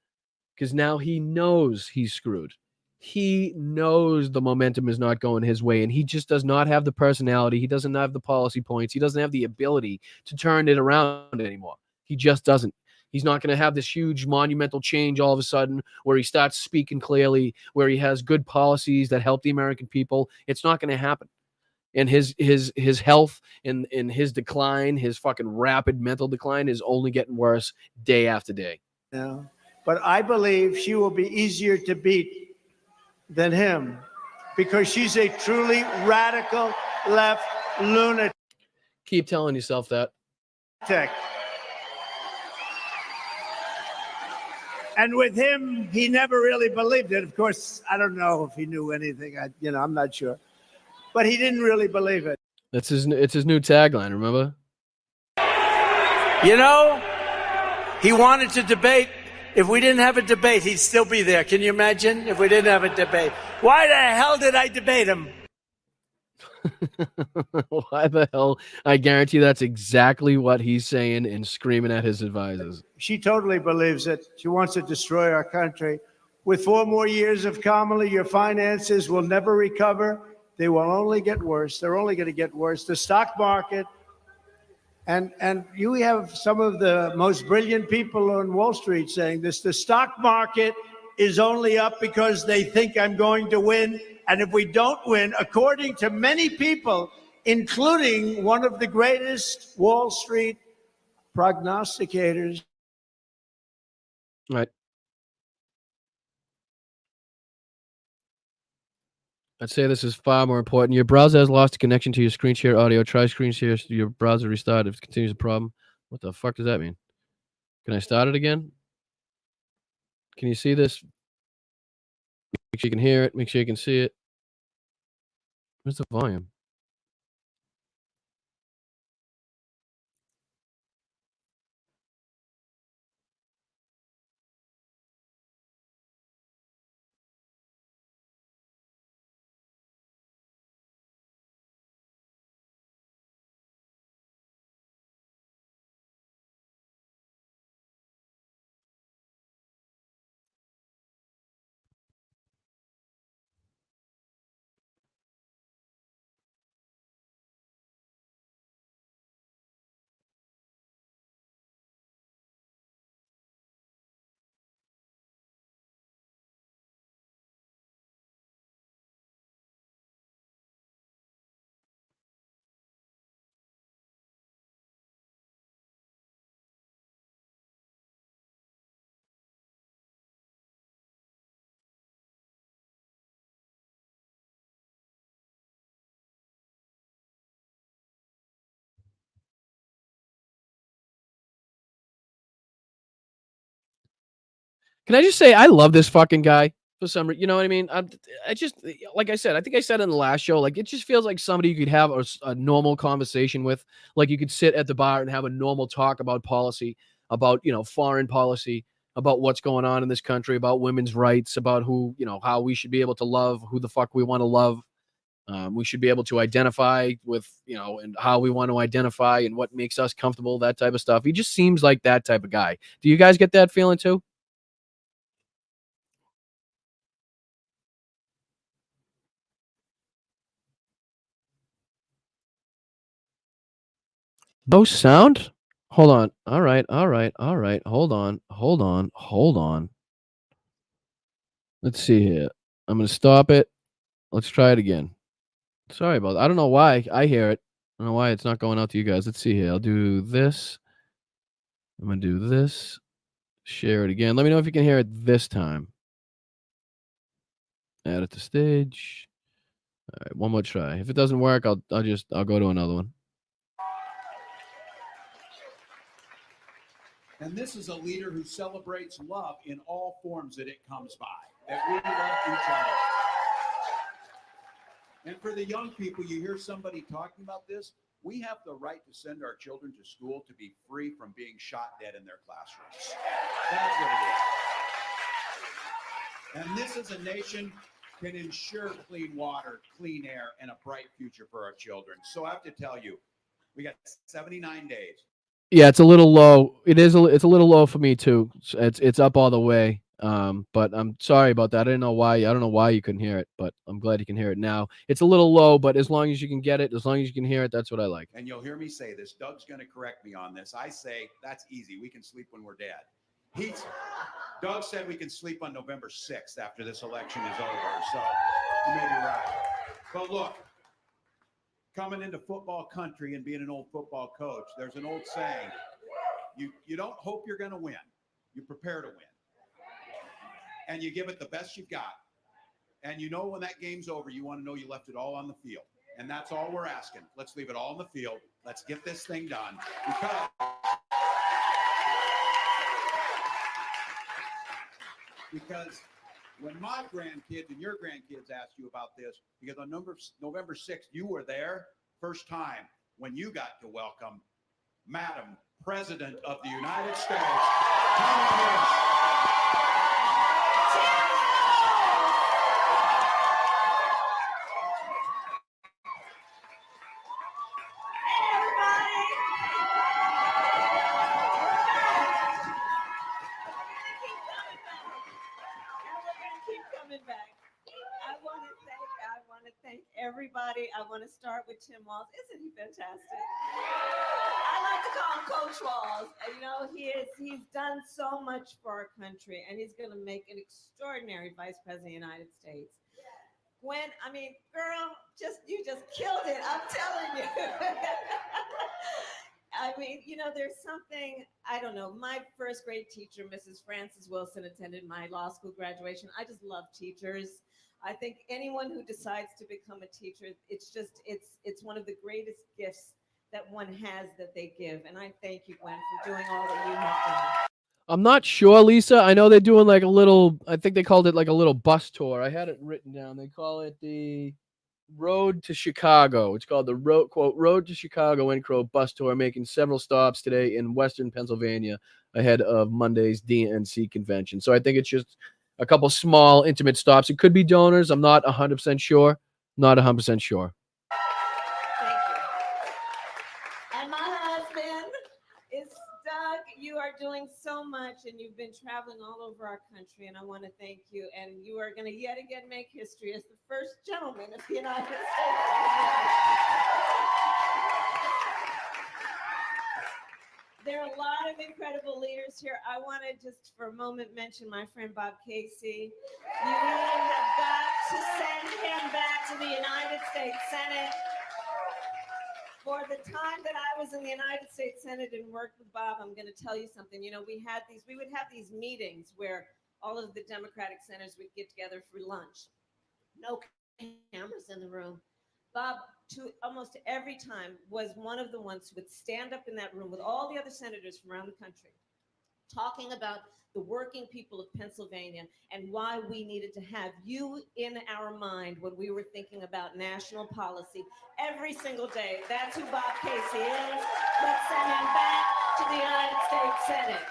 Because now he knows he's screwed. He knows the momentum is not going his way, and he just does not have the personality. He doesn't have the policy points. He doesn't have the ability to turn it around anymore. He just doesn't. He's not going to have this huge monumental change all of a sudden where he starts speaking clearly, where he has good policies that help the American people. It's not going to happen. And his health and his decline, his fucking rapid mental decline is only getting worse day after day. Yeah. But I believe she will be easier to beat than him because she's a truly radical left lunatic. Keep telling yourself that. And with him, he never really believed it. Of course, I don't know if he knew anything. I'm not sure. But he didn't really believe it. It's his new tagline, remember? You know, he wanted to debate If we didn't have a debate, he'd still be there. Can you imagine if we didn't have a debate? Why the hell did I debate him? Why the hell? I guarantee that's exactly what he's saying and screaming at his advisors. She totally believes it. She wants to destroy our country. With 4 more years of Kamala, your finances will never recover. They will only get worse. They're only going to get worse. The stock market, and you have some of the most brilliant people on Wall Street saying this, the stock market is only up because they think I'm going to win. And if we don't win, according to many people, including one of the greatest Wall Street prognosticators. Right. I'd say this is far more important. Your browser has lost a connection to your screen share audio. Try screen share your browser restart if it continues a problem. What the fuck does that mean? Can I start it again? Can you see this? Make sure you can hear it. Make sure you can see it. Where's the volume? Can I just say I love this fucking guy for some reason? You know what I mean? I just, like I said, I think I said in the last show, like it just feels like somebody you could have a normal conversation with. Like you could sit at the bar and have a normal talk about policy, about, you know, foreign policy, about what's going on in this country, about women's rights, about who, you know, how we should be able to love who the fuck we want to love. We should be able to identify with, you know, and how we want to identify and what makes us comfortable, that type of stuff. He just seems like that type of guy. Do you guys get that feeling too? No sound? Hold on. All right. Hold on. Let's see here. I'm going to stop it. Let's try it again. Sorry about that. I don't know why I hear it. I don't know why it's not going out to you guys. Let's see here. I'll do this. I'm going to do this. Share it again. Let me know if you can hear it this time. Add it to stage. All right, one more try. If it doesn't work, I'll go to another one. And this is a leader who celebrates love in all forms that it comes by, that we love each other. And for the young people, you hear somebody talking about this, we have the right to send our children to school to be free from being shot dead in their classrooms. That's what it is. And this is a nation can ensure clean water, clean air, and a bright future for our children. So I have to tell you, we got 79 days. Yeah, it's a little low. It's a little low for me too. It's up all the way. But I'm sorry about that. I don't know why you couldn't hear it, but I'm glad you can hear it now. It's a little low, but as long as you can get it, as long as you can hear it, that's what I like. And you'll hear me say this. Doug's going to correct me on this. I say that's easy. We can sleep when we're dead. Doug said we can sleep on November 6th after this election is over. So you may be right. But look, coming into football country and being an old football coach, there's an old saying, you don't hope you're going to win. You prepare to win. And you give it the best you've got. And you know when that game's over, you want to know you left it all on the field. And that's all we're asking. Let's leave it all on the field. Let's get this thing done. Because when my grandkids and your grandkids ask you about this, because on November 6th, you were there, first time when you got to welcome Madam President of the United States, Kamala Harris. Everybody, I want to start with Tim Walz. Isn't he fantastic? I like to call him Coach Walz. And, you know, he's done so much for our country, and he's going to make an extraordinary vice president of the United States. Gwen, I mean, girl, you just killed it. I'm telling you. I mean, you know, there's something, I don't know, my first grade teacher, Mrs. Frances Wilson, attended my law school graduation. I just love teachers. I think anyone who decides to become a teacher, it's one of the greatest gifts that one has that they give. And I thank you, Gwen, for doing all that you have done. I'm not sure, Lisa. I know they're doing like a little, I think they called it like a little bus tour. I had it written down. They call it the Road to Chicago. It's called the Road to Chicago, end quote, bus tour, making several stops today in Western Pennsylvania ahead of Monday's DNC convention. So I think it's just a couple small, intimate stops. It could be donors. I'm not 100% sure. Not 100% sure. Thank you. And my husband is Doug. You are doing so much, and you've been traveling all over our country, and I want to thank you. And you are going to yet again make history as the first gentleman of the United States. There are a lot of incredible leaders here. I want to just for a moment mention my friend Bob Casey. You have got to send him back to the United States Senate. For the time that I was in the United States Senate and worked with Bob, I'm going to tell you something. You know, we would have these meetings where all of the Democratic senators would get together for lunch. No cameras in the room. Bob, almost every time, was one of the ones who would stand up in that room with all the other senators from around the country, talking about the working people of Pennsylvania and why we needed to have you in our mind when we were thinking about national policy every single day. That's who Bob Casey is. Let's send him back to the United States Senate.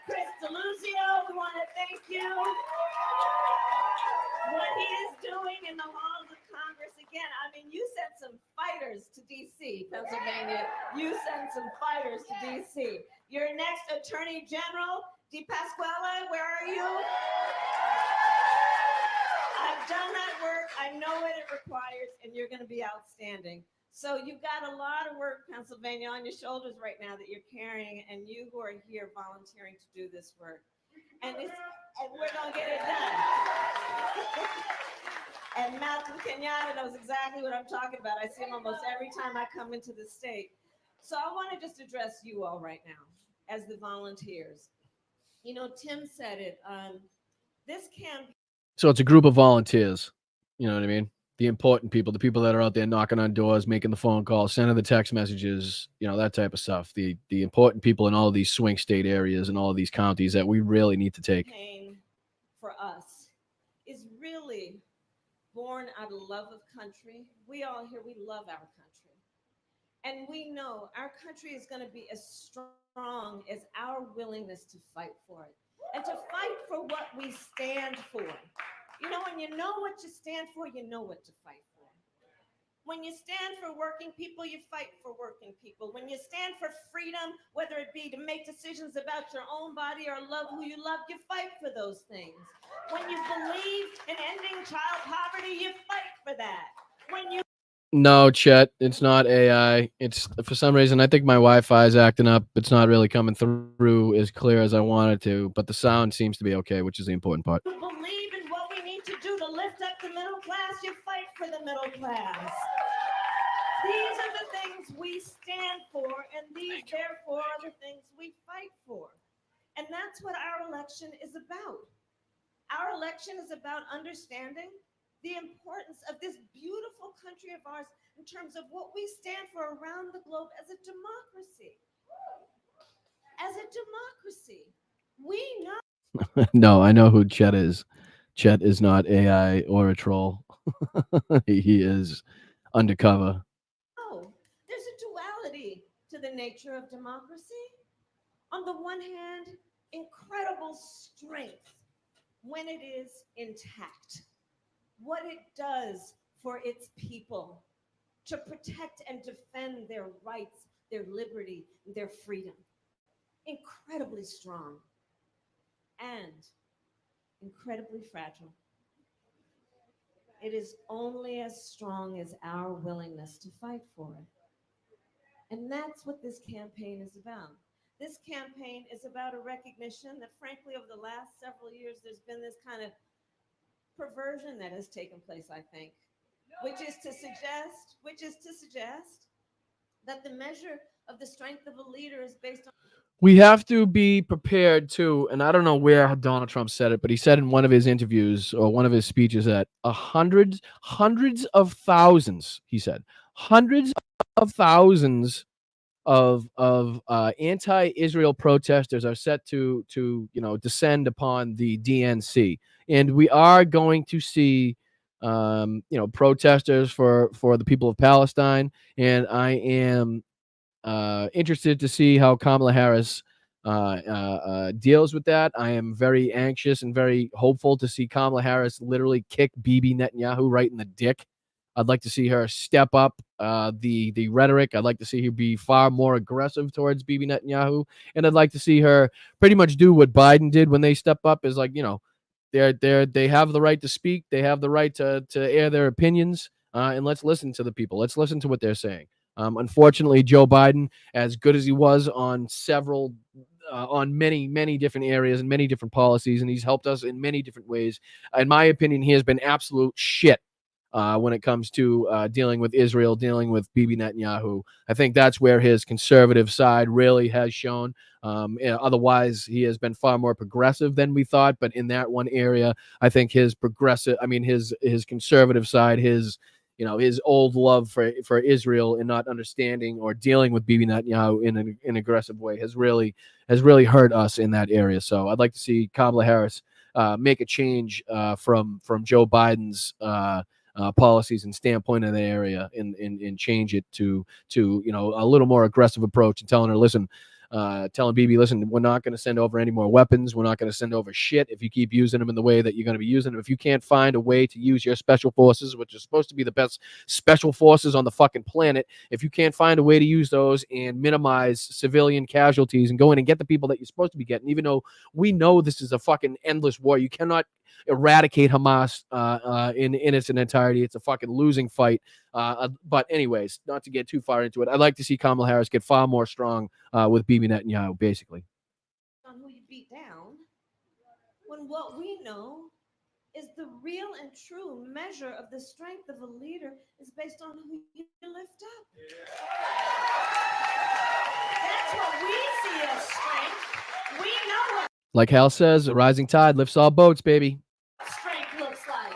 Chris DeLuzio, we want to thank you. What he is doing in the halls of Congress, again, I mean, you sent some fighters to D.C., Pennsylvania. You sent some fighters to D.C. Your next Attorney General, DePasquale, where are you? I've done that work. I know what it requires, and you're going to be outstanding. So you've got a lot of work, Pennsylvania, on your shoulders right now that you're carrying, and you who are here volunteering to do this work. And we're going to get it done. And Malcolm Kenyatta knows exactly what I'm talking about. I see him almost every time I come into the state. So I want to just address you all right now as the volunteers. You know, Tim said it. This campaign. So it's a group of volunteers. You know what I mean? The important people, the people that are out there knocking on doors, making the phone calls, sending the text messages, you know, that type of stuff. The important people in all of these swing state areas and all of these counties that we really need to take. For us is really born out of love of country. We all here, we love our country. And we know our country is going to be as strong as our willingness to fight for it and to fight for what we stand for. You know, when you know what you stand for, you know what to fight for. When you stand for working people, you fight for working people. When you stand for freedom, whether it be to make decisions about your own body or love who you love, you fight for those things. When you believe in ending child poverty, you fight for that. No, Chet, it's not AI. It's for some reason, I think my Wi-Fi is acting up. It's not really coming through as clear as I wanted to, but the sound seems to be okay, which is the important part. You believe in what we need to do to lift up the middle class, you fight for the middle class. These are the things we stand for, and these, therefore, are the things we fight for. And that's what our election is about. Our election is about understanding the importance of this beautiful country of ours in terms of what we stand for around the globe as a democracy. As a democracy, we know. No, I know who Chet is. Chet is not AI or a troll. He is undercover. Oh, there's a duality to the nature of democracy. On the one hand, incredible strength when it is intact, what it does for its people to protect and defend their rights, their liberty, their freedom. Incredibly strong and incredibly fragile. It is only as strong as our willingness to fight for it. And that's what this campaign is about. This campaign is about a recognition that, frankly, over the last several years, there's been this kind of perversion that has taken place, I think, which is to suggest that the measure of the strength of a leader is based on. We have to be prepared to, and I don't know where Donald Trump said it, but he said in one of his interviews or one of his speeches that hundreds of thousands, he said, hundreds of thousands of anti-Israel protesters are set to descend upon the DNC, and we are going to see protesters for the people of Palestine, and I am interested to see how Kamala Harris deals with that. I am very anxious and very hopeful to see Kamala Harris literally kick Bibi Netanyahu right in the dick. I'd like to see her step up the rhetoric. I'd like to see her be far more aggressive towards Bibi Netanyahu, and I'd like to see her pretty much do what Biden did when they step up. Is like, they have the right to speak, they have the right to air their opinions, and let's listen to the people. Let's listen to what they're saying. Unfortunately, Joe Biden, as good as he was on on many different areas and many different policies, and he's helped us in many different ways. In my opinion, he has been absolute shit when it comes to dealing with Israel, dealing with Bibi Netanyahu. I think that's where his conservative side really has shown. Otherwise, he has been far more progressive than we thought. But in that one area, I think his conservative side, his old love for Israel and not understanding or dealing with Bibi Netanyahu in an aggressive way has really hurt us in that area. So I'd like to see Kamala Harris make a change from Joe Biden's policies and standpoint in the area, and change it to a little more aggressive approach, and telling Bibi, listen, we're not going to send over any more weapons. We're not going to send over shit if you keep using them in the way that you're going to be using them. If you can't find a way to use your special forces, which are supposed to be the best special forces on the fucking planet, if you can't find a way to use those and minimize civilian casualties and go in and get the people that you're supposed to be getting, even though we know this is a fucking endless war, you cannot eradicate Hamas in its entirety. It's a fucking losing fight. But anyways, not to get too far into it, I'd like to see Kamala Harris get far more strong with Bibi Netanyahu, basically. On who you beat down, when what we know is the real and true measure of the strength of a leader is based on who you lift up. That's what we see as strength. We know what Like Hal says, a rising tide lifts all boats, baby. strength looks like.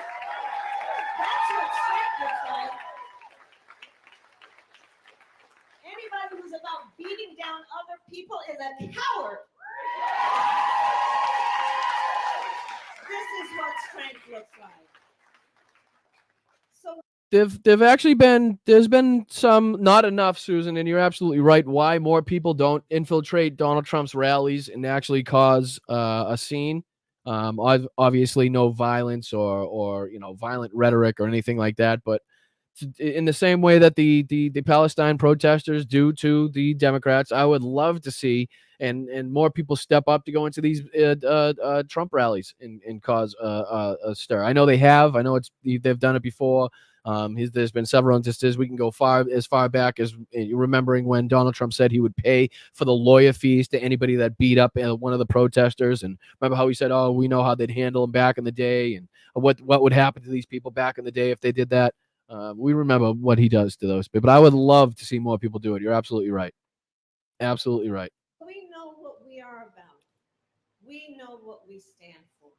That's what strength looks like. Anybody who's about beating down other people is a coward. This is what strength looks like. So There's been some, not enough, Susan, and you're absolutely right, why more people don't infiltrate Donald Trump's rallies and actually cause a scene. Obviously no violence or violent rhetoric or anything like that, but in the same way that the Palestine protesters do to the Democrats, I would love to see and more people step up to go into these Trump rallies and cause a stir. I know they have. I know they've done it before. There's been several instances. We can go as far back as remembering when Donald Trump said he would pay for the lawyer fees to anybody that beat up one of the protesters. And remember how he said, "Oh, we know how they'd handle them back in the day, and what would happen to these people back in the day if they did that." We remember what he does to those people. But I would love to see more people do it. You're absolutely right. Absolutely right. we know what we are about. We know what we stand for.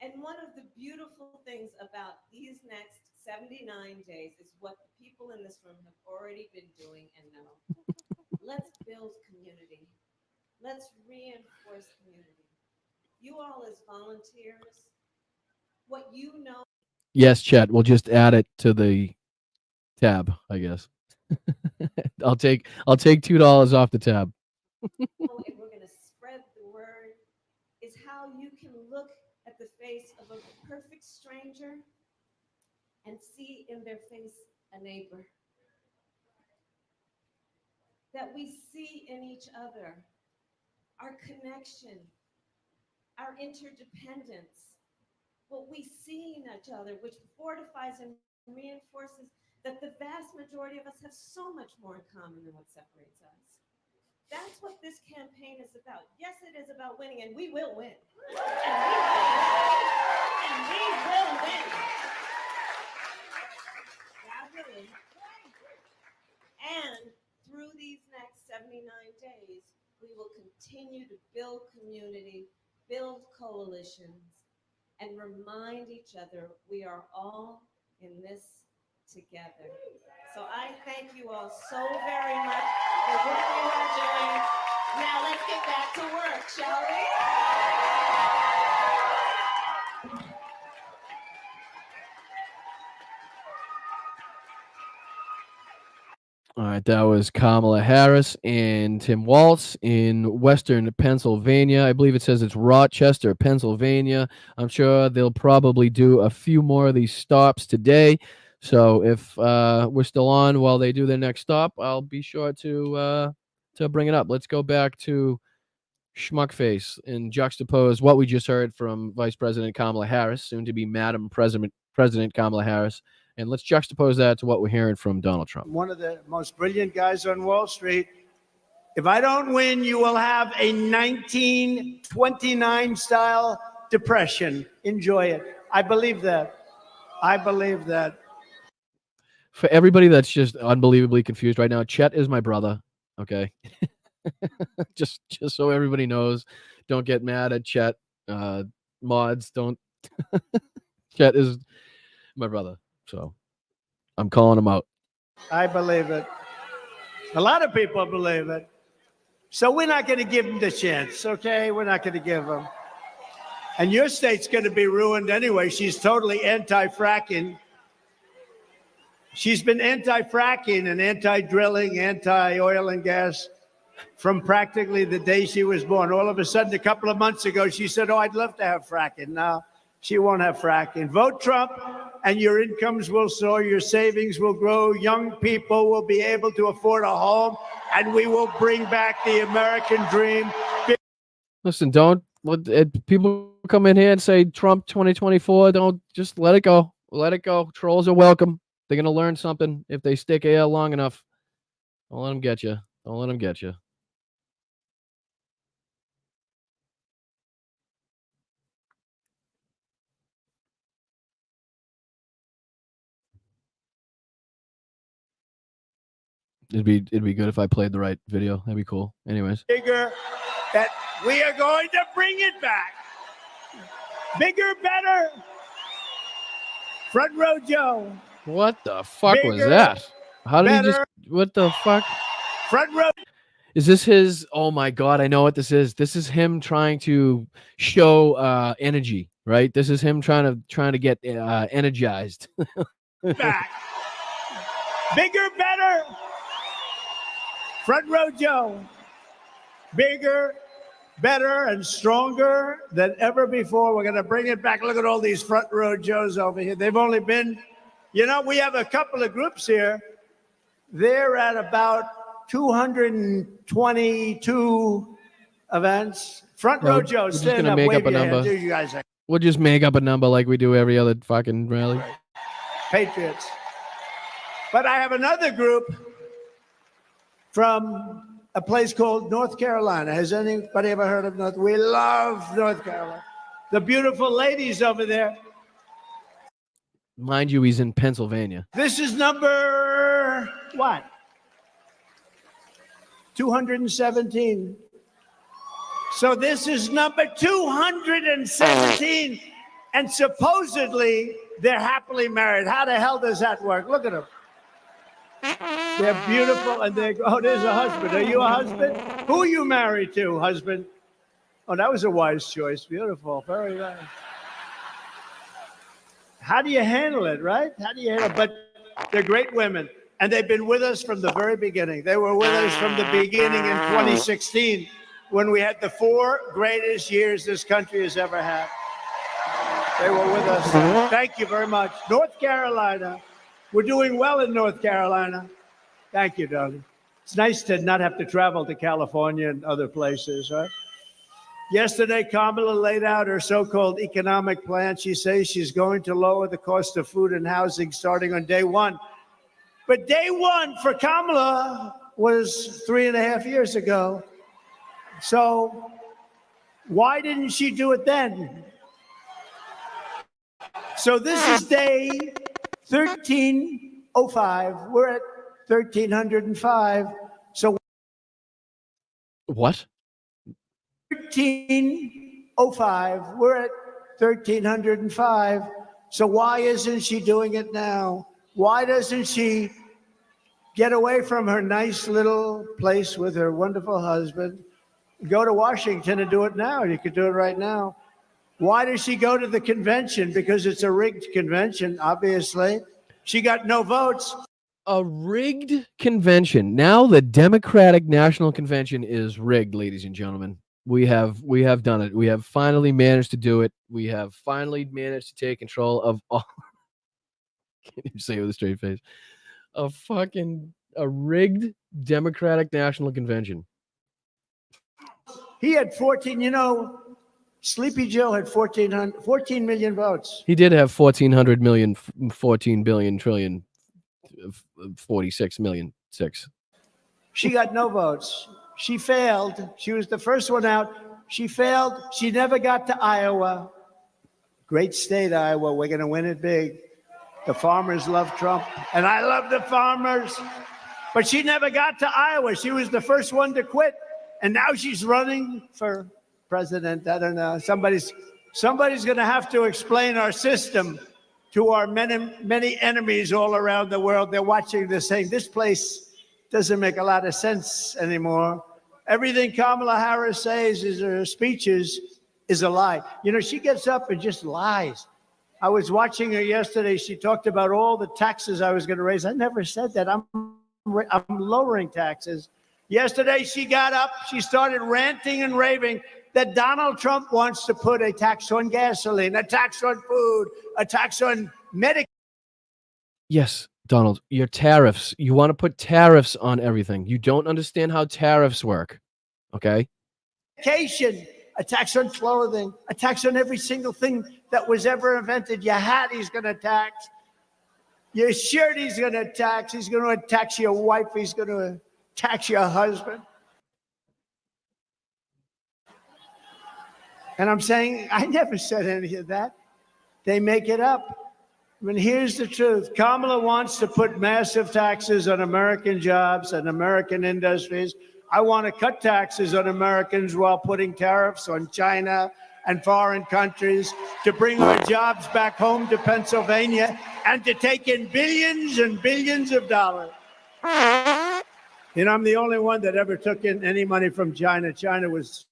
And one of the beautiful things about these next 79 days is what the people in this room have already been doing and know. Let's build community. Let's reinforce community. You all as volunteers, what you know. Yes, Chet, we'll just add it to the tab, I guess. I'll take $2 off the tab. And we're going to spread the word is how you can look at the face of a perfect stranger and see in their face a neighbor. That we see in each other our connection, our interdependence, what we see in each other, which fortifies and reinforces that the vast majority of us have so much more in common than what separates us. That's what this campaign is about. Yes, it is about winning, and we will win. And we will win. God willing. And through these next 79 days, we will continue to build community, build coalitions, and remind each other we are all in this together. So I thank you all so very much for what you are doing. Now let's get back to work, shall we? All right, that was Kamala Harris and Tim Walz in Western Pennsylvania. I believe it says it's Rochester, Pennsylvania. I'm sure they'll probably do a few more of these stops today. So if we're still on while they do their next stop, I'll be sure to bring it up. Let's go back to Schmuckface and juxtapose what we just heard from Vice President Kamala Harris, soon to be Madam President Kamala Harris. And let's juxtapose that to what we're hearing from Donald Trump. One of the most brilliant guys on Wall Street. If I don't win, you will have a 1929 style depression. Enjoy it. I believe that. I believe that. For everybody that's just unbelievably confused right now, Chet is my brother. Okay. just so everybody knows, don't get mad at Chet. Mods, don't. Chet is my brother. So I'm calling him out. I believe it. A lot of people believe it. So we're not going to give him the chance, okay? We're not going to give him. And your state's going to be ruined anyway. She's totally anti-fracking. She's been anti-fracking and anti-drilling, anti-oil and gas from practically the day she was born. All of a sudden, a couple of months ago, she said, oh, I'd love to have fracking. Now, she won't have fracking. Vote Trump, and your incomes will soar, your savings will grow, young people will be able to afford a home, and we will bring back the American dream. Listen, don't let people come in here and say Trump 2024. Don't just let it go. Let it go. Trolls are welcome. They're going to learn something if they stick here long enough. Don't let them get you. Don't let them get you. It'd be good if I played the right video. That'd be cool. Anyways. Bigger, that we are going to bring it back. Bigger, better. Front row Joe. What the fuck Bigger, was that? How did he just, what the fuck? Front row. Is this his, oh my God, I know what this is. This is him trying to show energy, right? This is him trying to get energized. Back. Bigger, better. Front row Joe. Bigger, better, and stronger than ever before. We're going to bring it back. Look at all these front row Joes over here. They've only been, we have a couple of groups here. They're at about 222 events. Front row Joe, stand up, wave your hand. Do you guys think? We'll just make up a number like we do every other fucking rally. Patriots. But I have another group from a place called North Carolina. Has anybody ever heard of North? We love North Carolina. The beautiful ladies over there. Mind you, he's in Pennsylvania. This is number what? 217. So this is number 217. And supposedly they're happily married. How the hell does that work? Look at them. They're beautiful, and there's a husband. Are you a husband? Who are you married to, husband? Oh, that was a wise choice. Beautiful, very nice. How do you handle it, right? How do you handle it? But they're great women, and they've been with us from the very beginning. They were with us from the beginning in 2016. when we had the 4 greatest years this country has ever had. They were with us then. Thank you very much. North Carolina. We're doing well in North Carolina. Thank you, darling. It's nice to not have to travel to California and other places, right? Yesterday, Kamala laid out her so-called economic plan. She says she's going to lower the cost of food and housing starting on day 1. But day 1 for Kamala was 3.5 years ago. So why didn't she do it then? So this is day 1305. We're at 1305. So What? 1305. We're at 1305. So why isn't she doing it now? Why doesn't she get away from her nice little place with her wonderful husband, go to Washington and do it now? You could do it right now. Why does she go to the convention? Because it's a rigged convention, obviously. She got no votes. A rigged convention. Now the Democratic National Convention is rigged, ladies and gentlemen. We have done it. We have finally managed to do it. We have finally managed to take control of all. Can you say it with a straight face? A rigged Democratic National Convention. He had 14, Sleepy Joe had 14 million votes. He did have 1,400 million, 14 billion, trillion, 46 million, 6. She got no votes. She failed. She was the first one out. She failed. She never got to Iowa. Great state, Iowa. We're going to win it big. The farmers love Trump, and I love the farmers. But she never got to Iowa. She was the first one to quit, and now she's running for president. I don't know. Somebody's going to have to explain our system to our many enemies all around the world. They're watching this saying, this place doesn't make a lot of sense anymore. Everything Kamala Harris says is her speeches is a lie. She gets up and just lies. I was watching her yesterday. She talked about all the taxes I was going to raise. I never said that. I'm lowering taxes. Yesterday, she got up. She started ranting and raving that Donald Trump wants to put a tax on gasoline, a tax on food, a tax on medical. Yes, Donald, your tariffs. You want to put tariffs on everything. You don't understand how tariffs work. Okay? Education, a tax on clothing, a tax on every single thing that was ever invented. Your hat, he's going to tax. Your shirt, he's going to tax. He's going to tax your wife. He's going to tax your husband. And I'm saying, I never said any of that. They make it up. I mean, here's the truth. Kamala wants to put massive taxes on American jobs and American industries. I want to cut taxes on Americans while putting tariffs on China and foreign countries to bring our jobs back home to Pennsylvania and to take in billions and billions of dollars. I'm the only one that ever took in any money from China. China was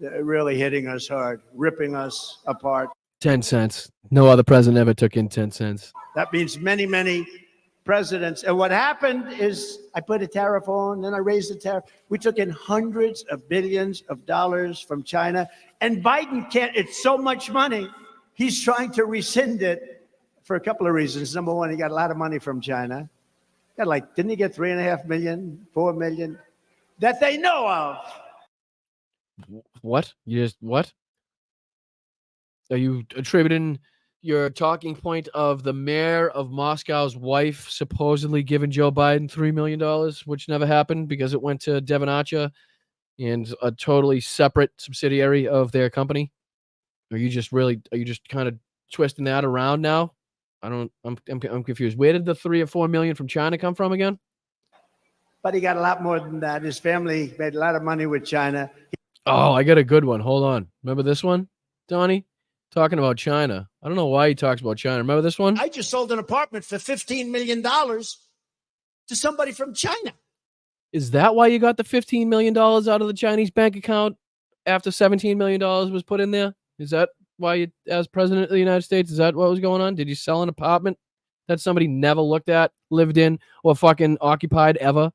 really hitting us hard, ripping us apart. 10 cents. No other president ever took in 10 cents. That means many, many presidents. And what happened is I put a tariff on, then I raised the tariff. We took in hundreds of billions of dollars from China. And Biden can't, it's so much money. He's trying to rescind it for a couple of reasons. Number one, he got a lot of money from China. Didn't he get 3.5 million, 4 million that they know of? What? What? Are you attributing your talking point of the mayor of Moscow's wife supposedly giving Joe Biden $3 million, which never happened because it went to Devon Archer and a totally separate subsidiary of their company? Are you just kind of twisting that around now? I'm confused. Where did the 3 or 4 million from China come from again? But he got a lot more than that. His family made a lot of money with China. Oh, I got a good one. Hold on. Remember this one, Donnie? Talking about China. I don't know why he talks about China. Remember this one? I just sold an apartment for $15 million to somebody from China. Is that why you got the $15 million out of the Chinese bank account after $17 million was put in there? Is that why you, as president of the United States, is that what was going on? Did you sell an apartment that somebody never looked at, lived in, or fucking occupied ever?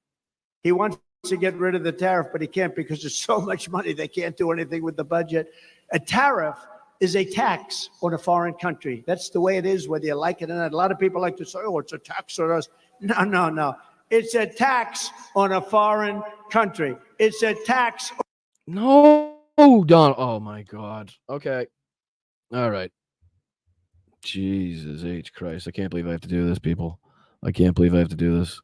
He wants to get rid of the tariff, but he can't because there's so much money they can't do anything with the budget. A tariff is a tax on a foreign country. That's the way it is, whether you like it or not. A lot of people like to say, oh, it's a tax on us. No, no, no. It's a tax on a foreign country. It's a tax. No, Don. Oh, my God. Okay. All right. Jesus H. Christ. I can't believe I have to do this, people. I can't believe I have to do this.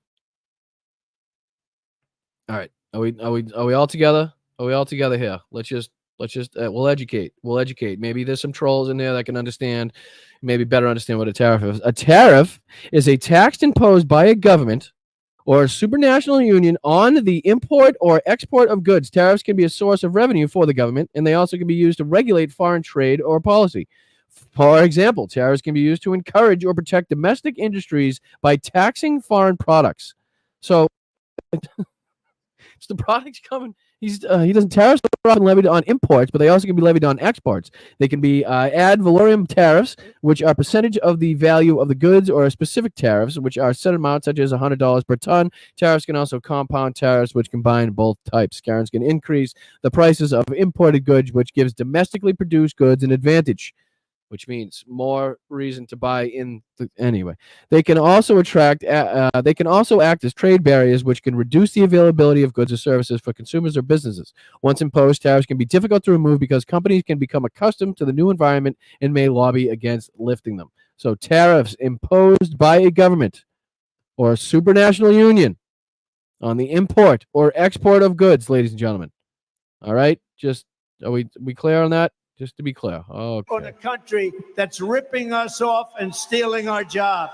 All right. Are we all together? Are we all together here? Let's just we'll educate. Maybe there's some trolls in there that can understand, maybe better understand what a tariff is. A tariff is a tax imposed by a government or a supranational union on the import or export of goods. Tariffs can be a source of revenue for the government, and they also can be used to regulate foreign trade or policy. For example, tariffs can be used to encourage or protect domestic industries by taxing foreign products. So it's the products coming. He doesn't. Tariffs are often levied on imports, but they also can be levied on exports. They can be ad valorem tariffs, which are percentage of the value of the goods, or specific tariffs, which are set amounts such as $100 per ton. Tariffs can also compound tariffs, which combine both types. Tariffs can increase the prices of imported goods, which gives domestically produced goods an advantage, which means more reason to buy in. Anyway, they can also act as trade barriers, which can reduce the availability of goods or services for consumers or businesses. Once imposed, tariffs can be difficult to remove because companies can become accustomed to the new environment and may lobby against lifting them. So tariffs imposed by a government or a supranational union on the import or export of goods, ladies and gentlemen. All right, just are we clear on that? Just to be clear. Okay. On a country that's ripping us off and stealing our jobs.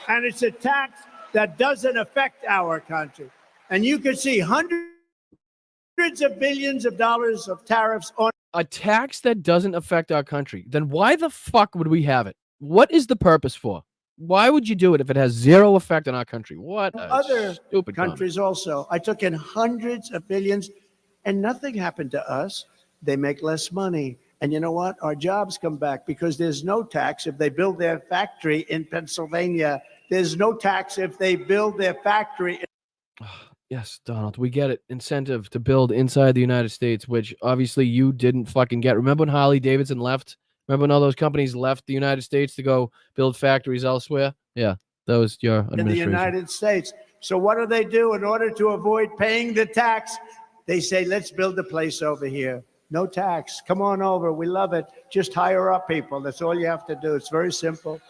And it's a tax that doesn't affect our country. And you can see hundreds of billions of dollars of tariffs on a tax that doesn't affect our country. Then why the fuck would we have it? What is the purpose for? Why would you do it if it has zero effect on our country? What other stupid countries comment. also. I took in hundreds of billions. And nothing happened to us. They make less money. And you know what? Our jobs come back because there's no tax if they build their factory in Pennsylvania. There's no tax if they build their factory. Yes, Donald, we get it. Incentive to build inside the United States, which obviously you didn't fucking get. Remember when Harley Davidson left? Remember when all those companies left the United States to go build factories elsewhere? Yeah, that was your administration. In the United States. So what do they do in order to avoid paying the tax? They say, let's build a place over here. No tax. Come on over. We love it. Just hire our people. That's all you have to do. It's very simple.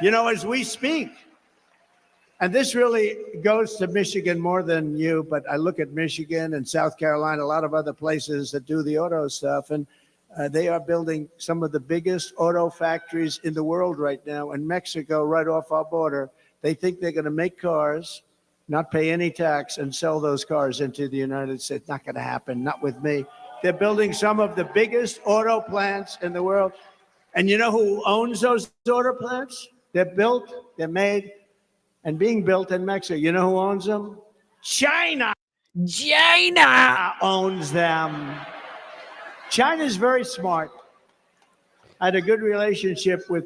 You know, as we speak, and this really goes to Michigan more than you, but I look at Michigan and South Carolina, a lot of other places that do the auto stuff, and they are building some of the biggest auto factories in the world right now. In Mexico, right off our border, they think they're going to make cars, not pay any tax, and sell those cars into the United States. Not going to happen, not with me. They're building some of the biggest auto plants in the world. And you know who owns those auto plants? They're built, they're made, and being built in Mexico. You know who owns them? China. China owns them. China's very smart. I had a good relationship with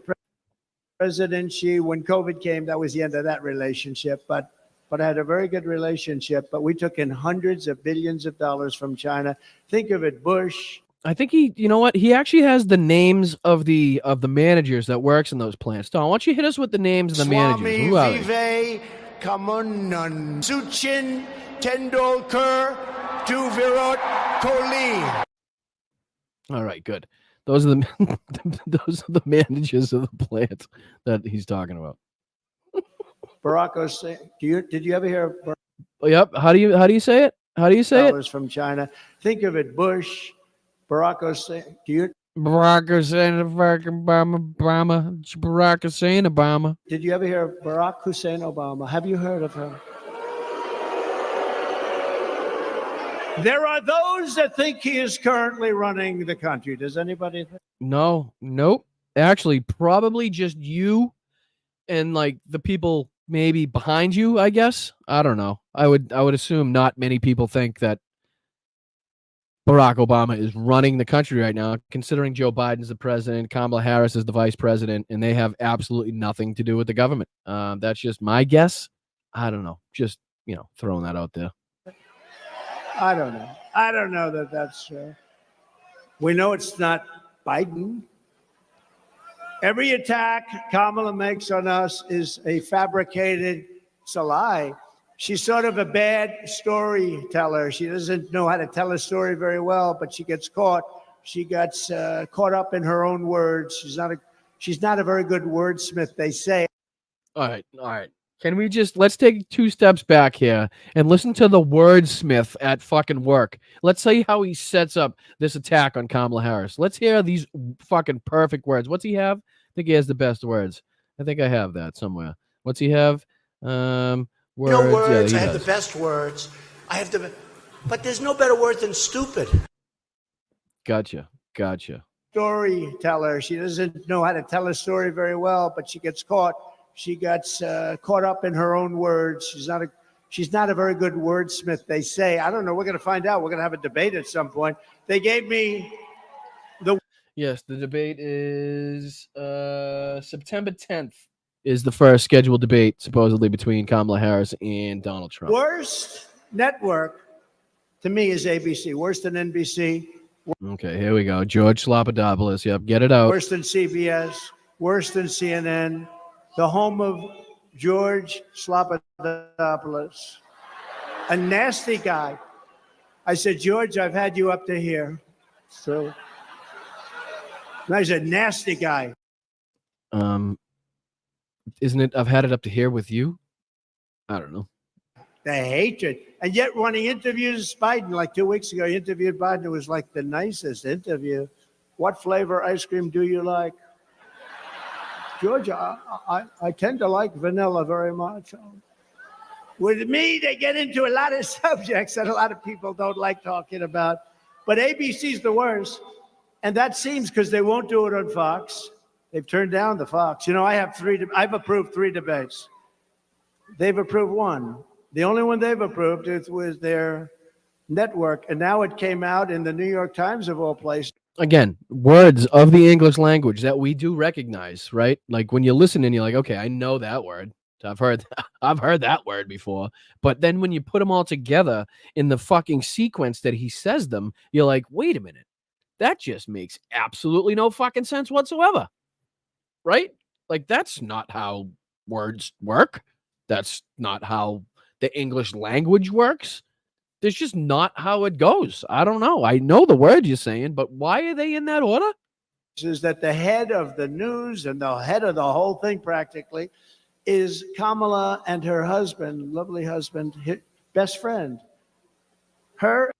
President Xi. When COVID came, that was the end of that relationship. But I had a very good relationship. But we took in hundreds of billions of dollars from China. Think of it, Bush. I think you know what? He actually has the names of the managers that works in those plants. Don, why don't you hit us with the names of the managers? Who are they? Kamunan, Suchin, Tendulkar, to Virat Kohli. All right, good. Those are the managers of the plant that he's talking about. Barack Hussein. Did you ever hear? Yep. How do you say it? How do you say it? From China. Think of it, Bush, Barack Hussein. Barack Hussein, Obama, Barack Hussein Obama. Did you ever hear Barack Hussein Obama? Have you heard of him? There are those that think he is currently running the country. Does anybody think? No, nope. Actually, probably just you and like the people maybe behind you, I guess. I don't know. I would assume not many people think that Barack Obama is running the country right now, considering Joe Biden's the president, Kamala Harris is the vice president, and they have absolutely nothing to do with the government. That's just my guess. I don't know. Just, throwing that out there. I don't know. I don't know that that's true. We know it's not Biden. Every attack Kamala makes on us is a fabricated, it's a lie. She's sort of a bad storyteller. She doesn't know how to tell a story very well, but she gets caught. She gets caught up in her own words. She's not a very good wordsmith, they say. All right. Can we let's take 2 steps back here and listen to the wordsmith at fucking work. Let's see how he sets up this attack on Kamala Harris. Let's hear these fucking perfect words. What's he have? I think he has the best words. I think I have that somewhere. What's he have? Words. No words. Yeah, I have the best words. But there's no better word than stupid. Gotcha. Storyteller. She doesn't know how to tell a story very well, but she gets caught. She gets caught up in her own words. She's not a very good wordsmith, they say. I don't know. We're going to find out. We're going to have a debate at some point. They gave me Yes, the debate is September 10th is the first scheduled debate, supposedly, between Kamala Harris and Donald Trump. worst network to me is ABC. Worse than NBC. Okay, here we go. George Slopadopoulos. Yep, get it out. Worse than CBS. Worse than CNN. The home of George Slopadopoulos. A nasty guy. I said, George, I've had you up to here. So he's a nasty guy. Isn't it? I've had it up to here with you. I don't know. The hatred. And yet when he interviews Biden, like 2 weeks ago, he interviewed Biden. It was like the nicest interview. What flavor ice cream do you like? George, I tend to like vanilla very much. With me, they get into a lot of subjects that a lot of people don't like talking about. But ABC's the worst. And that seems because they won't do it on Fox. They've turned down the Fox. I've approved 3 debates. They've approved 1. The only one they've approved was their network. And now it came out in the New York Times, of all places. Again, words of the English language that we do recognize, right? Like when you listen and you're like, okay, I know that word. I've heard that word before. But then when you put them all together in the fucking sequence that he says them, you're like, wait a minute. That just makes absolutely no fucking sense whatsoever. Right? Like that's not how words work. That's not how the English language works. That's just not how it goes. I don't know. I know the word you're saying, but why are they in that order? Is that the head of the news and the head of the whole thing practically is Kamala and her husband, lovely husband, best friend. Her.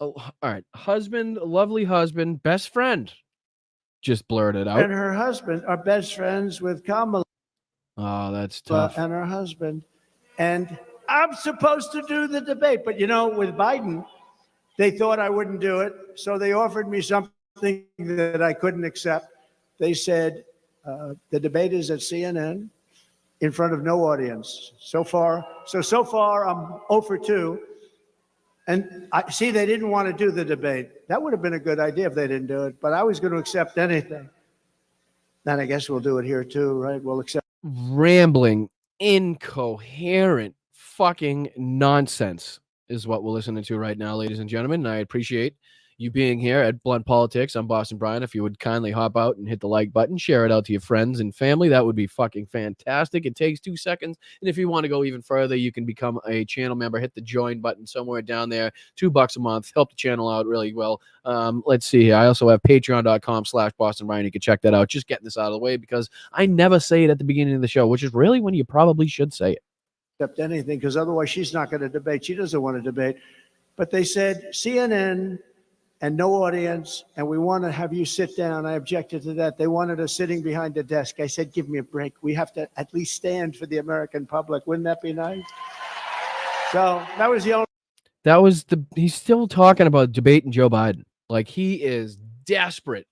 Oh, all right. Husband, lovely husband, best friend. Just blurred it out. And her husband are best friends with Kamala. Oh, that's tough. And her husband. And I'm supposed to do the debate. But, with Biden, they thought I wouldn't do it. So they offered me something that I couldn't accept. They said, the debate is at CNN in front of no audience. So far, I'm 0 for 2. And I see they didn't want to do the debate. That would have been a good idea if they didn't do it. But I was going to accept anything. Then I guess we'll do it here too, right? We'll accept. Rambling, incoherent fucking nonsense is what we're listening to right now, ladies and gentlemen. And I appreciate you being here at Blunt Politics. I'm Boston Brian. If you would kindly hop out and hit the like button, share it out to your friends and family, that would be fucking fantastic. It takes 2 seconds. And if you want to go even further, you can become a channel member. Hit the join button somewhere down there. $2 a month. Help the channel out really well. Let's see here. I also have patreon.com/Boston Brian. You can check that out. Just getting this out of the way because I never say it at the beginning of the show, which is really when you probably should say it. Accept anything because otherwise she's not going to debate. She doesn't want to debate. But they said CNN and no audience, and we want to have you sit down. I objected to that. They wanted us sitting behind a desk. I said, give me a break. We have to at least stand for the American public. Wouldn't that be nice? So that was the only. He's still talking about debating Joe Biden. Like he is desperate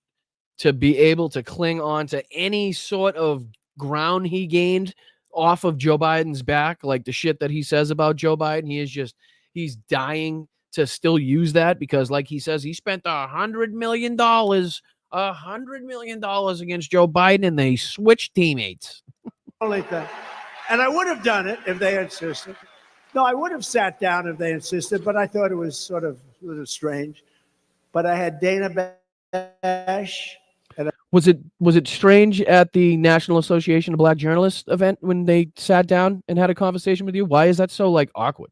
to be able to cling on to any sort of ground he gained off of Joe Biden's back. Like the shit that he says about Joe Biden, he's dying to still use that because, like he says, he spent $100 million against Joe Biden, and they switched teammates. Only thing. And I would have done it if they insisted. No, I would have sat down if they insisted, but I thought it was sort of a little strange. But I had Dana Bash. Was it strange at the National Association of Black Journalists event when they sat down and had a conversation with you? Why is that so like awkward?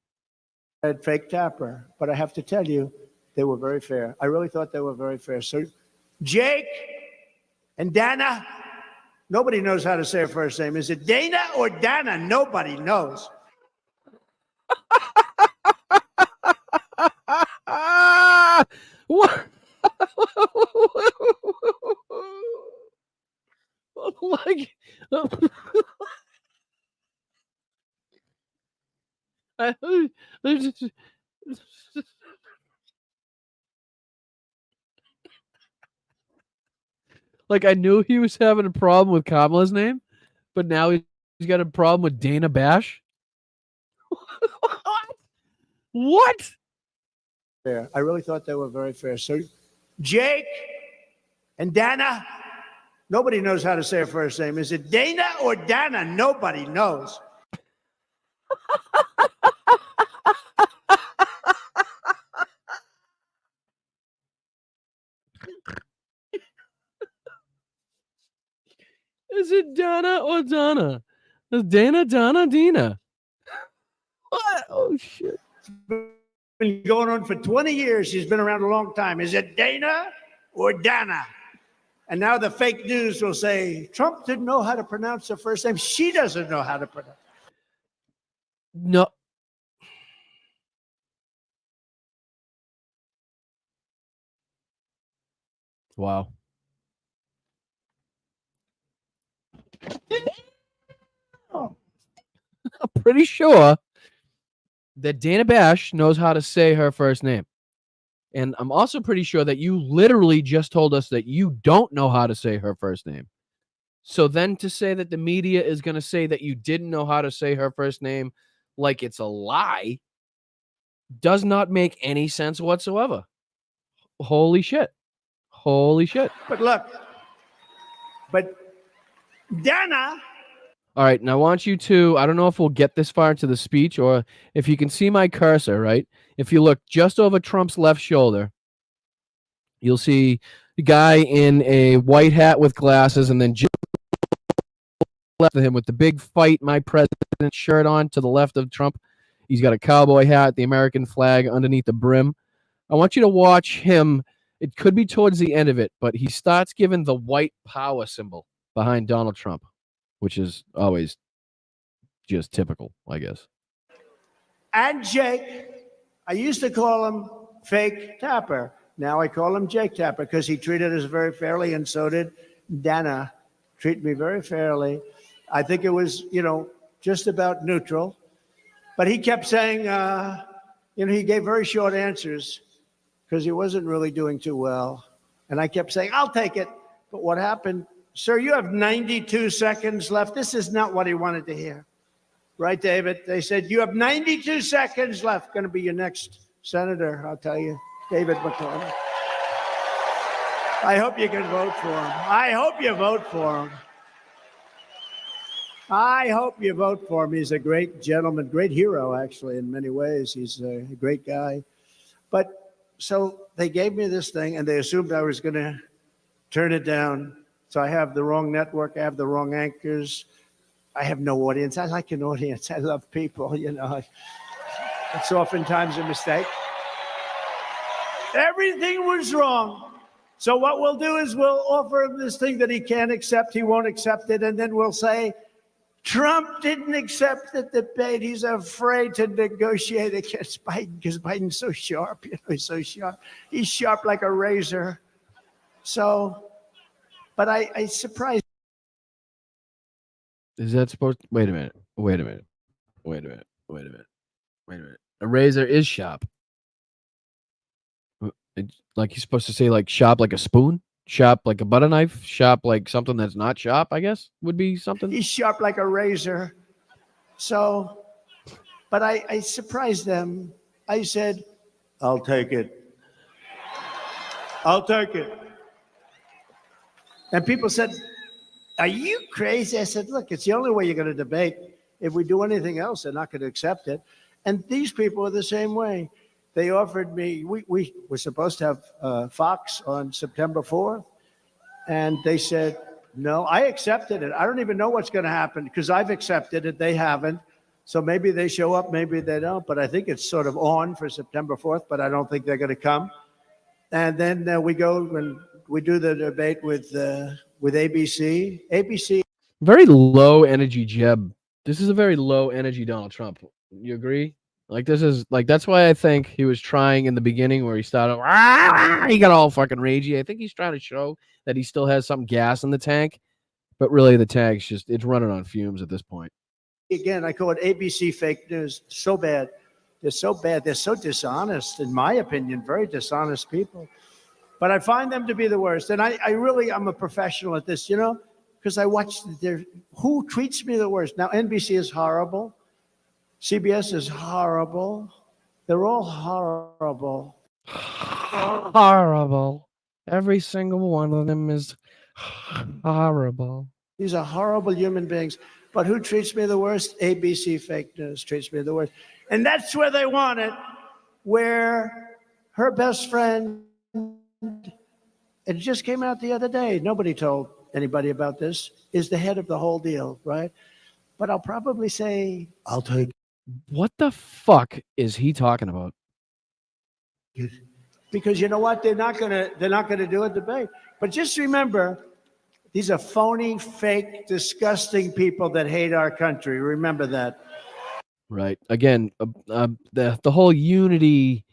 I had fake Tapper, but I have to tell you, they were very fair. I really thought they were very fair. So Jake and Dana, nobody knows how to say her first name. Is it Dana or Dana? Nobody knows. What? Like, like I knew he was having a problem with Kamala's name, but now he's got a problem with Dana Bash. What? Fair. I really thought they were very fair. So Jake and Dana, nobody knows how to say her first name. Is it Dana or Dana? Nobody knows. Is it Donna or Donna? Is Dana, Donna, Dina? What? Oh shit. Been going on for 20 years. She's been around a long time. Is it Dana or Dana? And now the fake news will say Trump didn't know how to pronounce her first name. She doesn't know how to pronounce. No. Wow. I'm pretty sure that Dana Bash knows how to say her first name. And I'm also pretty sure that you literally just told us that you don't know how to say her first name. So then to say that the media is going to say that you didn't know how to say her first name like it's a lie does not make any sense whatsoever. Holy shit. Holy shit. But look, but Dana. All right, now I want you to, I don't know if we'll get this far into the speech or if you can see my cursor, right? If you look just over Trump's left shoulder, you'll see the guy in a white hat with glasses, and then just left of him with the big fight my president shirt on to the left of Trump. He's got a cowboy hat, the American flag underneath the brim. I want you to watch him. It could be towards the end of it, but he starts giving the white power symbol behind Donald Trump, which is always just typical, I guess. And Jake, I used to call him Fake Tapper. Now I call him Jake Tapper because he treated us very fairly, and so did Dana. Treat me very fairly. I think it was, just about neutral. But he kept saying, he gave very short answers because he wasn't really doing too well. And I kept saying, I'll take it. But what happened? Sir, you have 92 seconds left. This is not what he wanted to hear. Right, David? They said, you have 92 seconds left. Going to be your next senator, I'll tell you. David McConnell. I hope you can vote for him. I hope you vote for him. I hope you vote for him. He's a great gentleman, great hero, actually, in many ways. He's a great guy. But so they gave me this thing, and they assumed I was going to turn it down. So I have the wrong network. I have the wrong anchors. I have no audience. I like an audience. I love people, It's oftentimes a mistake. Everything was wrong. So what we'll do is we'll offer him this thing that he can't accept. He won't accept it. And then we'll say, Trump didn't accept the debate. He's afraid to negotiate against Biden because Biden's so sharp. He's so sharp. He's sharp like a razor. So, but I surprised. Is that supposed to, wait a minute. A razor is sharp. Like he's supposed to say like sharp like a spoon, sharp like a butter knife, sharp like something that's not sharp, I guess would be something. He's sharp like a razor. So, but I surprised them. I said, I'll take it. I'll take it. And people said, are you crazy? I said, look, it's the only way you're going to debate. If we do anything else, they're not going to accept it. And these people are the same way. They offered me, we were supposed to have Fox on September 4th, and they said, no, I accepted it. I don't even know what's going to happen because I've accepted it. They haven't. So maybe they show up, maybe they don't. But I think it's sort of on for September 4th, but I don't think they're going to come. And then we go and we do the debate with ABC. ABC. Very low energy Jeb. This is a very low energy Donald Trump. You agree? Like this is like that's why I think he was trying in the beginning where he started. He got all fucking ragey. I think he's trying to show that he still has some gas in the tank, but really the tank's just it's running on fumes at this point. Again, I call it ABC fake news. So bad. They're so bad. They're so dishonest, in my opinion. Very dishonest people. But I find them to be the worst. And I'm a professional at this, you know, because I watch who treats me the worst. Now, NBC is horrible. CBS is horrible. They're all horrible. Horrible. Every single one of them is horrible. These are horrible human beings. But who treats me the worst? ABC fake news treats me the worst. And that's where they want it, where her best friend, it just came out the other day, nobody told anybody about this, is the head of the whole deal, right? But I'll probably say, I'll take. What the fuck is he talking about? Because you know what? They're not gonna do a debate. But just remember, these are phony, fake, disgusting people that hate our country. Remember that. Right. Again, the whole unity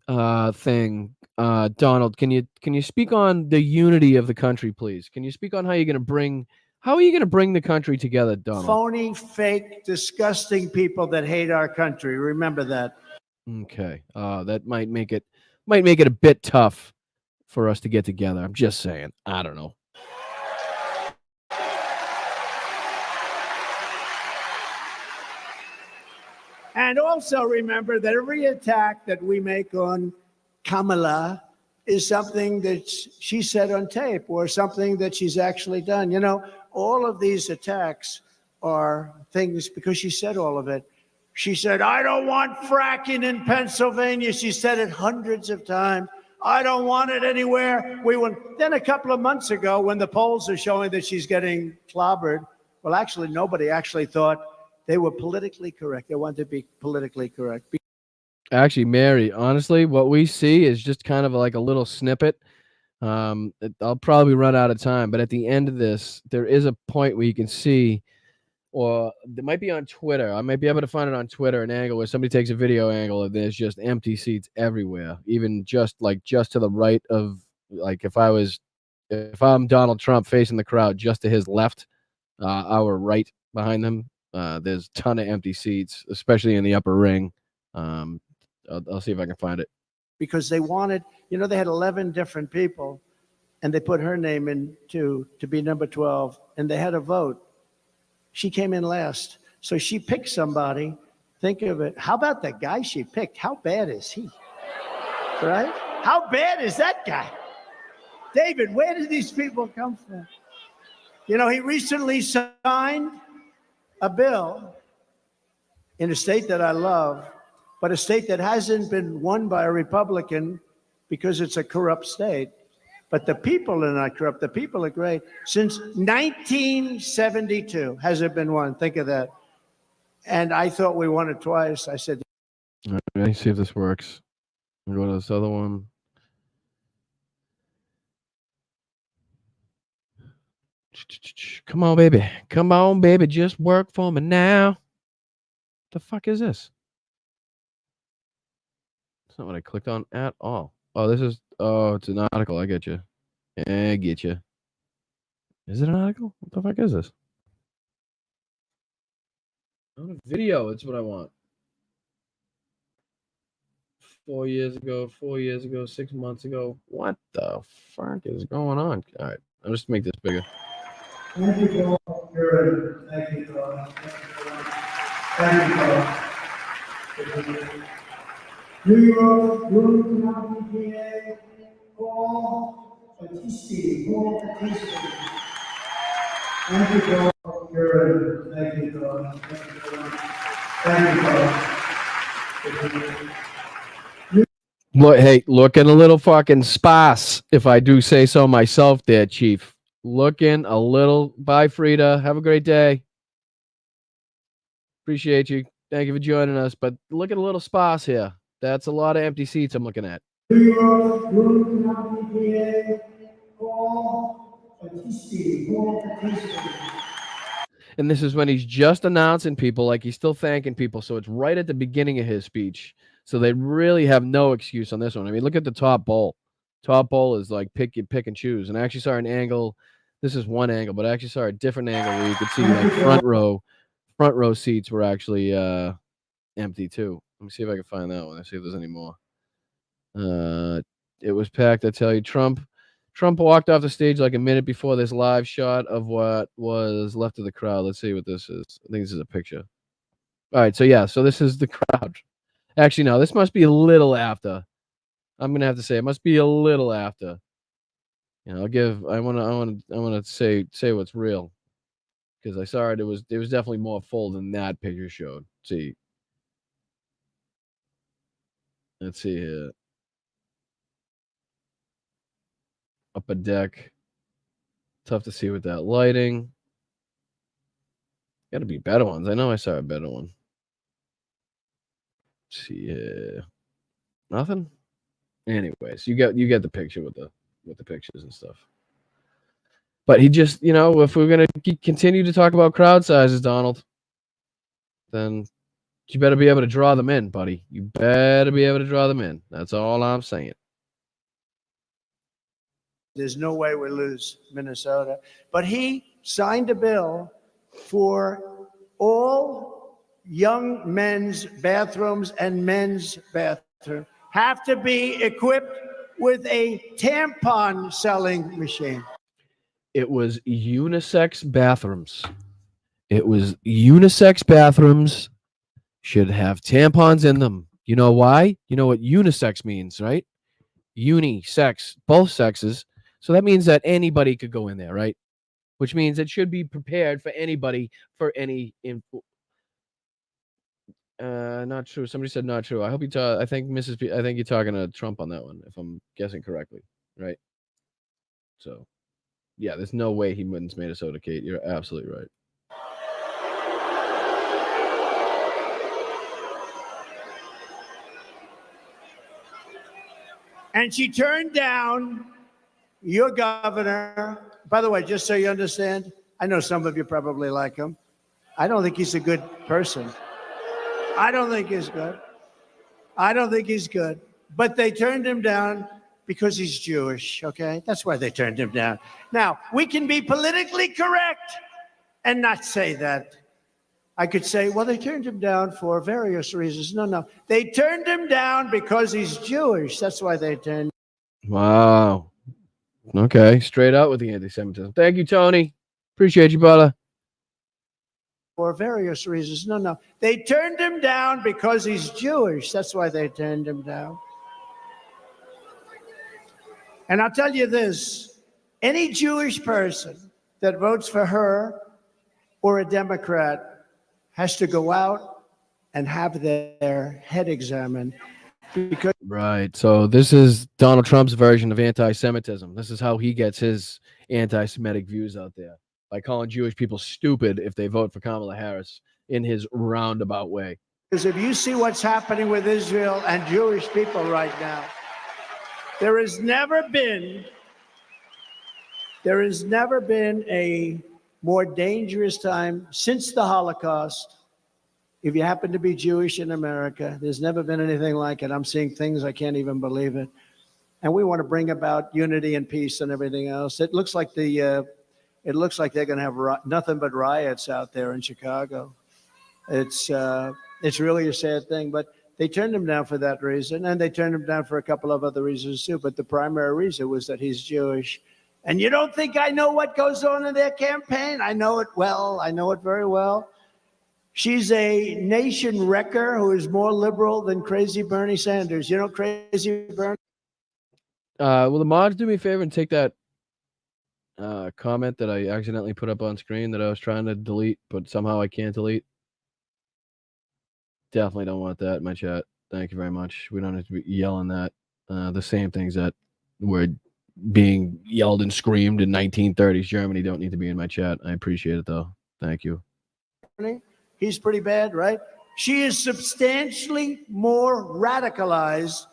thing. Donald, can you speak on the unity of the country, please? Can you speak on how are you going to bring the country together, Donald? Phony, fake, disgusting people that hate our country. Remember that. Okay. That might make it a bit tough for us to get together. I'm just saying. I don't know. And also remember that every attack that we make on Kamala is something that she said on tape or something that she's actually done. You know, all of these attacks are things because she said all of it. She said, I don't want fracking in Pennsylvania. She said it hundreds of times. I don't want it anywhere. Then a couple of months ago, when the polls are showing that she's getting clobbered, well, actually, nobody actually thought they were politically correct. They wanted to be politically correct. Actually, Mary, honestly, what we see is just kind of like a little snippet. I'll probably run out of time, but at the end of this, there is a point where you can see, or it might be on Twitter. I might be able to find it on Twitter, an angle where somebody takes a video angle and there's just empty seats everywhere, even just to the right of, like if I'm Donald Trump facing the crowd, just to his left, our right behind them, there's a ton of empty seats, especially in the upper ring. I'll see if I can find it. Because they wanted, you know, they had 11 different people and they put her name in to be number 12 and they had a vote. She came in last. So she picked somebody. Think of it. How about the guy she picked? How bad is he? Right? How bad is that guy? David, where did these people come from? You know, he recently signed a bill in a state that I love, but a state that hasn't been won by a Republican because it's a corrupt state. But the people are not corrupt. The people are great. Since 1972 has it been won. Think of that. And I thought we won it twice. I said, all right, let me see if this works. I'll go to this other one. Come on, baby. Come on, baby. Just work for me now. The fuck is this? That's not what I clicked on at all. Oh, it's an article. I get you. I get you. Is it an article? What the fuck is this? Oh, a video. It's what I want. 4 years ago, 6 months ago. What the fuck is going on? All right. I'll just make this bigger. thank you, Paul. Good. Thank you, Paul. Thank you, Paul. New York, Brooklyn County, PA, Paul Battisti. Thank you, Paul. Good. Thank you, Paul. Look, hey, looking a little fucking sparse, if I do say so myself there, Chief. Looking a little. Bye, Frida. Have a great day. Appreciate you. Thank you for joining us. But looking a little sparse here. That's a lot of empty seats I'm looking at. And this is when he's just announcing people, like he's still thanking people. So it's right at the beginning of his speech. So they really have no excuse on this one. I mean, look at the top bowl. Top bowl is like pick and choose. And I actually saw an angle. This is one angle, but I actually saw a different angle where you could see like front row seats were actually empty too. Let me see if I can find that one. Let's see if there's any more. It was packed. I tell you, Trump walked off the stage like a minute before this live shot of what was left of the crowd. Let's see what this is. I think this is a picture. All right, so yeah, so this is the crowd. Actually, no, this must be a little after. I'm gonna have to say it must be a little after. You know, I wanna say what's real. Because I saw it was definitely more full than that picture showed. Let's see here. Upper deck. Tough to see with that lighting. Gotta be better ones. I know I saw a better one. Let's see here. Nothing? Anyways, you get the picture with the pictures and stuff. But he just, you know, if we're gonna continue to talk about crowd sizes, Donald, then you better be able to draw them in, buddy. You better be able to draw them in. That's all I'm saying. There's no way we lose Minnesota. But he signed a bill for all young men's bathrooms and men's bathrooms have to be equipped with a tampon selling machine. It was unisex bathrooms. It was unisex bathrooms should have tampons in them. You know why? You know what unisex means, right? Unisex, both sexes. So that means that anybody could go in there, right? Which means it should be prepared for anybody for any not true. Somebody said not true. I hope I think I think you're talking to Trump on that one, if I'm guessing correctly, right? So, yeah, there's no way he wins Minnesota, Kate. You're absolutely right. And she turned down your governor. By the way, just so you understand, I know some of you probably like him. I don't think he's a good person. I don't think he's good. I don't think he's good. But they turned him down because he's Jewish, okay? That's why they turned him down. Now, we can be politically correct and not say that. I could say, well, they turned him down for various reasons. No. They turned him down because he's Jewish. That's why they turned. Wow. Okay, straight out with the anti-Semitism. Thank you, Tony. Appreciate you, brother. For various reasons. No. They turned him down because he's Jewish. That's why they turned him down. And I'll tell you this, any Jewish person that votes for her or a Democrat has to go out and have their head examined. Because right. So this is Donald Trump's version of anti-Semitism. This is how he gets his anti-Semitic views out there, by calling Jewish people stupid if they vote for Kamala Harris in his roundabout way. Because if you see what's happening with Israel and Jewish people right now, there has never been a more dangerous time since the Holocaust. If you happen to be Jewish in America, there's never been anything like it. I'm seeing things, I can't even believe it. And we want to bring about unity and peace and everything else. It looks like they're going to have nothing but riots out there in Chicago. It's really a sad thing, but they turned him down for that reason, and they turned him down for a couple of other reasons too. But the primary reason was that he's Jewish. And you don't think I know what goes on in their campaign? I know it well. I know it very well. She's a nation wrecker who is more liberal than crazy Bernie Sanders. You know, crazy Bernie. Will the mods do me a favor and take that comment that I accidentally put up on screen that I was trying to delete, but somehow I can't delete? Definitely don't want that in my chat. Thank you very much. We don't have to be yelling that. The same things that were being yelled and screamed in 1930s Germany don't need to be in my chat. I appreciate it, though. Thank you. He's pretty bad, right? She is substantially more radicalized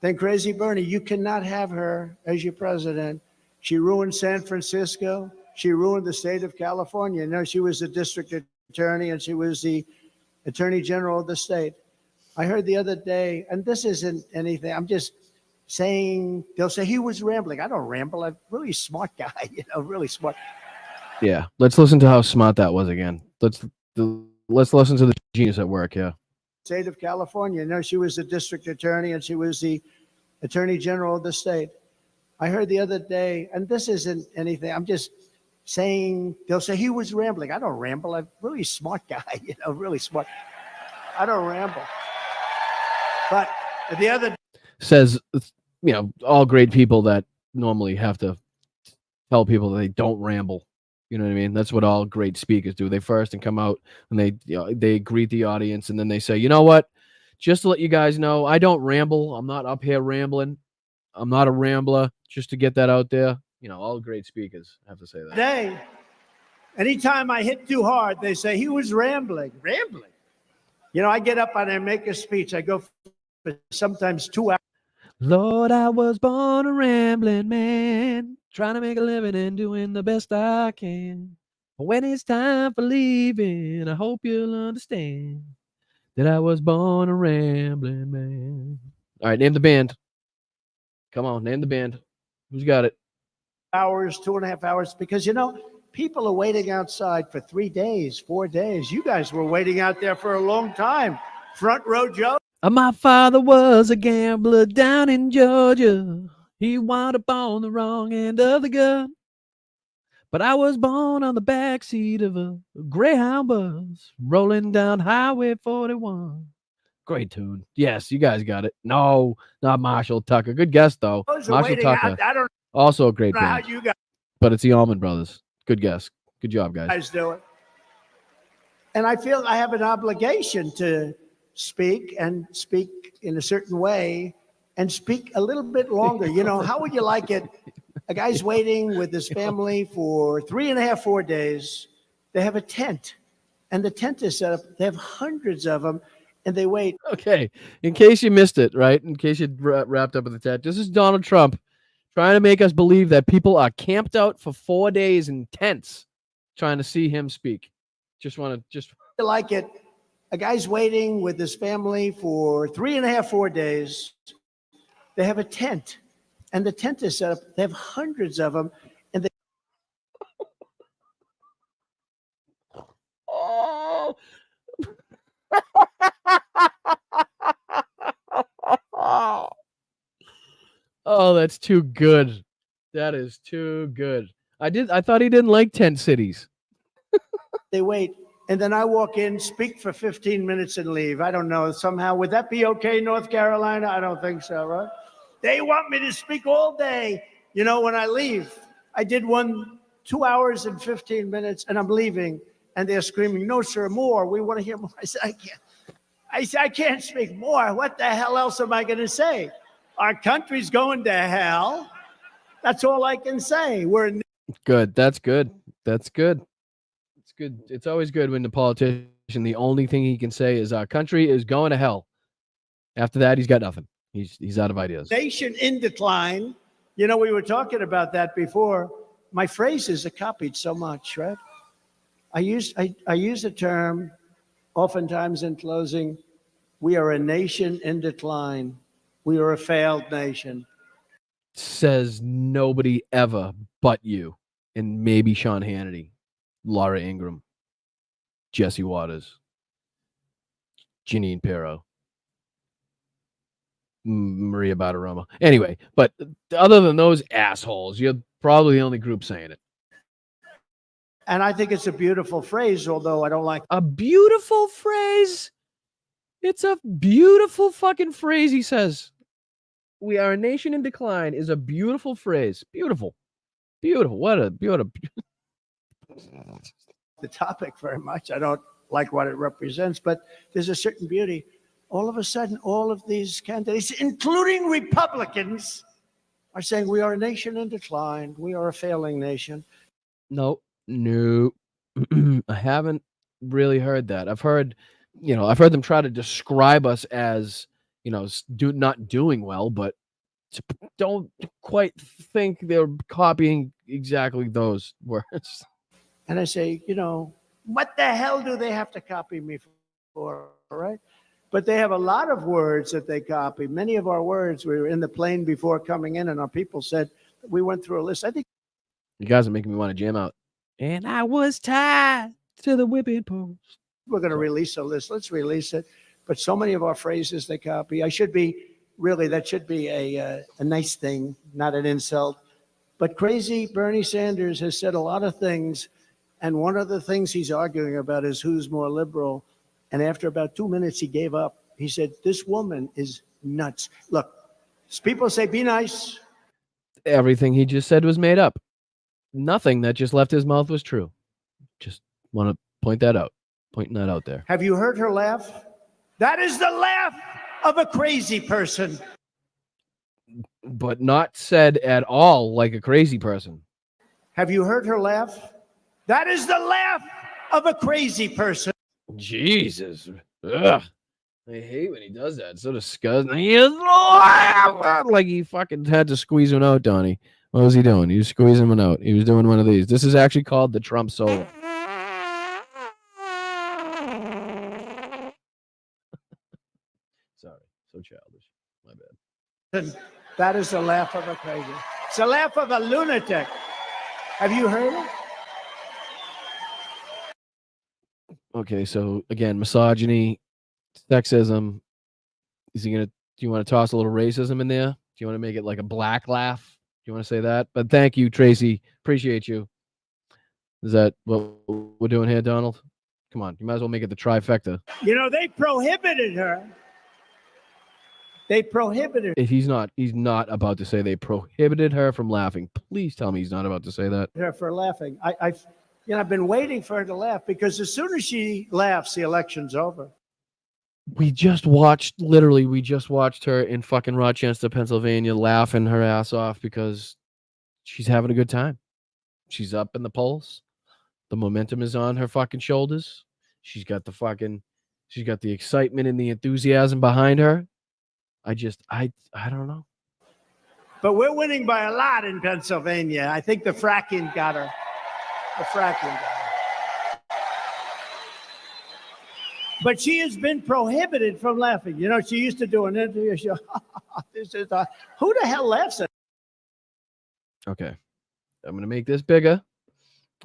than Crazy Bernie. You cannot have her as your president. She ruined San Francisco. She ruined the state of California. No, she was the district attorney and she was the attorney general of the state. I heard the other day, and this isn't anything, I'm just saying, they'll say he was rambling. I don't ramble. I'm a really smart guy, really smart. Yeah, let's listen to how smart that was again. Let's listen to the genius at work. Yeah. State of California. No, she was the district attorney and she was the attorney general of the state. I heard the other day, and this isn't anything, I'm just saying, they'll say he was rambling. I don't ramble. I'm a really smart guy, really smart. I don't ramble. But the other says, all great people that normally have to tell people that they don't ramble. You know what I mean? That's what all great speakers do. They first and come out and they greet the audience and then they say, you know what? Just to let you guys know, I don't ramble. I'm not up here rambling. I'm not a rambler. Just to get that out there. All great speakers have to say that. day, anytime I hit too hard, they say he was rambling. Rambling. I get up and I make a speech. I go for sometimes 2 hours. Lord, I was born a rambling man, trying to make a living and doing the best I can. But when it's time for leaving, I hope you'll understand that I was born a rambling man. All right, name the band. Come on, name the band. Who's got it? Hours, 2.5 hours, because people are waiting outside for 3 days, 4 days. You guys were waiting out there for a long time. Front row Joe. My father was a gambler down in Georgia. He wound up on the wrong end of the gun. But I was born on the backseat of a Greyhound bus, rolling down Highway 41. Great tune. Yes, you guys got it. No, not Marshall Tucker. Good guess, though. Marshall Tucker. I don't Also a great know how band. you guys But it's the Allman Brothers. Good guess. Good job, guys. do it. And I feel I have an obligation to speak and speak in a certain way and speak a little bit longer. How would you like it? A guy's waiting with his family for 3.5, 4 days. They have a tent and the tent is set up. They have hundreds of them and they wait. Okay. In case you missed it, right? In case you wrapped up with the tent, this is Donald Trump trying to make us believe that people are camped out for 4 days in tents trying to see him speak. Just like it. A guy's waiting with his family for 3.5, 4 days. They have a tent and the tent is set up. They have hundreds of them. And they Oh. Oh, that's too good. That is too good. I thought he didn't like tent cities. they wait. And then I walk in, speak for 15 minutes and leave. I don't know. Somehow, would that be okay, North Carolina? I don't think so, right? They want me to speak all day. When I leave, I did one 2 hours and 15 minutes and I'm leaving and they're screaming, no, sir, more. We want to hear more. I said, I can't. I said, I can't speak more. What the hell else am I going to say? Our country's going to hell. That's all I can say. We're good. That's good. That's good. It's good. It's always good when the politician, the only thing he can say is our country is going to hell. After that, he's got nothing. He's out of ideas. Nation in decline. We were talking about that before. My phrases are copied so much, right? I use a term oftentimes in closing. We are a nation in decline. We are a failed nation. Says nobody ever but you, and maybe Sean Hannity, Laura Ingraham, Jesse Waters, Janine Pirro, Maria Bartiromo. Anyway, but other than those assholes, you're probably the only group saying it. And I think it's a beautiful phrase, although I don't like a beautiful phrase. It's a beautiful fucking phrase. He says, "We are a nation in decline" is a beautiful phrase. Beautiful, beautiful. What a the topic very much. I don't like what it represents, but there's a certain beauty. All of a sudden, all of these candidates, including Republicans, are saying we are a nation in decline. We are a failing nation. No. I haven't really heard that. I've heard them try to describe us as, not doing well, but don't quite think they're copying exactly those words. And I say, what the hell do they have to copy me for, right? But they have a lot of words that they copy. Many of our words, we were in the plane before coming in, and our people said, we went through a list. I think you guys are making me want to jam out. And I was tied to the whipping post. We're going to release a list. Let's release it. But so many of our phrases they copy. That should be a nice thing, not an insult. But crazy Bernie Sanders has said a lot of things. And one of the things he's arguing about is who's more liberal. And after about 2 minutes, he gave up. He said, this woman is nuts. Look, people say, be nice. Everything he just said was made up. Nothing that just left his mouth was true. Just want to pointing that out there. Have you heard her laugh? That is the laugh of a crazy person. But not said at all like a crazy person. Have you heard her laugh? That is the laugh of a crazy person. Jesus. Ugh. I hate when he does that. It's so disgusting. He is like he fucking had to squeeze one out, Donnie. What was he doing? He was squeezing one out. He was doing one of these. This is actually called the Trump solo. Sorry. So childish. My bad. That is the laugh of a crazy. It's the laugh of a lunatic. Have you heard it? Okay, so again, misogyny, sexism. Do you want to toss a little racism in there? Do you want to make it like a black laugh? Do you want to say that? But thank you, Tracy. Appreciate you. Is that what we're doing here, Donald? Come on, you might as well make it the trifecta. They prohibited her. They prohibited He's not about to say they prohibited her from laughing. Please tell me he's not about to say that. her for laughing. I've been waiting for her to laugh because as soon as she laughs, the election's over. We just watched her in fucking Rochester, Pennsylvania, laughing her ass off because she's having a good time. She's up in the polls. The momentum is on her fucking shoulders. She's got the excitement and the enthusiasm behind her. I don't know. But we're winning by a lot in Pennsylvania. I think the fracking got her. But she has been prohibited from laughing. She used to do an interview. She, who the hell laughs at? Okay. I'm going to make this bigger.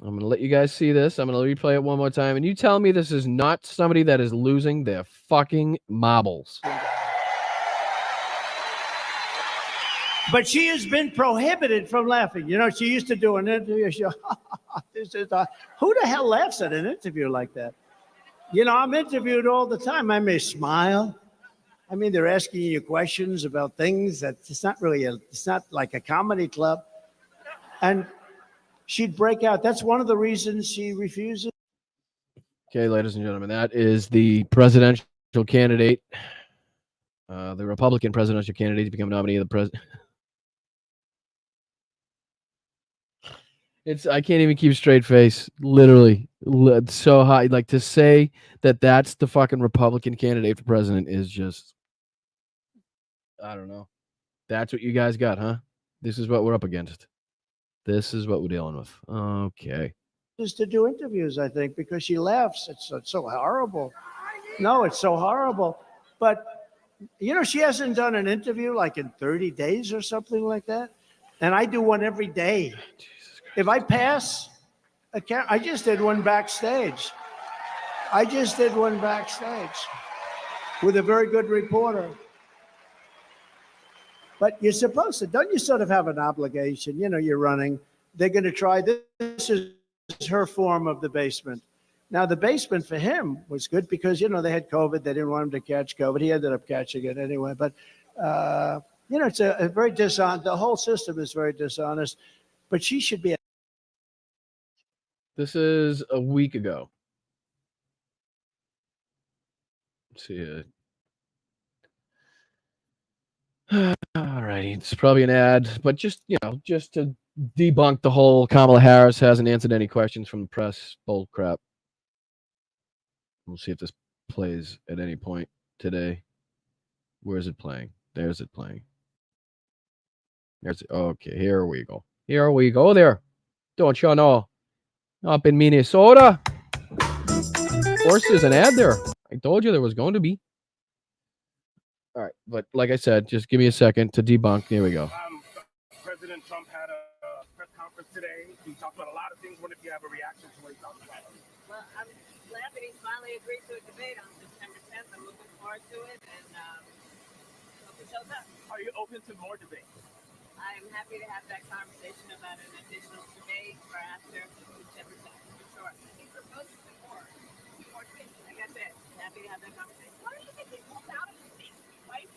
I'm going to let you guys see this. I'm going to replay it one more time. And you tell me this is not somebody that is losing their fucking marbles. But she has been prohibited from laughing. She used to do an interview. She, who the hell laughs at an interview like that? I'm interviewed all the time. I may smile. I mean, they're asking you questions about things that it's not like a comedy club. And she'd break out. That's one of the reasons she refuses. Okay, ladies and gentlemen, that is the presidential candidate, the Republican presidential candidate to become nominee of the president. I can't even keep straight face. Literally, it's so high. Like to say that's the fucking Republican candidate for president is just, I don't know. That's what you guys got, huh? This is what we're up against. This is what we're dealing with. Okay. Just to do interviews, I think, because she laughs. It's so horrible. No, it's so horrible. But, she hasn't done an interview like in 30 days or something like that. And I do one every day. If I pass, I just did one backstage. With a very good reporter. But you're supposed to, don't you sort of have an obligation? You're running. They're going to try this. This is her form of the basement. Now, the basement for him was good because, they had COVID. They didn't want him to catch COVID. He ended up catching it anyway. But, it's a very dishonest. The whole system is very dishonest. But she should be. This is a week ago. see it. All righty, it's probably an ad, but just just to debunk the whole Kamala Harris hasn't answered any questions from the press bull crap. We'll see if this plays at any point today. Where is it playing? There's it playing. There's it. Okay, here we go. Here we go. There. Don't you know? Up in Minnesota. Of course, there's an ad there. I told you there was going to be. All right, but like I said, just give me a second to debunk. Here we go. President Trump had a press conference today. He talked about a lot of things. What if you have a reaction to what he talked about? Well, I'm glad that he's finally agreed to a debate on September 10th. I'm looking forward to it, and hope it shows up. Are you open to more debates? I am happy to have that conversation about an additional debate for after September 10th, for sure. He proposed more debates. Like I said, happy to have that conversation. Why do you think he pulled out of the debate?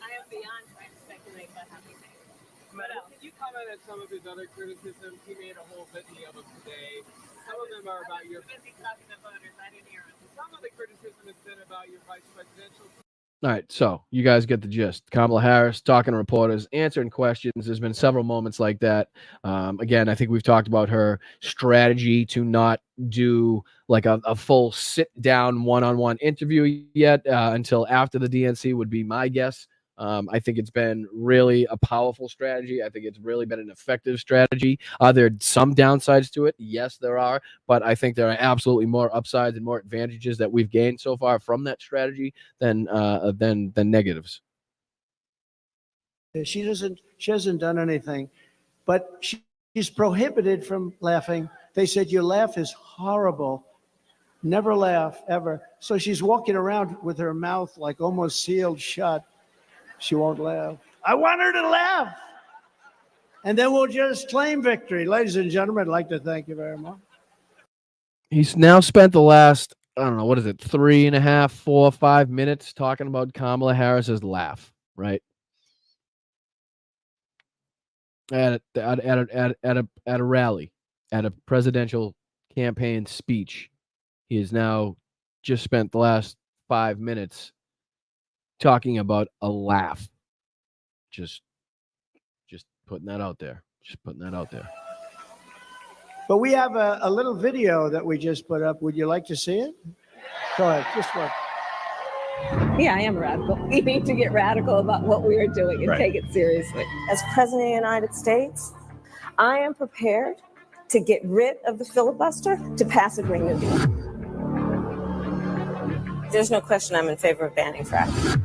I am beyond trying to speculate about how he thinks. Can you comment on some of his other criticisms? He made a whole litany of them today. Some of them are about your. Busy talking to voters. I didn't hear him. Some of the criticism has been about your vice presidential. All right, so you guys get the gist. Kamala Harris talking to reporters, answering questions. There's been several moments like that. Again, I think we've talked about her strategy to not do like a full sit-down one-on-one interview yet until after the DNC would be my guess. I think it's been really a powerful strategy. I think it's really been an effective strategy. Are there some downsides to it? Yes, there are. But I think there are absolutely more upsides and more advantages that we've gained so far from that strategy than negatives. She hasn't done anything, but she's prohibited from laughing. They said your laugh is horrible. Never laugh ever. So she's walking around with her mouth like almost sealed shut. She won't laugh. I want her to laugh. And then we'll just claim victory. Ladies and gentlemen, I'd like to thank you very much. He's now spent the last, I don't know, what is it, 3.5, 4, 5 minutes talking about Kamala Harris's laugh, right? At a rally, at a presidential campaign speech. He has now just spent the last 5 minutes talking about a laugh. Just putting that out there. Just putting that out there. But we have a little video that we just put up. Would you like to see it? Go ahead, just what? Yeah, I am radical. We need to get radical about what we are doing and take it seriously. As President of the United States, I am prepared to get rid of the filibuster to pass a Green New Deal. There's no question I'm in favor of banning fracking.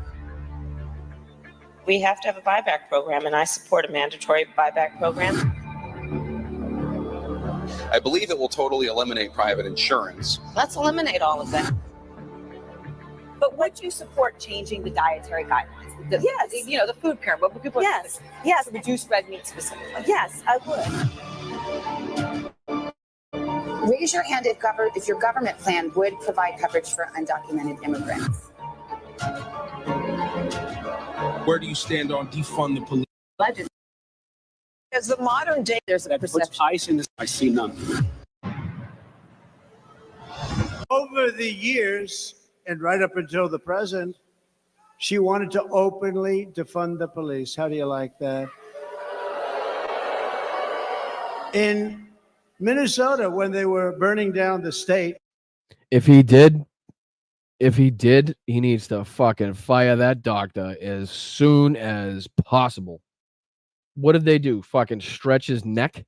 We have to have a buyback program, and I support a mandatory buyback program. I believe it will totally eliminate private insurance. Let's eliminate all of that. But would you support changing the dietary guidelines? Yes. The food pyramid. What would people Yes. to reduce red meat specifically? Yes, I would. Raise your hand if your government plan would provide coverage for undocumented immigrants. Where do you stand on defund the police? As the modern day, there's a perception. Ice in this? I see none. Over the years, and right up until the present, she wanted to openly defund the police. How do you like that? In Minnesota, when they were burning down the state. If he did, he needs to fucking fire that doctor as soon as possible. What did they do? Fucking stretch his neck?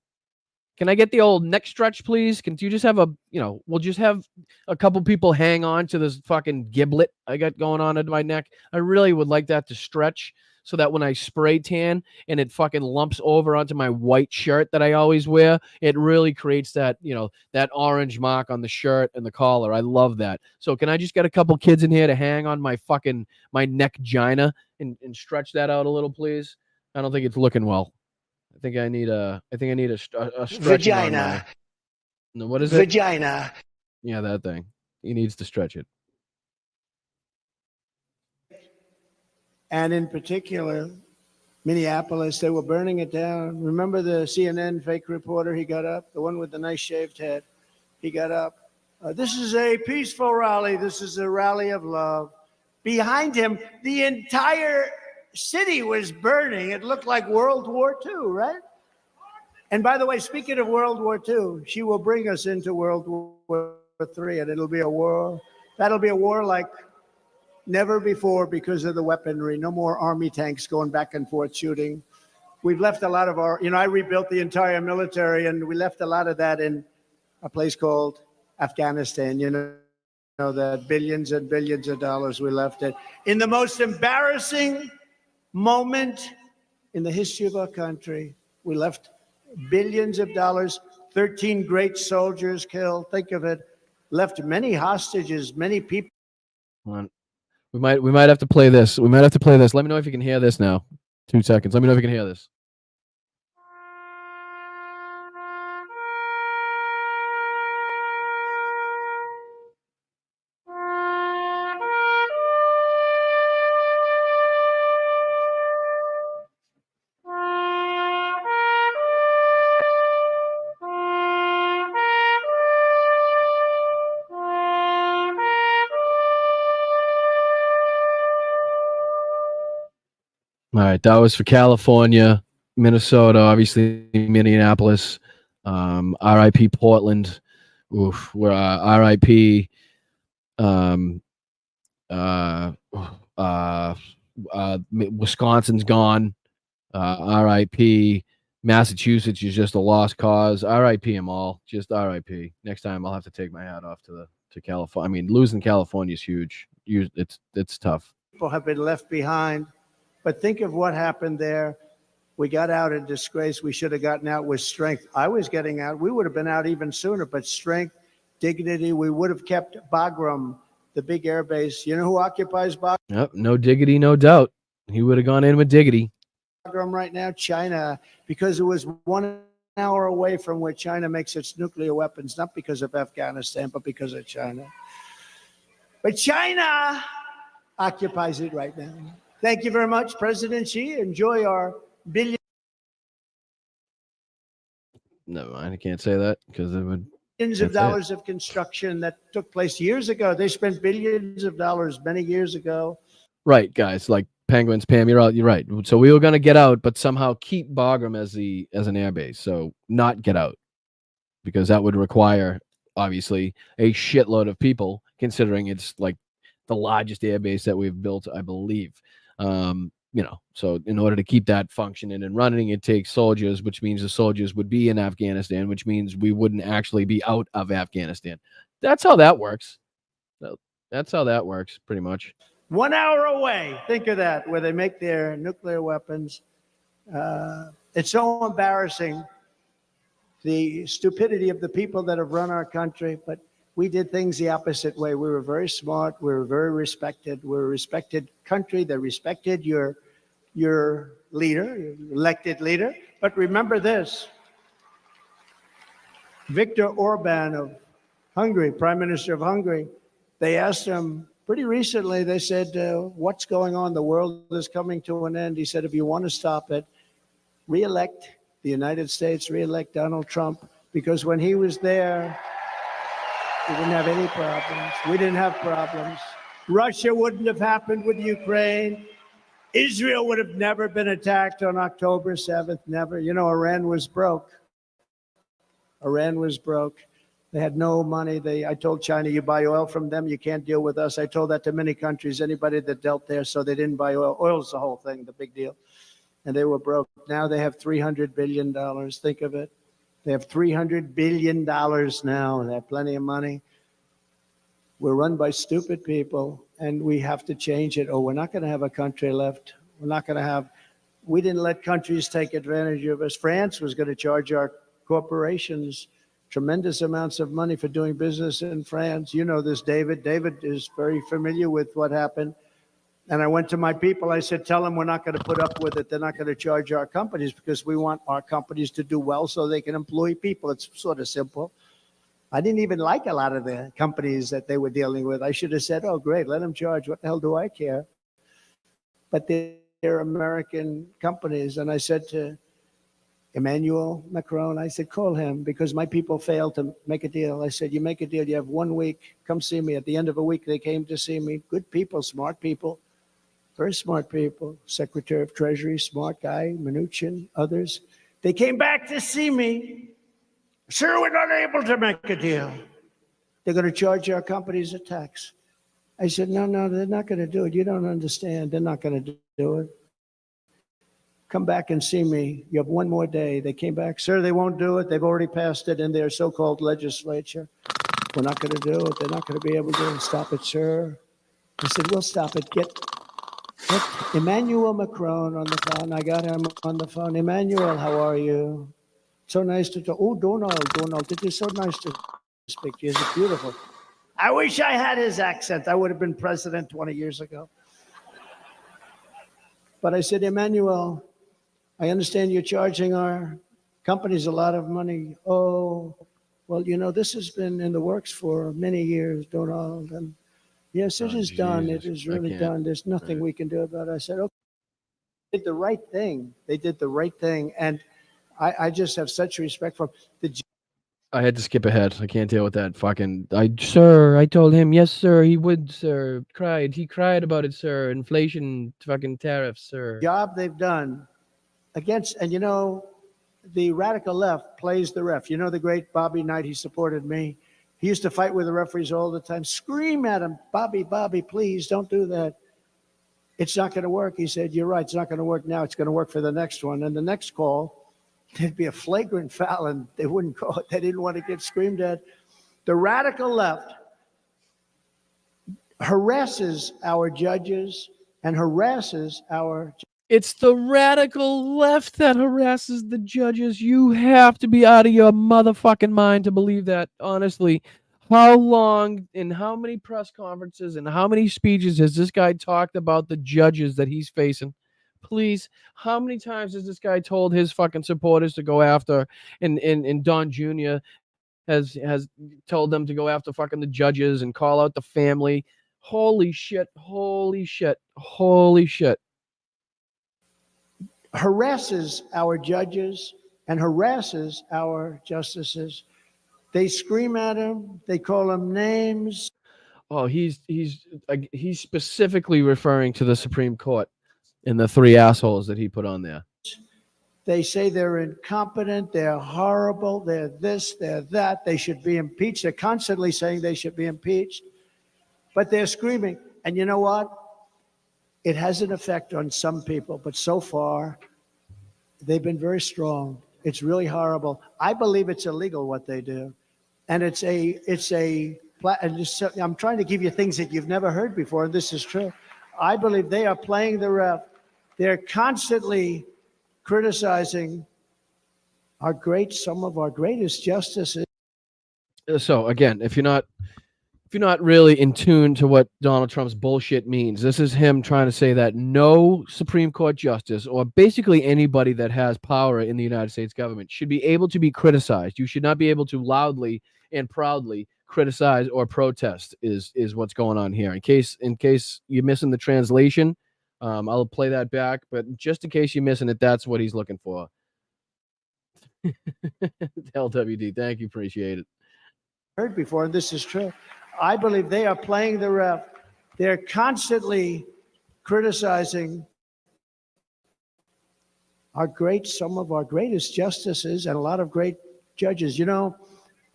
Can I get the old neck stretch, please? Can you just have we'll just have a couple people hang on to this fucking giblet I got going on in my neck. I really would like that to stretch so that when I spray tan and it fucking lumps over onto my white shirt that I always wear, it really creates that, that orange mark on the shirt and the collar. I love that. So can I just get a couple kids in here to hang on my neck gina and stretch that out a little, please? I don't think it's looking well. I think I need a stretch. Vagina. No, what is it? Vagina. Yeah, that thing. He needs to stretch it. And in particular, Minneapolis, they were burning it down. Remember the CNN fake reporter? He got up, the one with the nice shaved head. He got up. This is a peaceful rally. This is a rally of love. behind him, the entire city was burning. It looked like World War II, right? And by the way, speaking of World War II, she will bring us into World War III, and it'll be a war. That'll be a war like never before because of the weaponry. No more army tanks going back and forth shooting. We've left a lot of our, I rebuilt the entire military, and we left a lot of that in a place called Afghanistan. You know that billions and billions of dollars we left it. In the most embarrassing moment in the history of our country, we left billions of dollars, 13 great soldiers killed. Think of it. Left many hostages, many people. We might have to play this. We might have to play this. Let me know if you can hear this now. 2 seconds. Let me know if you can hear this. All right, that was for California, Minnesota, obviously Minneapolis, RIP Portland, oof, we're RIP Wisconsin's gone, RIP Massachusetts is just a lost cause, RIP them all, just RIP. Next time I'll have to take my hat off to California. I mean, losing California is huge. It's tough. People have been left behind. But think of what happened there. We got out in disgrace. We should have gotten out with strength. I was getting out. We would have been out even sooner, but strength, dignity. We would have kept Bagram, the big air base. You know who occupies Bagram? Yep, no diggity, no doubt. He would have gone in with diggity. Bagram right now, China, because it was 1 hour away from where China makes its nuclear weapons, not because of Afghanistan, but because of China. But China occupies it right now. Thank you very much, President Xi. Enjoy our billion. Never mind. I can't say that because it would. Billions of dollars of construction that took place years ago. They spent billions of dollars many years ago. Right, guys. Like Penguins, Pam, you're right. So we were going to get out, but somehow keep Bagram as an air base. So not get out, because that would require obviously a shitload of people, considering it's like the largest air base that we've built, I believe. So in order to keep that functioning and running, it takes soldiers, which means the soldiers would be in Afghanistan, which means we wouldn't actually be out of Afghanistan. That's how that works. That's how that works, pretty much. 1 hour away. Think of that, where they make their nuclear weapons. It's so embarrassing, the stupidity of the people that have run our country, but we did things the opposite way. We were very smart. We were very respected. We're a respected country. They respected your leader, your elected leader. But remember this. Viktor Orban of Hungary, Prime Minister of Hungary, they asked him pretty recently, they said, what's going on? The world is coming to an end. He said, if you want to stop it, re-elect the United States, re-elect Donald Trump, because when he was there, we didn't have any problems. We didn't have problems. Russia wouldn't have happened with Ukraine. Israel would have never been attacked on October 7th, never. You know, Iran was broke. Iran was broke. They had no money. I told China, you buy oil from them, you can't deal with us. I told that to many countries, anybody that dealt there, so they didn't buy oil. Oil's the whole thing, the big deal. And they were broke. Now they have $300 billion. Think of it. They have $300 billion now, and they have plenty of money. We're run by stupid people, and we have to change it, or we're not going to have a country left. We're not going to have. We didn't let countries take advantage of us. France was going to charge our corporations tremendous amounts of money for doing business in France. You know this, David. David is very familiar with what happened. And I went to my people. I said, tell them we're not going to put up with it. They're not going to charge our companies because we want our companies to do well so they can employ people. It's sort of simple. I didn't even like a lot of the companies that they were dealing with. I should have said, oh, great, let them charge. What the hell do I care? But they're American companies. And I said to Emmanuel Macron. I said, call him because my people failed to make a deal. I said, you make a deal, you have 1 week, come see me. At the end of a week, they came to see me. Good people, smart people, very smart people. Secretary of Treasury, smart guy, Mnuchin, others. They came back to see me. Sir, we're not able to make a deal. They're going to charge our companies a tax. I said, no, they're not going to do it. You don't understand. They're not going to do it. Come back and see me. You have 1 more day. They came back. Sir, they won't do it. They've already passed it in their so-called legislature. We're not going to do it. They're not going to be able to stop it, sir. I said, we'll stop it. Get Emmanuel Macron on the phone. I got him on the phone. Emmanuel, how are you? So nice to talk. Oh, Donald, it is so nice to speak to you. It's beautiful. I wish I had his accent. I would have been president 20 years ago. But I said, Emmanuel, I understand you're charging our companies a lot of money. Oh, well, you know, this has been in the works for many years, Donald. And yes, it is done. It is really done. There's nothing we can do about it. I said, okay, they did the right thing. They did the right thing. And I just have such respect for them. I had to skip ahead. I can't deal with that fucking. Sir, I told him, yes, sir, he would, sir. He cried about it, sir. Inflation, fucking tariffs, sir. Job they've done against, and you know, the radical left plays the ref. You know, the great Bobby Knight, he supported me. He used to fight with the referees all the time, scream at him, Bobby, please don't do that. It's not going to work. He said, you're right. It's not going to work now. It's going to work for the next one. And the next call, there'd be a flagrant foul and they wouldn't call it. They didn't want to get screamed at. The radical left harasses our judges and harasses our. It's the radical left that harasses the judges. You have to be out of your motherfucking mind to believe that, honestly. How long and how many press conferences and how many speeches has this guy talked about the judges that he's facing? Please, how many times has this guy told his fucking supporters to go after, and Don Jr. has told them to go after fucking the judges and call out the family? Holy shit, holy shit, holy shit. Harasses our judges and harasses our justices. They scream at him. They call him names. Oh, he's specifically referring to the Supreme Court and the 3 assholes that he put on there. They say they're incompetent. They're horrible. They're this, they're that. They should be impeached. They're constantly saying they should be impeached. But they're screaming. And you know what? It has an effect on some people. But so far, they've been very strong. It's really horrible. I believe it's illegal what they do. And I'm trying to give you things that you've never heard before, and this is true. I believe they are playing the ref. They're constantly criticizing some of our greatest justices. So again, if you're not really in tune to what Donald Trump's bullshit means, this is him trying to say that no Supreme Court justice or basically anybody that has power in the United States government should be able to be criticized. You should not be able to loudly and proudly criticize or protest is what's going on here. In case you're missing the translation, I'll play that back, but just in case you're missing it, that's what he's looking for. LWD, thank you, appreciate it. Heard before, and this is true. I believe they are playing the ref. They're constantly criticizing some of our greatest justices and a lot of great judges. You know,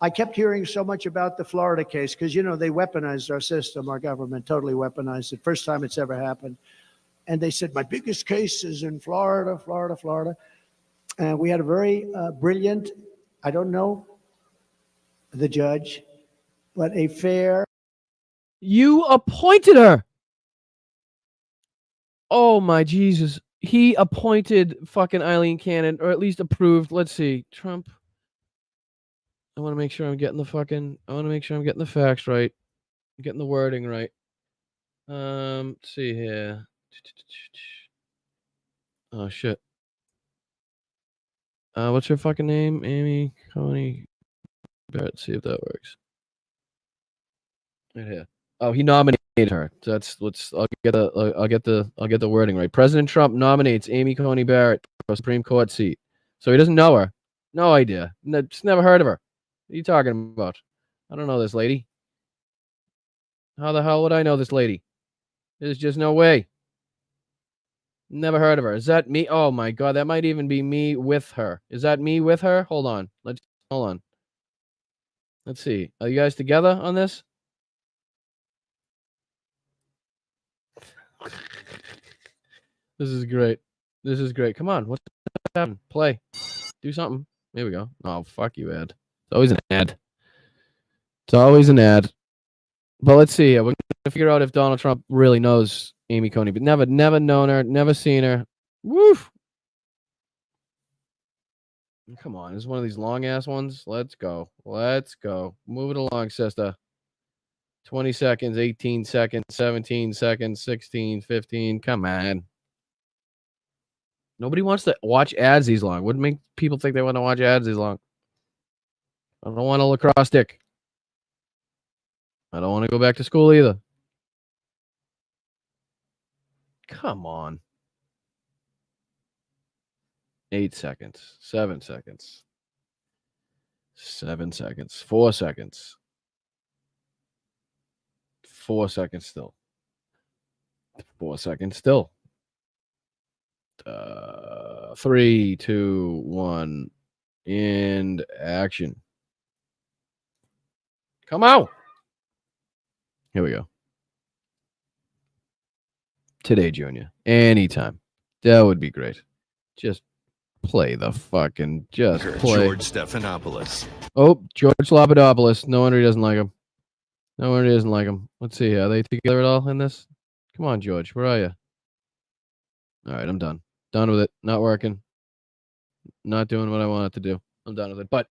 I kept hearing so much about the Florida case because, you know, they weaponized our system, our government totally weaponized it. First time it's ever happened. And they said, my biggest case is in Florida. And we had a very brilliant, I don't know the judge, but a fair. You appointed her. Oh my Jesus. He appointed fucking Eileen Cannon, or at least approved. Let's see. Trump. I want to make sure I'm getting the facts right. I'm getting the wording right. Let's see here. Oh shit. What's her fucking name? Amy Coney Barrett. Let's see if that works. Right here. Oh, he nominated her. I'll get the wording right. President Trump nominates Amy Coney Barrett for a Supreme Court seat. So he doesn't know her. No idea. Just never heard of her. What are you talking about? I don't know this lady. How the hell would I know this lady? There's just no way. Never heard of her. Is that me? Oh my God, that might even be me with her. Is that me with her? Hold on. Hold on. Let's see. Are you guys together on this? This is great. This is great. Come on. What's happening? Play. Do something. There we go. Oh, fuck you, ad. It's always an ad. It's always an ad. But let's see. We're going to figure out if Donald Trump really knows Amy Coney. But never known her. Never seen her. Woof. Come on. This is one of these long-ass ones. Let's go. Let's go. Move it along, sister. 20 seconds, 18 seconds, 17 seconds, 16, 15. Come on. Nobody wants to watch ads these long. Wouldn't make people think they want to watch ads these long. I don't want a lacrosse stick. I don't want to go back to school either. Come on. 8 seconds. 7 seconds. 7 seconds. 4 seconds. 4 seconds still. 4 seconds still. 3, 2, 1. And action. Come on. Here we go. Today, Junior. Anytime. That would be great. Just play the fucking... Just play. George Stephanopoulos. Oh, George Lapidopoulos. No wonder he doesn't like him. No wonder he doesn't like him. Let's see. Are they together at all in this? Come on, George. Where are you? All right, I'm done. Done with it. Not working. Not doing what I want it to do. I'm done with it. But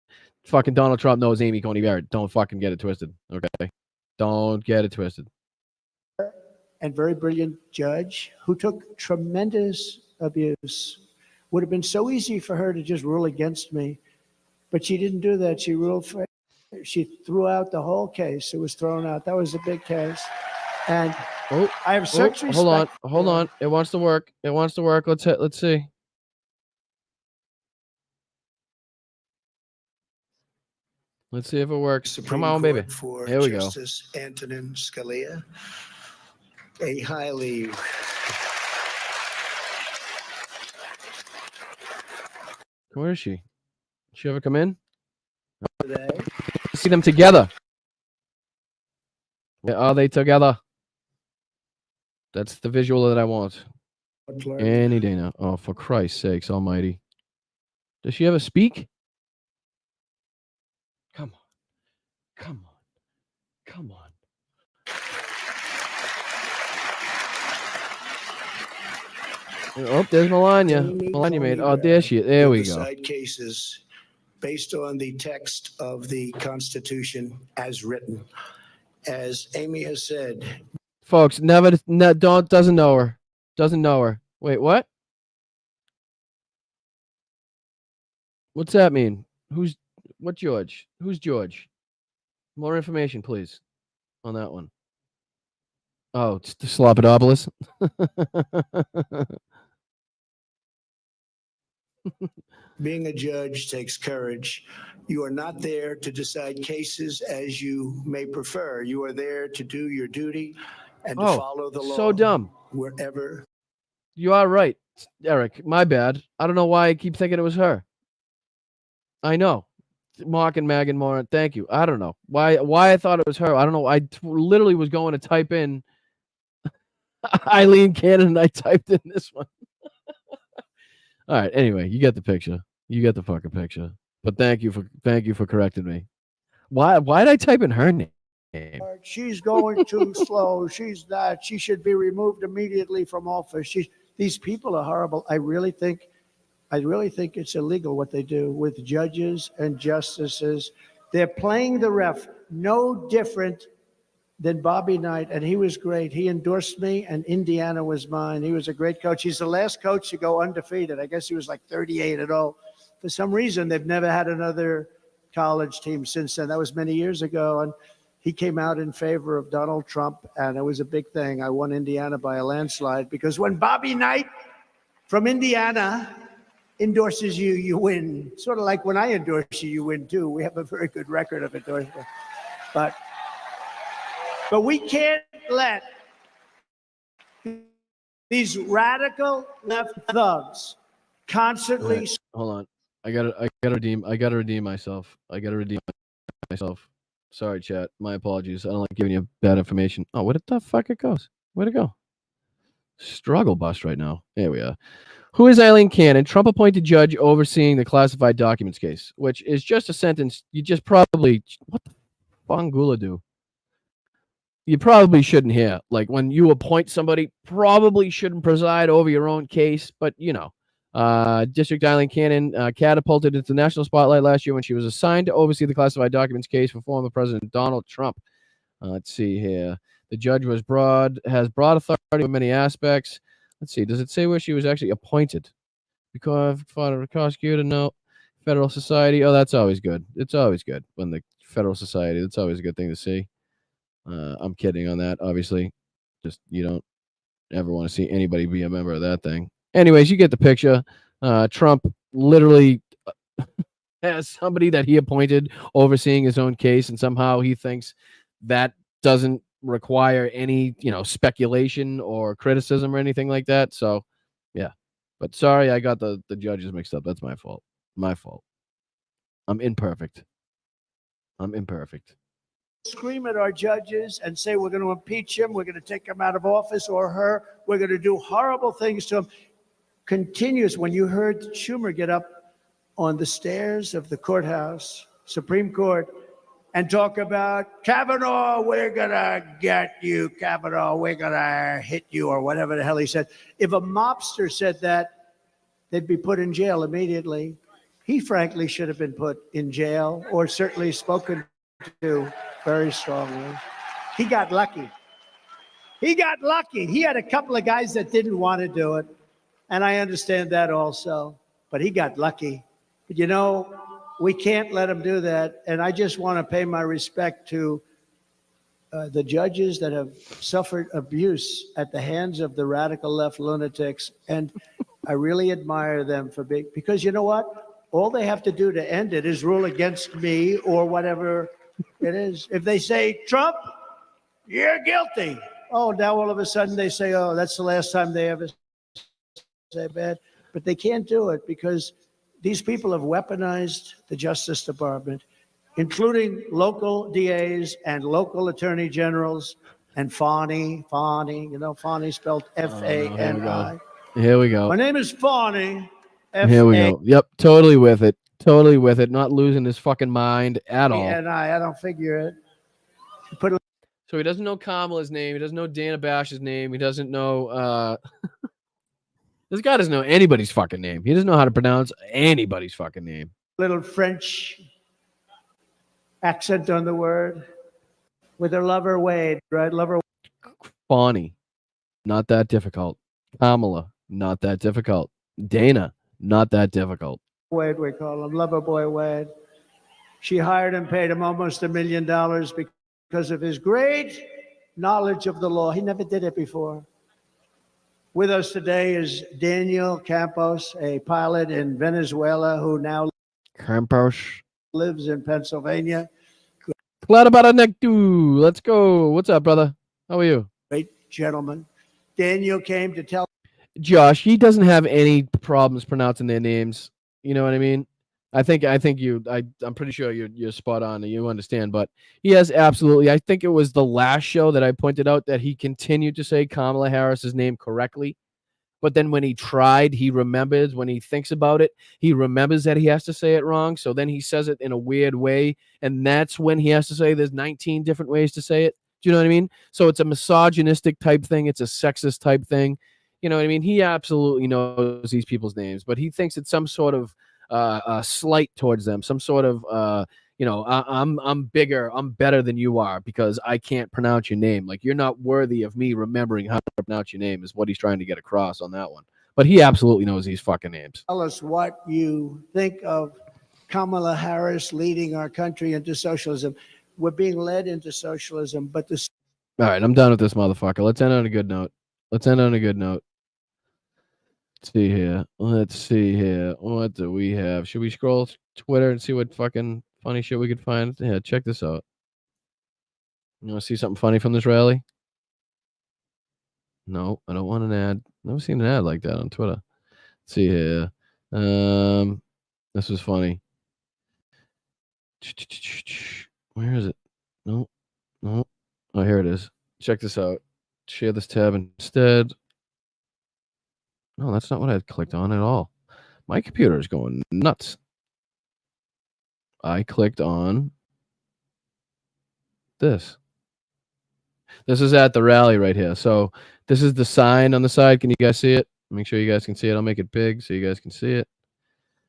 fucking Donald Trump knows Amy Coney Barrett. Don't fucking get it twisted. Okay? Don't get it twisted. And very brilliant judge who took tremendous abuse. Would have been so easy for her to just rule against me, but she didn't do that. She ruled for. She threw out the whole case. It was thrown out. That was a big case, and I have such respect. Hold on. It wants to work. It wants to work. Let's see. Let's see if it works. Supreme Come on, Court baby. For Here we Justice Antonin Scalia, a highly go. Where is she? She ever come in? See them together. Yeah, are they together? That's the visual that I want. Any day now. Oh, for Christ's sakes almighty. Does she ever speak? Come on. Come on. Come on. Oh, there's Melania. Melania made. Oh, there she is. There we go. Decide cases based on the text of the Constitution as written. As Amy has said, Folks, doesn't know her. Doesn't know her. Wait, what? What's that mean? What George? Who's George? More information, please, on that one. Oh, it's the Slopidopoulos. being a judge takes courage. You are not there to decide cases as you may prefer. You are there to do your duty and to follow the law. So dumb. Wherever. You are right, Eric. My bad. I don't know why I keep thinking it was her. I know. Mark and Megan Moran. Thank you. I don't know why I thought it was her. I don't know. I literally was going to type in Eileen Cannon and I typed in this one. All right. Anyway, you get the picture. You get the fucking picture. But thank you for correcting me. Why did I type in her name? She's going too slow. She's not. She should be removed immediately from office. These people are horrible. I really think it's illegal what they do with judges and justices. They're playing the ref, no different than Bobby Knight, and he was great. He endorsed me, and Indiana was mine. He was a great coach. He's the last coach to go undefeated. I guess he was like 38-0. For some reason, they've never had another college team since then. That was many years ago, and he came out in favor of Donald Trump, and it was a big thing. I won Indiana by a landslide because when Bobby Knight from Indiana endorses you, you win. Sort of like when I endorse you, you win too. We have a very good record of endorsement. But we can't let these radical left thugs constantly. Right, hold on. I gotta redeem myself. Sorry, chat. My apologies. I don't like giving you bad information. Oh, where the fuck it goes? Where'd it go? Struggle bus right now. There we are. Who is Eileen Cannon? Trump appointed judge overseeing the classified documents case, which is just a sentence you just probably, what the fangula do? You probably shouldn't hear. Like when you appoint somebody, probably shouldn't preside over your own case, but you know. District Eileen Cannon catapulted into the national spotlight last year when she was assigned to oversee the classified documents case for former President Donald Trump. Let's see here. The judge has broad authority in many aspects. Let's see. Does it say where she was actually appointed? Because for the prosecutor, no. Federal Society. Oh, that's always good. It's always good when the Federal Society. That's always a good thing to see. I'm kidding on that, obviously. Just you don't ever want to see anybody be a member of that thing. Anyways, you get the picture. Trump literally has somebody that he appointed overseeing his own case, and somehow he thinks that doesn't require any, speculation or criticism or anything like that. So, yeah. But sorry, I got the judges mixed up. That's my fault. My fault. I'm imperfect. Scream at our judges and say we're going to impeach him, we're going to take him out of office or her, we're going to do horrible things to him. Continues when you heard Schumer get up on the stairs of the courthouse, Supreme Court, and talk about Kavanaugh, we're going to get you, Kavanaugh, we're going to hit you, or whatever the hell he said. If a mobster said that, they'd be put in jail immediately. He frankly should have been put in jail or certainly spoken to very strongly. He got lucky. He had a couple of guys that didn't want to do it. And I understand that also, but he got lucky. But we can't let him do that. And I just want to pay my respect to the judges that have suffered abuse at the hands of the radical left lunatics. And I really admire them for being, because you know what? All they have to do to end it is rule against me or whatever it is. If they say, Trump, you're guilty. Oh, now all of a sudden they say, oh, that's the last time they ever say bad. But they can't do it because these people have weaponized the Justice Department, including local DAs and local attorney generals and Fani, Fani spelled F-A-N-I. Here we go. My name is Fani. Here we go. Yep, totally with it. Not losing his fucking mind at all. And I don't figure it. So he doesn't know Kamala's name. He doesn't know Dana Bash's name. He doesn't know this guy doesn't know anybody's fucking name. He doesn't know how to pronounce anybody's fucking name. Little French accent on the word with her lover Wade, right? Lover Fani, not that difficult. Kamala, not that difficult. Dana, not that difficult. Wade, we call him Lover Boy Wade. She hired him, paid him almost $1 million because of his great knowledge of the law. He never did it before. With us today is Daniel Campos, a pilot in Venezuela who now lives in Pennsylvania. Let's go. What's up, brother? How are you? Great gentleman. Daniel came to tell Josh, he doesn't have any problems pronouncing their names. You know what I mean? I'm pretty sure you're spot on and you understand, but he has absolutely, I think it was the last show that I pointed out that he continued to say Kamala Harris's name correctly. But then when he tried, he remembers, when he thinks about it, he remembers that he has to say it wrong. So then he says it in a weird way. And that's when he has to say there's 19 different ways to say it. Do you know what I mean? So it's a misogynistic type thing. It's a sexist type thing. You know what I mean? He absolutely knows these people's names, but he thinks it's some sort of slight towards them, some sort of I'm bigger, I'm better than you are because I can't pronounce your name. Like you're not worthy of me remembering how to pronounce your name is what he's trying to get across on that one. But he absolutely knows these fucking names. Tell us what you think of Kamala Harris leading our country into socialism. We're being led into socialism, but this. All right, I'm done with this motherfucker. Let's end on a good note. see here. Let's see here. What do we have? Should we scroll Twitter and see what fucking funny shit we could find? Yeah, check this out. You want to see something funny from this rally? No, I don't want an ad. Never seen an ad like that on Twitter. Let's see here. This was funny. Where is it? No. Oh, here it is. Check this out. Share this tab instead. No, that's not what I clicked on at all. My computer is going nuts. I clicked on this. This is at the rally right here. So this is the sign on the side. Can you guys see it? Make sure you guys can see it. I'll make it big so you guys can see it.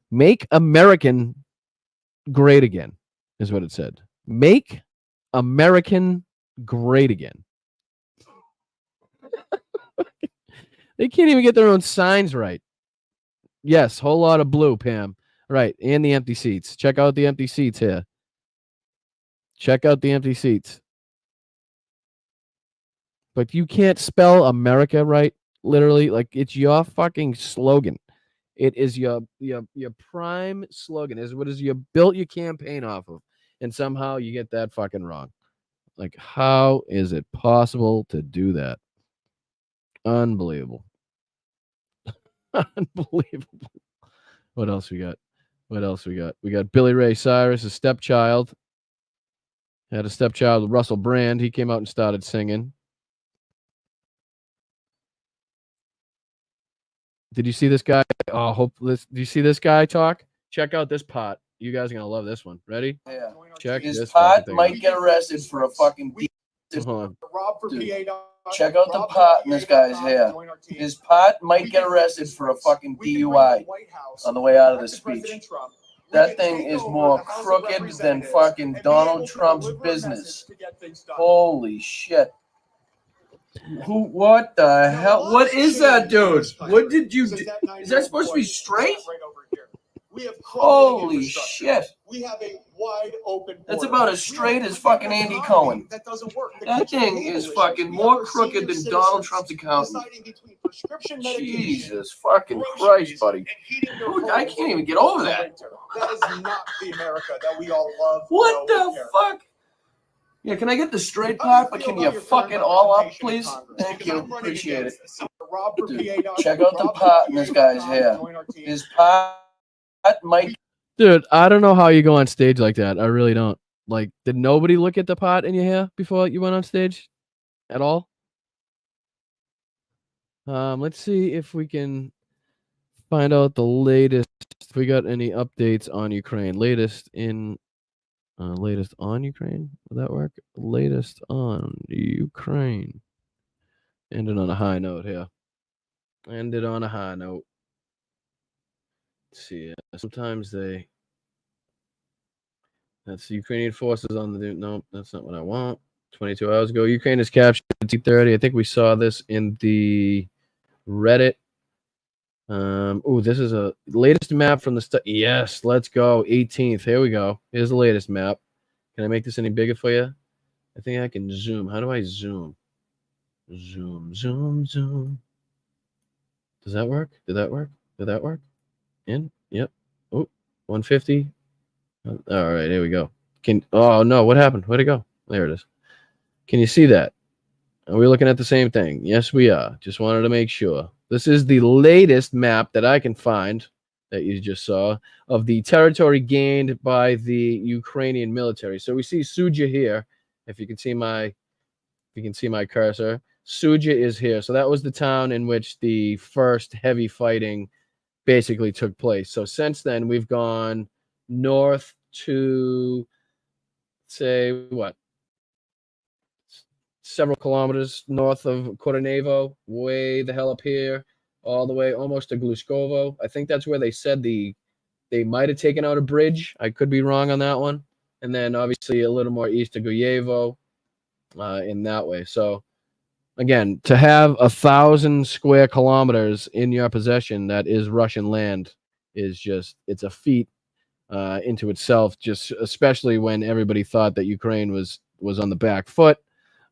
Make American great again is what it said. Make American great again. They can't even get their own signs right. Yes, whole lot of blue, Pam. Right, and the empty seats. Check out the empty seats here. Check out the empty seats. But you can't spell America right, literally. Like, it's your fucking slogan. It is your prime slogan. Is what is you built your campaign off of. And somehow you get that fucking wrong. Like, how is it possible to do that? Unbelievable. Unbelievable. What else we got? What else we got? We got Billy Ray Cyrus, a stepchild. Had a stepchild with Russell Brand. He came out and started singing. Did you see this guy? Oh, did you see this guy talk? Check out this pot. You guys are gonna love this one. Ready? Yeah. Check His this. pot might get arrested for a fucking beat. Hold on. Dude, check out the pot in this guy's hair. His pot might get arrested for a fucking DUI on the way out of the speech. That thing is more crooked than fucking Donald Trump's business. Holy shit. What the hell? What is that, dude? What did you do? Is that supposed to be straight? Holy shit. We have a wide open border. That's about as straight as fucking Andy Cohen. That doesn't work. That thing is fucking more crooked than Donald Trump's accountant. Jesus fucking Christ, buddy. Dude, I can't even get over that. That is not the America that we all love. What the fuck? Yeah, can I get the straight part, but can you fuck it all up, please? Thank you. Appreciate it. Dude, check out the pot in this guy's hair. His pot might... Dude, I don't know how you go on stage like that. I really don't. Like, did nobody look at the pot in your hair before you went on stage at all? Let's see if we can find out the latest. If we got any updates on Ukraine. Latest on Ukraine? Would that work? Latest on Ukraine. Ended on a high note here. Ended on a high note. Let's see. Sometimes that's Ukrainian forces on the... Nope, that's not what I want. 22 hours ago. Ukraine is captured at 2:30. I think we saw this in the Reddit. This is a latest map from the... Yes, let's go. 18th. Here we go. Here's the latest map. Can I make this any bigger for you? I think I can zoom. How do I zoom? Zoom, zoom, zoom. Does that work? Did that work? Did that work? In? Yep. Oh, 150. All right, here we go. Oh, no. What happened? Where'd it go? There it is. Can you see that? Are we looking at the same thing? Yes, we are. Just wanted to make sure. This is the latest map that I can find that you just saw of the territory gained by the Ukrainian military. So we see Suja here. If you can see my cursor, Suja is here. So that was the town in which the first heavy fighting basically took place. So since then, we've gone north to, say, what? Several kilometers north of Kornevo, way the hell up here, all the way almost to Gluskovo. I think that's where they said they might have taken out a bridge. I could be wrong on that one. And then obviously a little more east of Guyevo in that way. So again, to have 1,000 square kilometers in your possession that is Russian land is just, it's a feat into itself, just especially when everybody thought that Ukraine was on the back foot.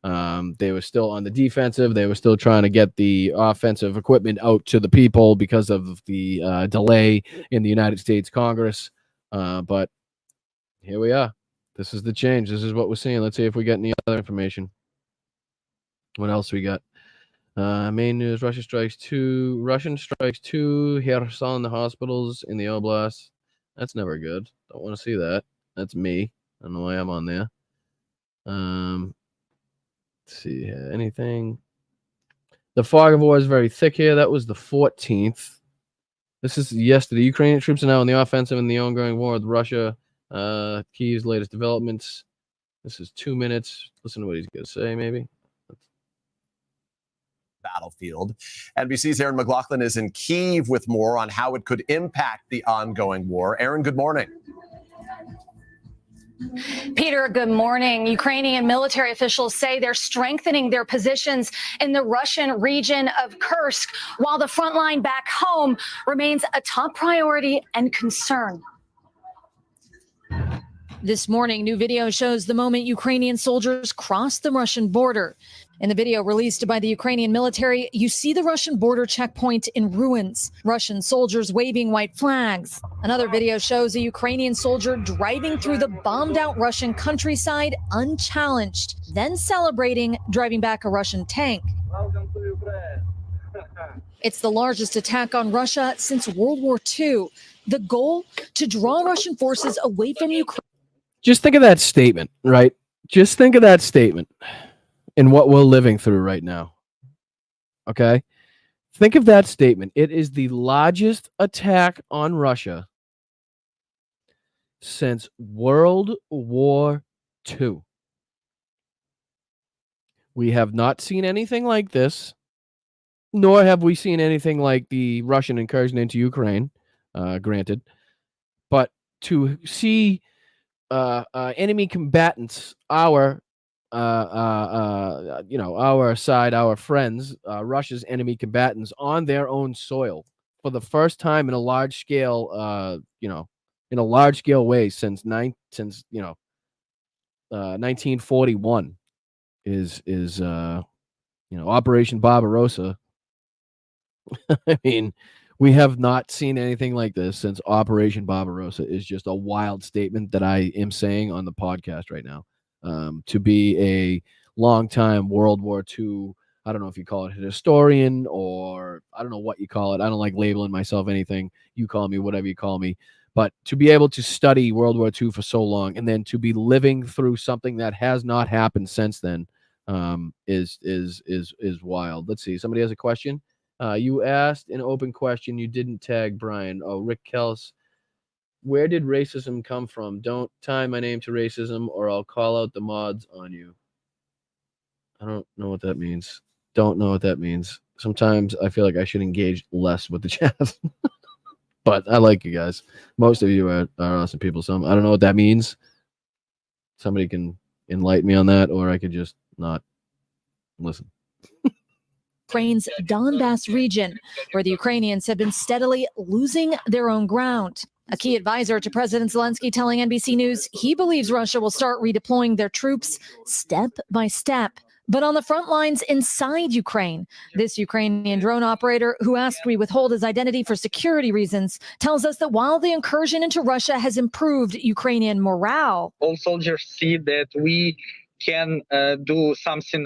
They were still on the defensive. They were still trying to get the offensive equipment out to the people because of the delay in the United States Congress. But here we are. This is the change. This is what we're seeing. Let's see if we get any other information. What else we got? Main news: Russian strikes two Kherson hospitals in the Oblast. That's never good. Don't want to see that. That's me. I don't know why I'm on there. Let's see here. Anything? The fog of war is very thick here. That was the 14th. This is yesterday. Ukrainian troops are now on the offensive in the ongoing war with Russia. Kiev's latest developments. This is 2 minutes. Listen to what he's going to say, maybe. Battlefield. NBC's Aaron McLaughlin is in Kyiv with more on how it could impact the ongoing war. Aaron, good morning. Peter, good morning. Ukrainian military officials say they're strengthening their positions in the Russian region of Kursk, while the front line back home remains a top priority and concern. This morning, new video shows the moment Ukrainian soldiers cross the Russian border. In the video released by the Ukrainian military, you see the Russian border checkpoint in ruins, Russian soldiers waving white flags. Another video shows a Ukrainian soldier driving through the bombed-out Russian countryside unchallenged, then celebrating driving back a Russian tank. Welcome to Ukraine. It's the largest attack on Russia since World War II. The goal? To draw Russian forces away from Ukraine. Just think of that statement, right? Just think of that statement in what we're living through right now. Okay? Think of that statement. It is the largest attack on Russia since World War II. We have not seen anything like this, nor have we seen anything like the Russian incursion into Ukraine, granted. But to see enemy combatants, our side, our friends, Russia's enemy combatants on their own soil for the first time in a large scale, in a large scale way since 1941 is Operation Barbarossa. I mean, we have not seen anything like this since Operation Barbarossa is just a wild statement that I am saying on the podcast right now. To be a longtime World War II, I don't know if you call it a historian or I don't know what you call it. I don't like labeling myself anything. You call me whatever you call me. But to be able to study World War II for so long and then to be living through something that has not happened since then is wild. Let's see. Somebody has a question. You asked an open question. You didn't tag Brian. Oh, Rick Kels. Where did racism come from? Don't tie my name to racism or I'll call out the mods on you. I don't know what that means. Don't know what that means. Sometimes I feel like I should engage less with the chat. But I like you guys. Most of you are awesome people. So I don't know what that means. Somebody can enlighten me on that, or I could just not listen. Ukraine's Donbass region, where the Ukrainians have been steadily losing their own ground. A key advisor to President Zelensky telling NBC News he believes Russia will start redeploying their troops step by step. But on the front lines inside Ukraine, this Ukrainian drone operator, who asked we withhold his identity for security reasons, tells us that while the incursion into Russia has improved Ukrainian morale, all soldiers see that we can do something.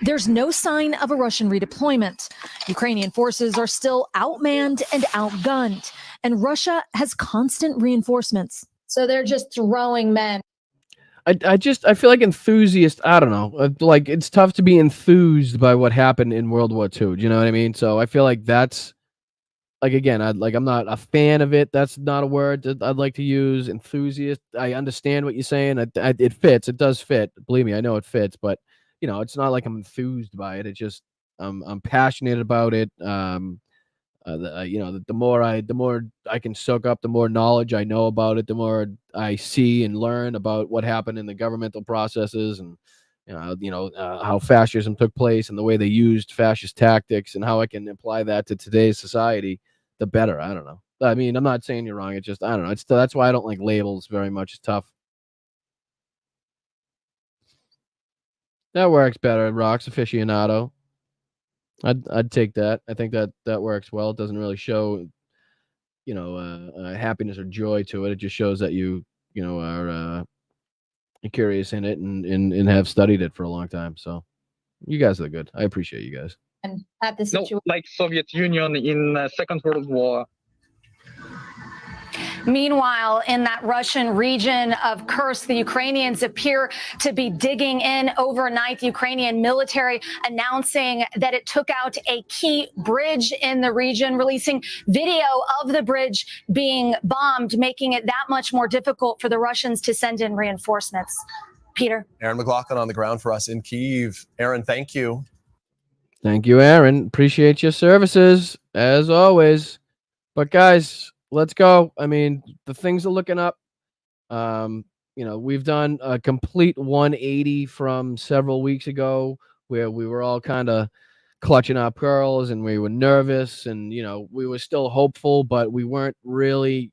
There's no sign of a Russian redeployment. Ukrainian forces are still outmanned and outgunned, and Russia has constant reinforcements. So they're just throwing men. I feel like enthusiast. I don't know. Like it's tough to be enthused by what happened in World War II. Do you know what I mean? So I feel like that's like, again, I'm not a fan of it. That's not a word that I'd like to use. Enthusiast. I understand what you're saying. It fits. It does fit. Believe me, I know it fits. But it's not like I'm enthused by it. It just I'm passionate about it. The more I can soak up, the more knowledge I know about it, the more I see and learn about what happened in the governmental processes and how fascism took place and the way they used fascist tactics and how I can apply that to today's society, the better. I don't know. I mean, I'm not saying you're wrong. It's just, I don't know. That's why I don't like labels very much. It's tough. That works better. Rocks aficionado. I'd take that. I think that works well. It doesn't really show, happiness or joy to it. It just shows that you are curious in it and have studied it for a long time. So you guys are good. I appreciate you guys. And at the No, situation. like Soviet Union in Second World War. Meanwhile, in that Russian region of Kursk, the Ukrainians appear to be digging in overnight. The Ukrainian military announcing that it took out a key bridge in the region, releasing video of the bridge being bombed, making it that much more difficult for the Russians to send in reinforcements. Peter. Aaron McLaughlin on the ground for us in Kyiv. Aaron, thank you. Thank you, Aaron. Appreciate your services as always. But guys, let's go. I mean, the things are looking up. We've done a complete 180 from several weeks ago where we were all kind of clutching our pearls and we were nervous and, we were still hopeful, but we weren't really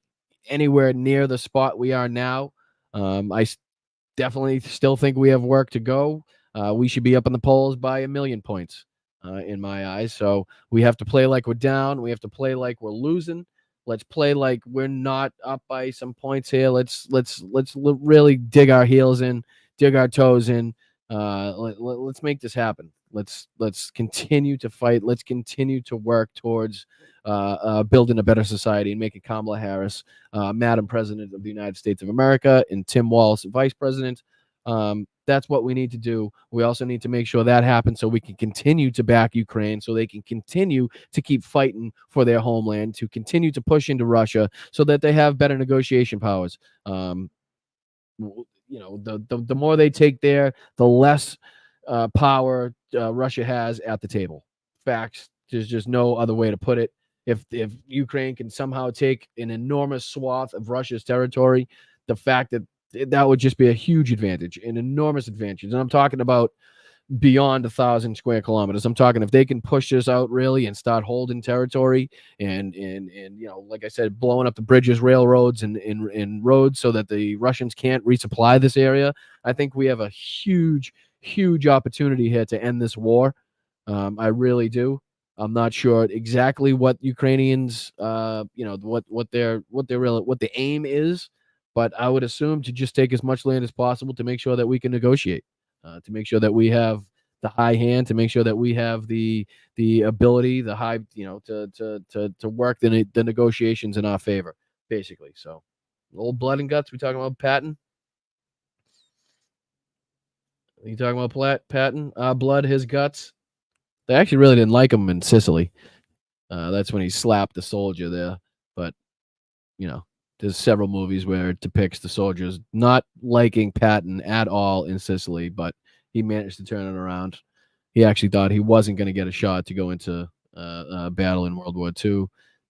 anywhere near the spot we are now. I definitely still think we have work to go. We should be up in the polls by 1 million points in my eyes. So we have to play like we're down. We have to play like we're losing. Let's play like we're not up by some points here. Let's really dig our heels in, dig our toes in. Let's make this happen. Let's continue to fight. Let's continue to work towards building a better society and making Kamala Harris Madam President of the United States of America and Tim Walz Vice President. That's what we need to do. We also need to make sure that happens so we can continue to back Ukraine, so they can continue to keep fighting for their homeland, to continue to push into Russia so that they have better negotiation powers. The more they take there, the less power Russia has at the table. Facts. There's just no other way to put it. If Ukraine can somehow take an enormous swath of Russia's territory, the fact that would just be a huge advantage, an enormous advantage. And I'm talking about beyond 1,000 square kilometers. I'm talking if they can push this out really and start holding territory and like I said, blowing up the bridges, railroads, and roads so that the Russians can't resupply this area. I think we have a huge opportunity here to end this war. I really do. I'm not sure exactly what Ukrainians, what the aim is. But I would assume to just take as much land as possible to make sure that we can negotiate, to make sure that we have the high hand, to make sure that we have the ability, the high, to work the negotiations in our favor, basically. So, old blood and guts. We talking about Patton? You talking about Patton? Blood, his guts. They actually really didn't like him in Sicily. That's when he slapped the soldier there. But there's several movies where it depicts the soldiers not liking Patton at all in Sicily, but he managed to turn it around. He actually thought he wasn't going to get a shot to go into battle in World War II.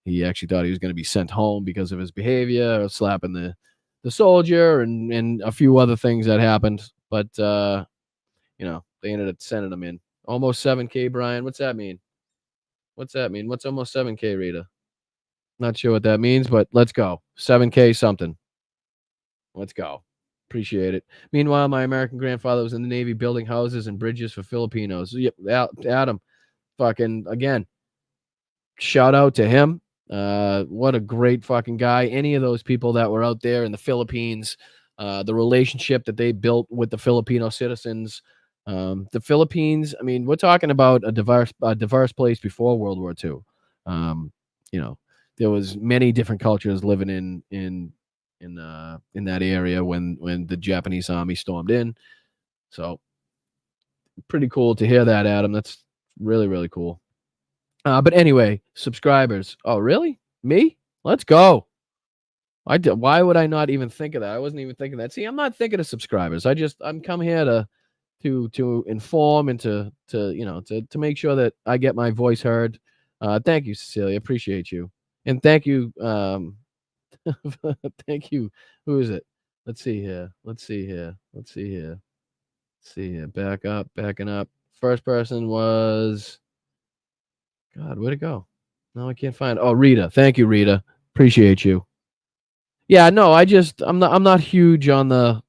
He actually thought he was going to be sent home because of his behavior, slapping the soldier, and a few other things that happened. But they ended up sending him in. Almost 7K, Brian. What's that mean? What's almost 7K, Rita? Not sure what that means, but let's go. 7K something. Let's go. Appreciate it. Meanwhile, my American grandfather was in the Navy building houses and bridges for Filipinos. Yep, Adam, fucking, again, shout out to him. What a great fucking guy. Any of those people that were out there in the Philippines, the relationship that they built with the Filipino citizens. The Philippines, I mean, we're talking about a diverse place before World War II. There was many different cultures living in that area when the Japanese army stormed in. So pretty cool to hear that, Adam. That's really, really cool. But anyway, subscribers. Oh, really? Me? Let's go. Why would I not even think of that? I wasn't even thinking that. See, I'm not thinking of subscribers. I'm come here to inform and to make sure that I get my voice heard. Thank you, Cecilia. Appreciate you. And thank you. Thank you. Who is it? Let's see here. Backing up. First person was, God, where'd it go? No, I can't find it. Oh, Rita. Thank you, Rita. Appreciate you. Yeah, no, I'm not huge on the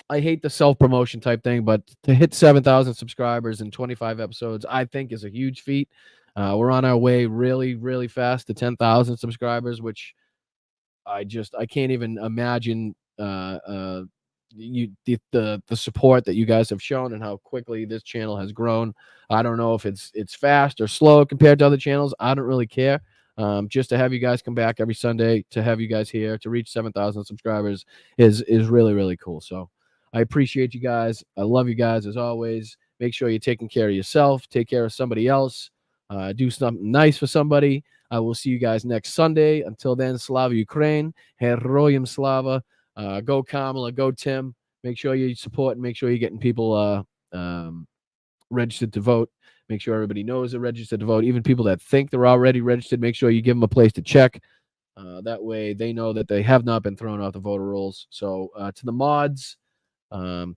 I hate the self-promotion type thing, but to hit 7,000 subscribers in 25 episodes, I think is a huge feat. We're on our way really, really fast to 10,000 subscribers, which I can't even imagine the support that you guys have shown and how quickly this channel has grown. I don't know if it's fast or slow compared to other channels. I don't really care. Just to have you guys come back every Sunday, to have you guys here, to reach 7,000 subscribers is really, really cool. So I appreciate you guys. I love you guys as always. Make sure you're taking care of yourself. Take care of somebody else. Do something nice for somebody. I will see you guys next Sunday. Until then, Slava Ukraine. Heroyam Slava. Go Kamala. Go Tim. Make sure you support and make sure you're getting people registered to vote. Make sure everybody knows they're registered to vote. Even people that think they're already registered, make sure you give them a place to check. That way they know that they have not been thrown off the voter rolls. So to the mods,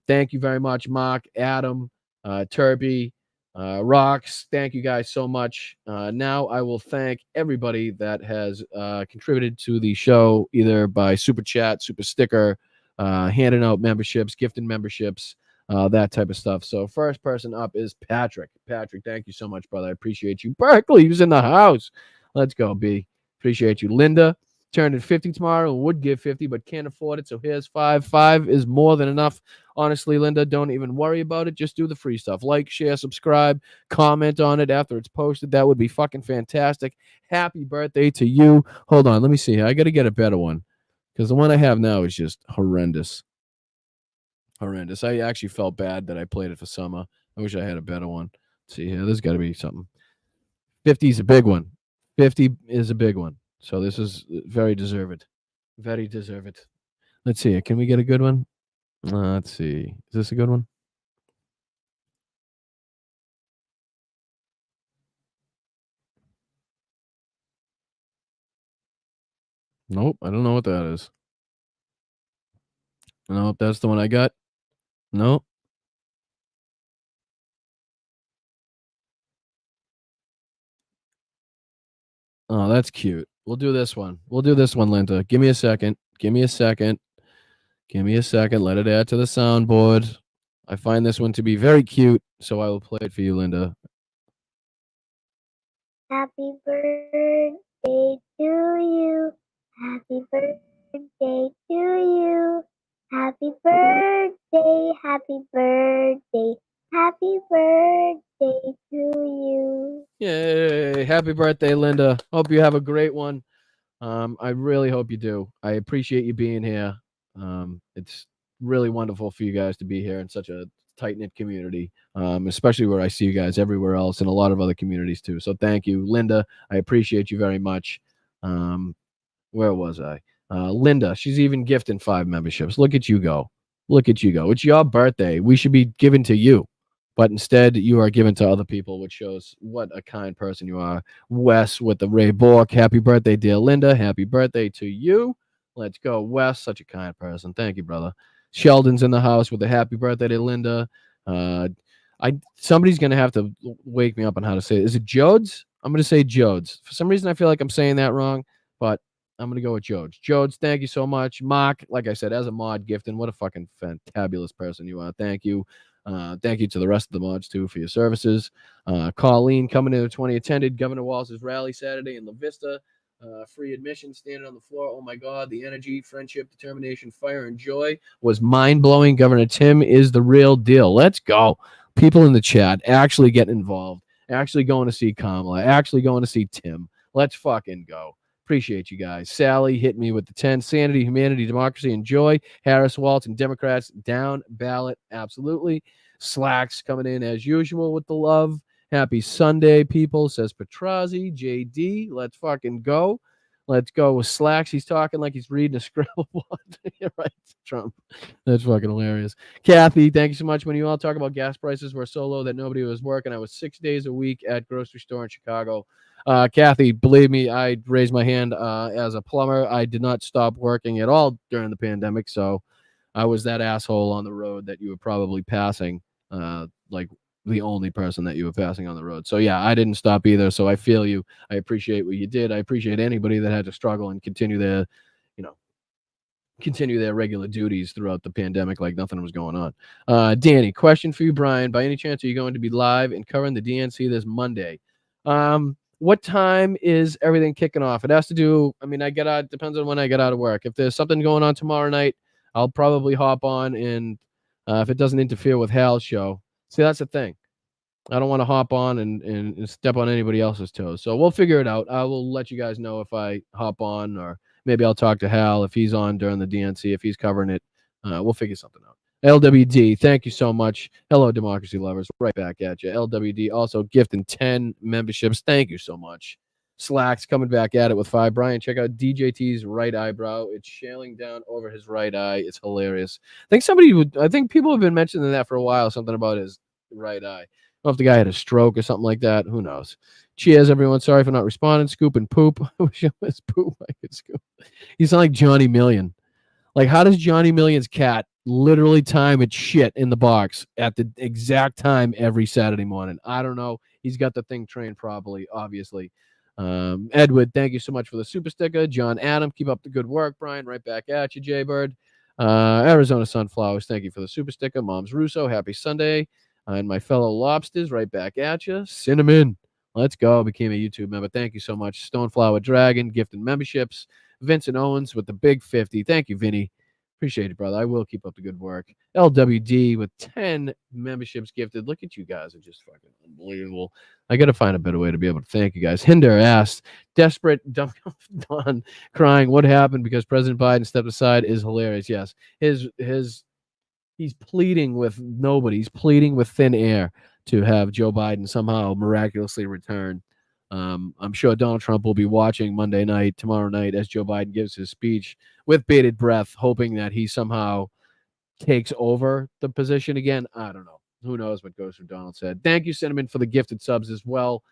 thank you very much, Mark, Adam, Turpy, Rocks. Thank you guys so much. Now I will thank everybody that has contributed to the show, either by super chat, super sticker, handing out memberships, gifting memberships, that type of stuff. So first person up is Patrick. Patrick, thank you so much, brother. I appreciate you. Berkeley, who's in the house. Let's go, B. Appreciate you. Linda, turning 50 tomorrow, would give 50, but can't afford it. So here's 5. 5 is more than enough. Honestly, Linda, don't even worry about it. Just do the free stuff. Like, share, subscribe, comment on it after it's posted. That would be fucking fantastic. Happy birthday to you. Hold on. Let me see. I got to get a better one because the one I have now is just horrendous. Horrendous. I actually felt bad that I played it for summer. I wish I had a better one. Let's see here. There's got to be something. 50 is a big one. 50 is a big one. So this is very deserved. Very deserved. Let's see. Can we get a good one? Let's see. Is this a good one? Nope. I don't know what that is. Nope. That's the one I got. Nope. Oh, that's cute. We'll do this one. We'll do this one, Linda. Give me a second. Give me a second. Give me a second. Let it add to the soundboard. I find this one to be very cute, so I will play it for you, Linda. Happy birthday to you. Happy birthday to you. Happy birthday. Happy birthday. Happy birthday to you. Yay. Happy birthday, Linda. Hope you have a great one. I really hope you do. I appreciate you being here. It's really wonderful for you guys to be here in such a tight-knit community, especially where I see you guys everywhere else and a lot of other communities too. So thank you, Linda. I appreciate you very much. Where was I? Linda, she's even gifting 5 memberships. Look at you go. Look at you go. It's your birthday. We should be given to you. But instead, you are given to other people, which shows what a kind person you are. Wes with the Ray Bork. Happy birthday, dear Linda. Happy birthday to you. Let's go, Wes. Such a kind person. Thank you, brother. Sheldon's in the house with a happy birthday to Linda. Somebody's going to have to wake me up on how to say it. Is it Jodes? I'm going to say Jodes. For some reason, I feel like I'm saying that wrong, but I'm going to go with Jodes. Jodes, thank you so much. Mark, like I said, as a mod gifting, what a fucking fantabulous person you are. Thank you. Thank you to the rest of the mods, too, for your services. Colleen coming in at 20, attended Governor Walz's rally Saturday in La Vista. Free admission, standing on the floor. Oh, my God. The energy, friendship, determination, fire, and joy was mind-blowing. Governor Tim is the real deal. Let's go. People in the chat actually getting involved, actually going to see Kamala, actually going to see Tim. Let's fucking go. Appreciate you guys. Sally hit me with the 10. Sanity, humanity, democracy, and joy. Harris, Walton, Democrats down ballot. Absolutely. Slacks coming in as usual with the love. Happy Sunday, people, says Petrazi. JD, let's fucking go. Let's go with Slacks. He's talking like he's reading a scribble. You're right, Trump. That's fucking hilarious. Kathy, thank you so much. When you all talk about gas prices were so low that nobody was working, I was 6 days a week at grocery store in Chicago. Kathy, believe me, I raised my hand as a plumber. I did not stop working at all during the pandemic, so I was that asshole on the road that you were probably passing, like the only person that you were passing on the road. So yeah, I didn't stop either. So I feel you. I appreciate what you did. I appreciate anybody that had to struggle and continue their, continue their regular duties throughout the pandemic like nothing was going on. Danny, question for you, Brian. By any chance, are you going to be live and covering the DNC this Monday? What time is everything kicking off? It has to do, I mean, I get out, depends on when I get out of work. If there's something going on tomorrow night, I'll probably hop on, and if it doesn't interfere with Hal's show. See, that's the thing. I don't want to hop on and step on anybody else's toes. So we'll figure it out. I will let you guys know if I hop on, or maybe I'll talk to Hal if he's on during the DNC, if he's covering it. We'll figure something out. LWD, thank you so much. Hello, democracy lovers. Right back at you. LWD also gifting 10 memberships. Thank you so much. Slacks coming back at it with 5. Brian, check out DJT's right eyebrow. It's shailing down over his right eye. It's hilarious. I think people have been mentioning that for a while, something about his right eye. I don't know if the guy had a stroke or something like that. Who knows? Cheers, everyone. Sorry for not responding. Scoop and poop. I wish it was poop. I could scoop. You sound like Johnny Million. Like, how does Johnny Million's cat literally time its shit in the box at the exact time every Saturday morning? I don't know. He's got the thing trained properly, obviously. Edward, thank you so much for the super sticker. John Adam, keep up the good work. Brian, right back at you. Jaybird. Arizona Sunflowers, thank you for the super sticker. Moms Russo, happy Sunday. And my fellow lobsters, right back at you. Cinnamon, let's go. Became a YouTube member. Thank you so much. Stoneflower Dragon, gifting memberships. Vincent Owens with the big 50. Thank you, Vinny. Appreciate it, brother. I will keep up the good work. LWD with 10 memberships gifted. Look at you guys. Are just fucking unbelievable. I got to find a better way to be able to thank you guys. Hinder asked, desperate, Don crying, what happened because President Biden stepped aside is hilarious. Yes. He's pleading with nobody. He's pleading with thin air to have Joe Biden somehow miraculously return. I'm sure Donald Trump will be watching tomorrow night, as Joe Biden gives his speech with bated breath, hoping that he somehow takes over the position again. I don't know. Who knows what goes through Donald said. Thank you, Cinnamon, for the gifted subs as well.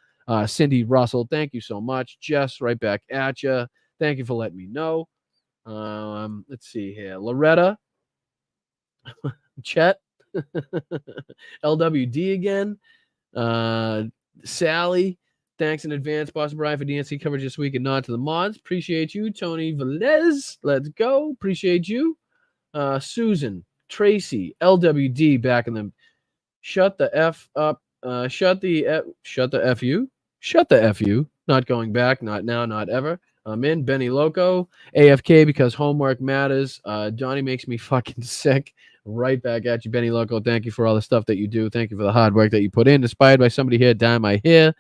Cindy Russell, thank you so much. Jess, right back at you. Thank you for letting me know. Let's see here. Loretta. Chet. LWD again. Sally. Thanks in advance, Boston Brian, for DNC coverage this week and nod to the mods. Appreciate you. Tony Velez, let's go. Appreciate you. Susan, Tracy, LWD back in them. Shut the F up. Shut the F you. Shut the F you. Not going back. Not now. Not ever. I'm in. Benny Loco. AFK because homework matters. Donnie makes me fucking sick. Right back at you, Benny Loco. Thank you for all the stuff that you do. Thank you for the hard work that you put in. Inspired by somebody here, dye my hair.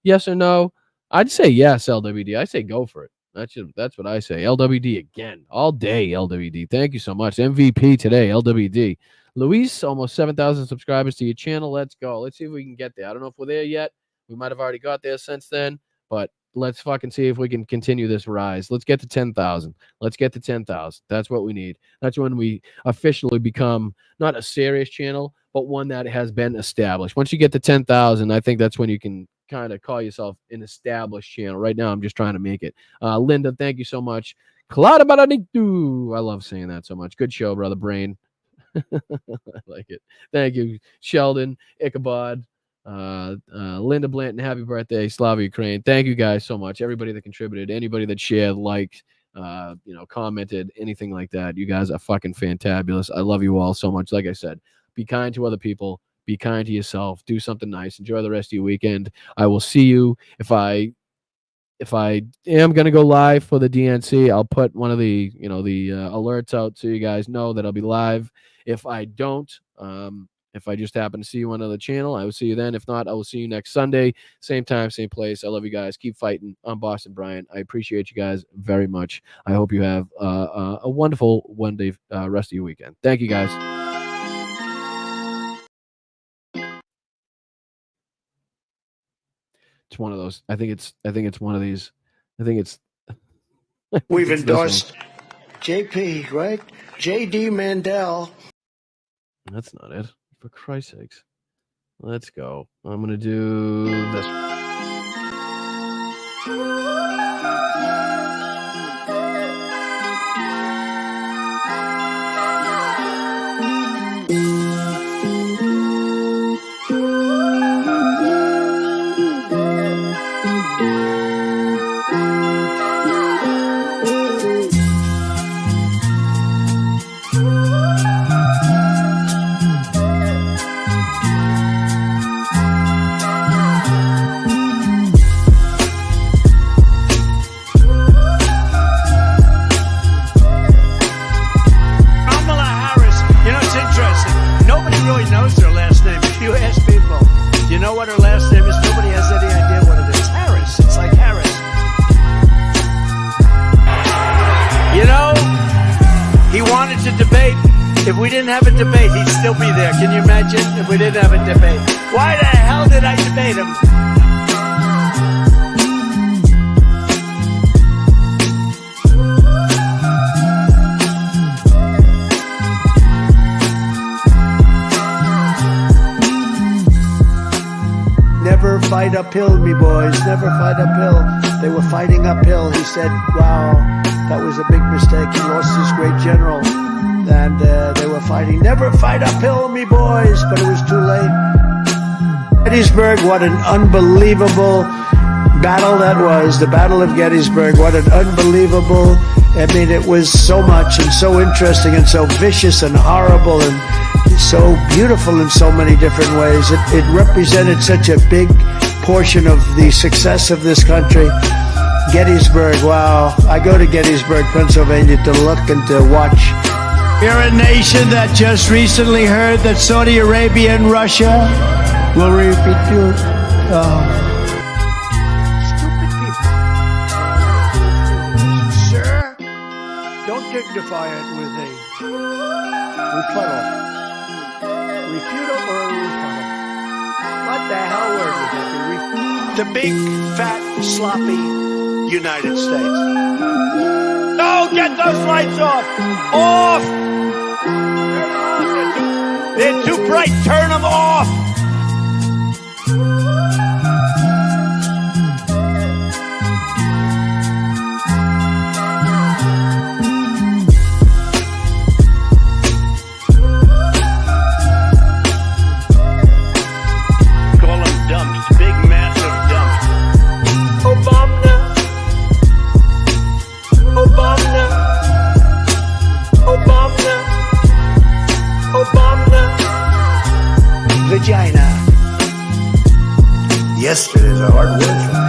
Yes or no? I'd say yes, LWD. I say go for it. That's what I say. LWD again. All day, LWD. Thank you so much. MVP today, LWD. Luis, almost 7,000 subscribers to your channel. Let's go. Let's see if we can get there. I don't know if we're there yet. We might have already got there since then, but let's fucking see if we can continue this rise. Let's get to 10,000. Let's get to 10,000. That's what we need. That's when we officially become not a serious channel, but one that has been established. Once you get to 10,000, I think that's when you can kind of call yourself an established channel. Right now, I'm just trying to make it. Linda, thank you so much. Clara Baranitu. I love saying that so much. Good show, brother Brain. I like it. Thank you, Sheldon, Ichabod, Linda Blanton. Happy birthday, Slava Ukraine. Thank you guys so much. Everybody that contributed, anybody that shared, liked, commented, anything like that. You guys are fucking fantabulous. I love you all so much. Like I said, be kind to other people. Be kind to yourself. Do something nice. Enjoy the rest of your weekend. I will see you. If I am going to go live for the DNC, I'll put one of the alerts out so you guys know that I'll be live. If I don't, if I just happen to see you on another channel, I will see you then. If not, I will see you next Sunday. Same time, same place. I love you guys. Keep fighting. I'm Boston Brian. I appreciate you guys very much. I hope you have a wonderful one-day rest of your weekend. Thank you, guys. It's one of those. I think it's one of these. I think it's. We've endorsed JP, right? JD Mandel. That's not it. For Christ's sakes. Let's go. I'm going to do this. If we didn't have a debate, he'd still be there. Can you imagine if we didn't have a debate? Why the hell did I debate him? Never fight uphill, me boys. Never fight uphill. They were fighting uphill. He said, wow, that was a big mistake. He lost his great general. And they were fighting. Never fight uphill, me boys. But it was too late. Gettysburg, what an unbelievable battle that was. The Battle of Gettysburg, what an unbelievable. I mean, it was so much and so interesting and so vicious and horrible and so beautiful in so many different ways. It represented such a big portion of the success of this country. Gettysburg, wow. I go to Gettysburg, Pennsylvania to look and to watch. We're a nation that just recently heard that Saudi Arabia and Russia will repeat your... stupid people. Sir, don't dignify it with a rebuttal. Refutal or a rebuttal? What the hell word would that be? The big, fat, sloppy United States. No, get those lights off! Off! Turn them off. They're too bright. Turn them off! Vagina. Yesterday's a hard word for me.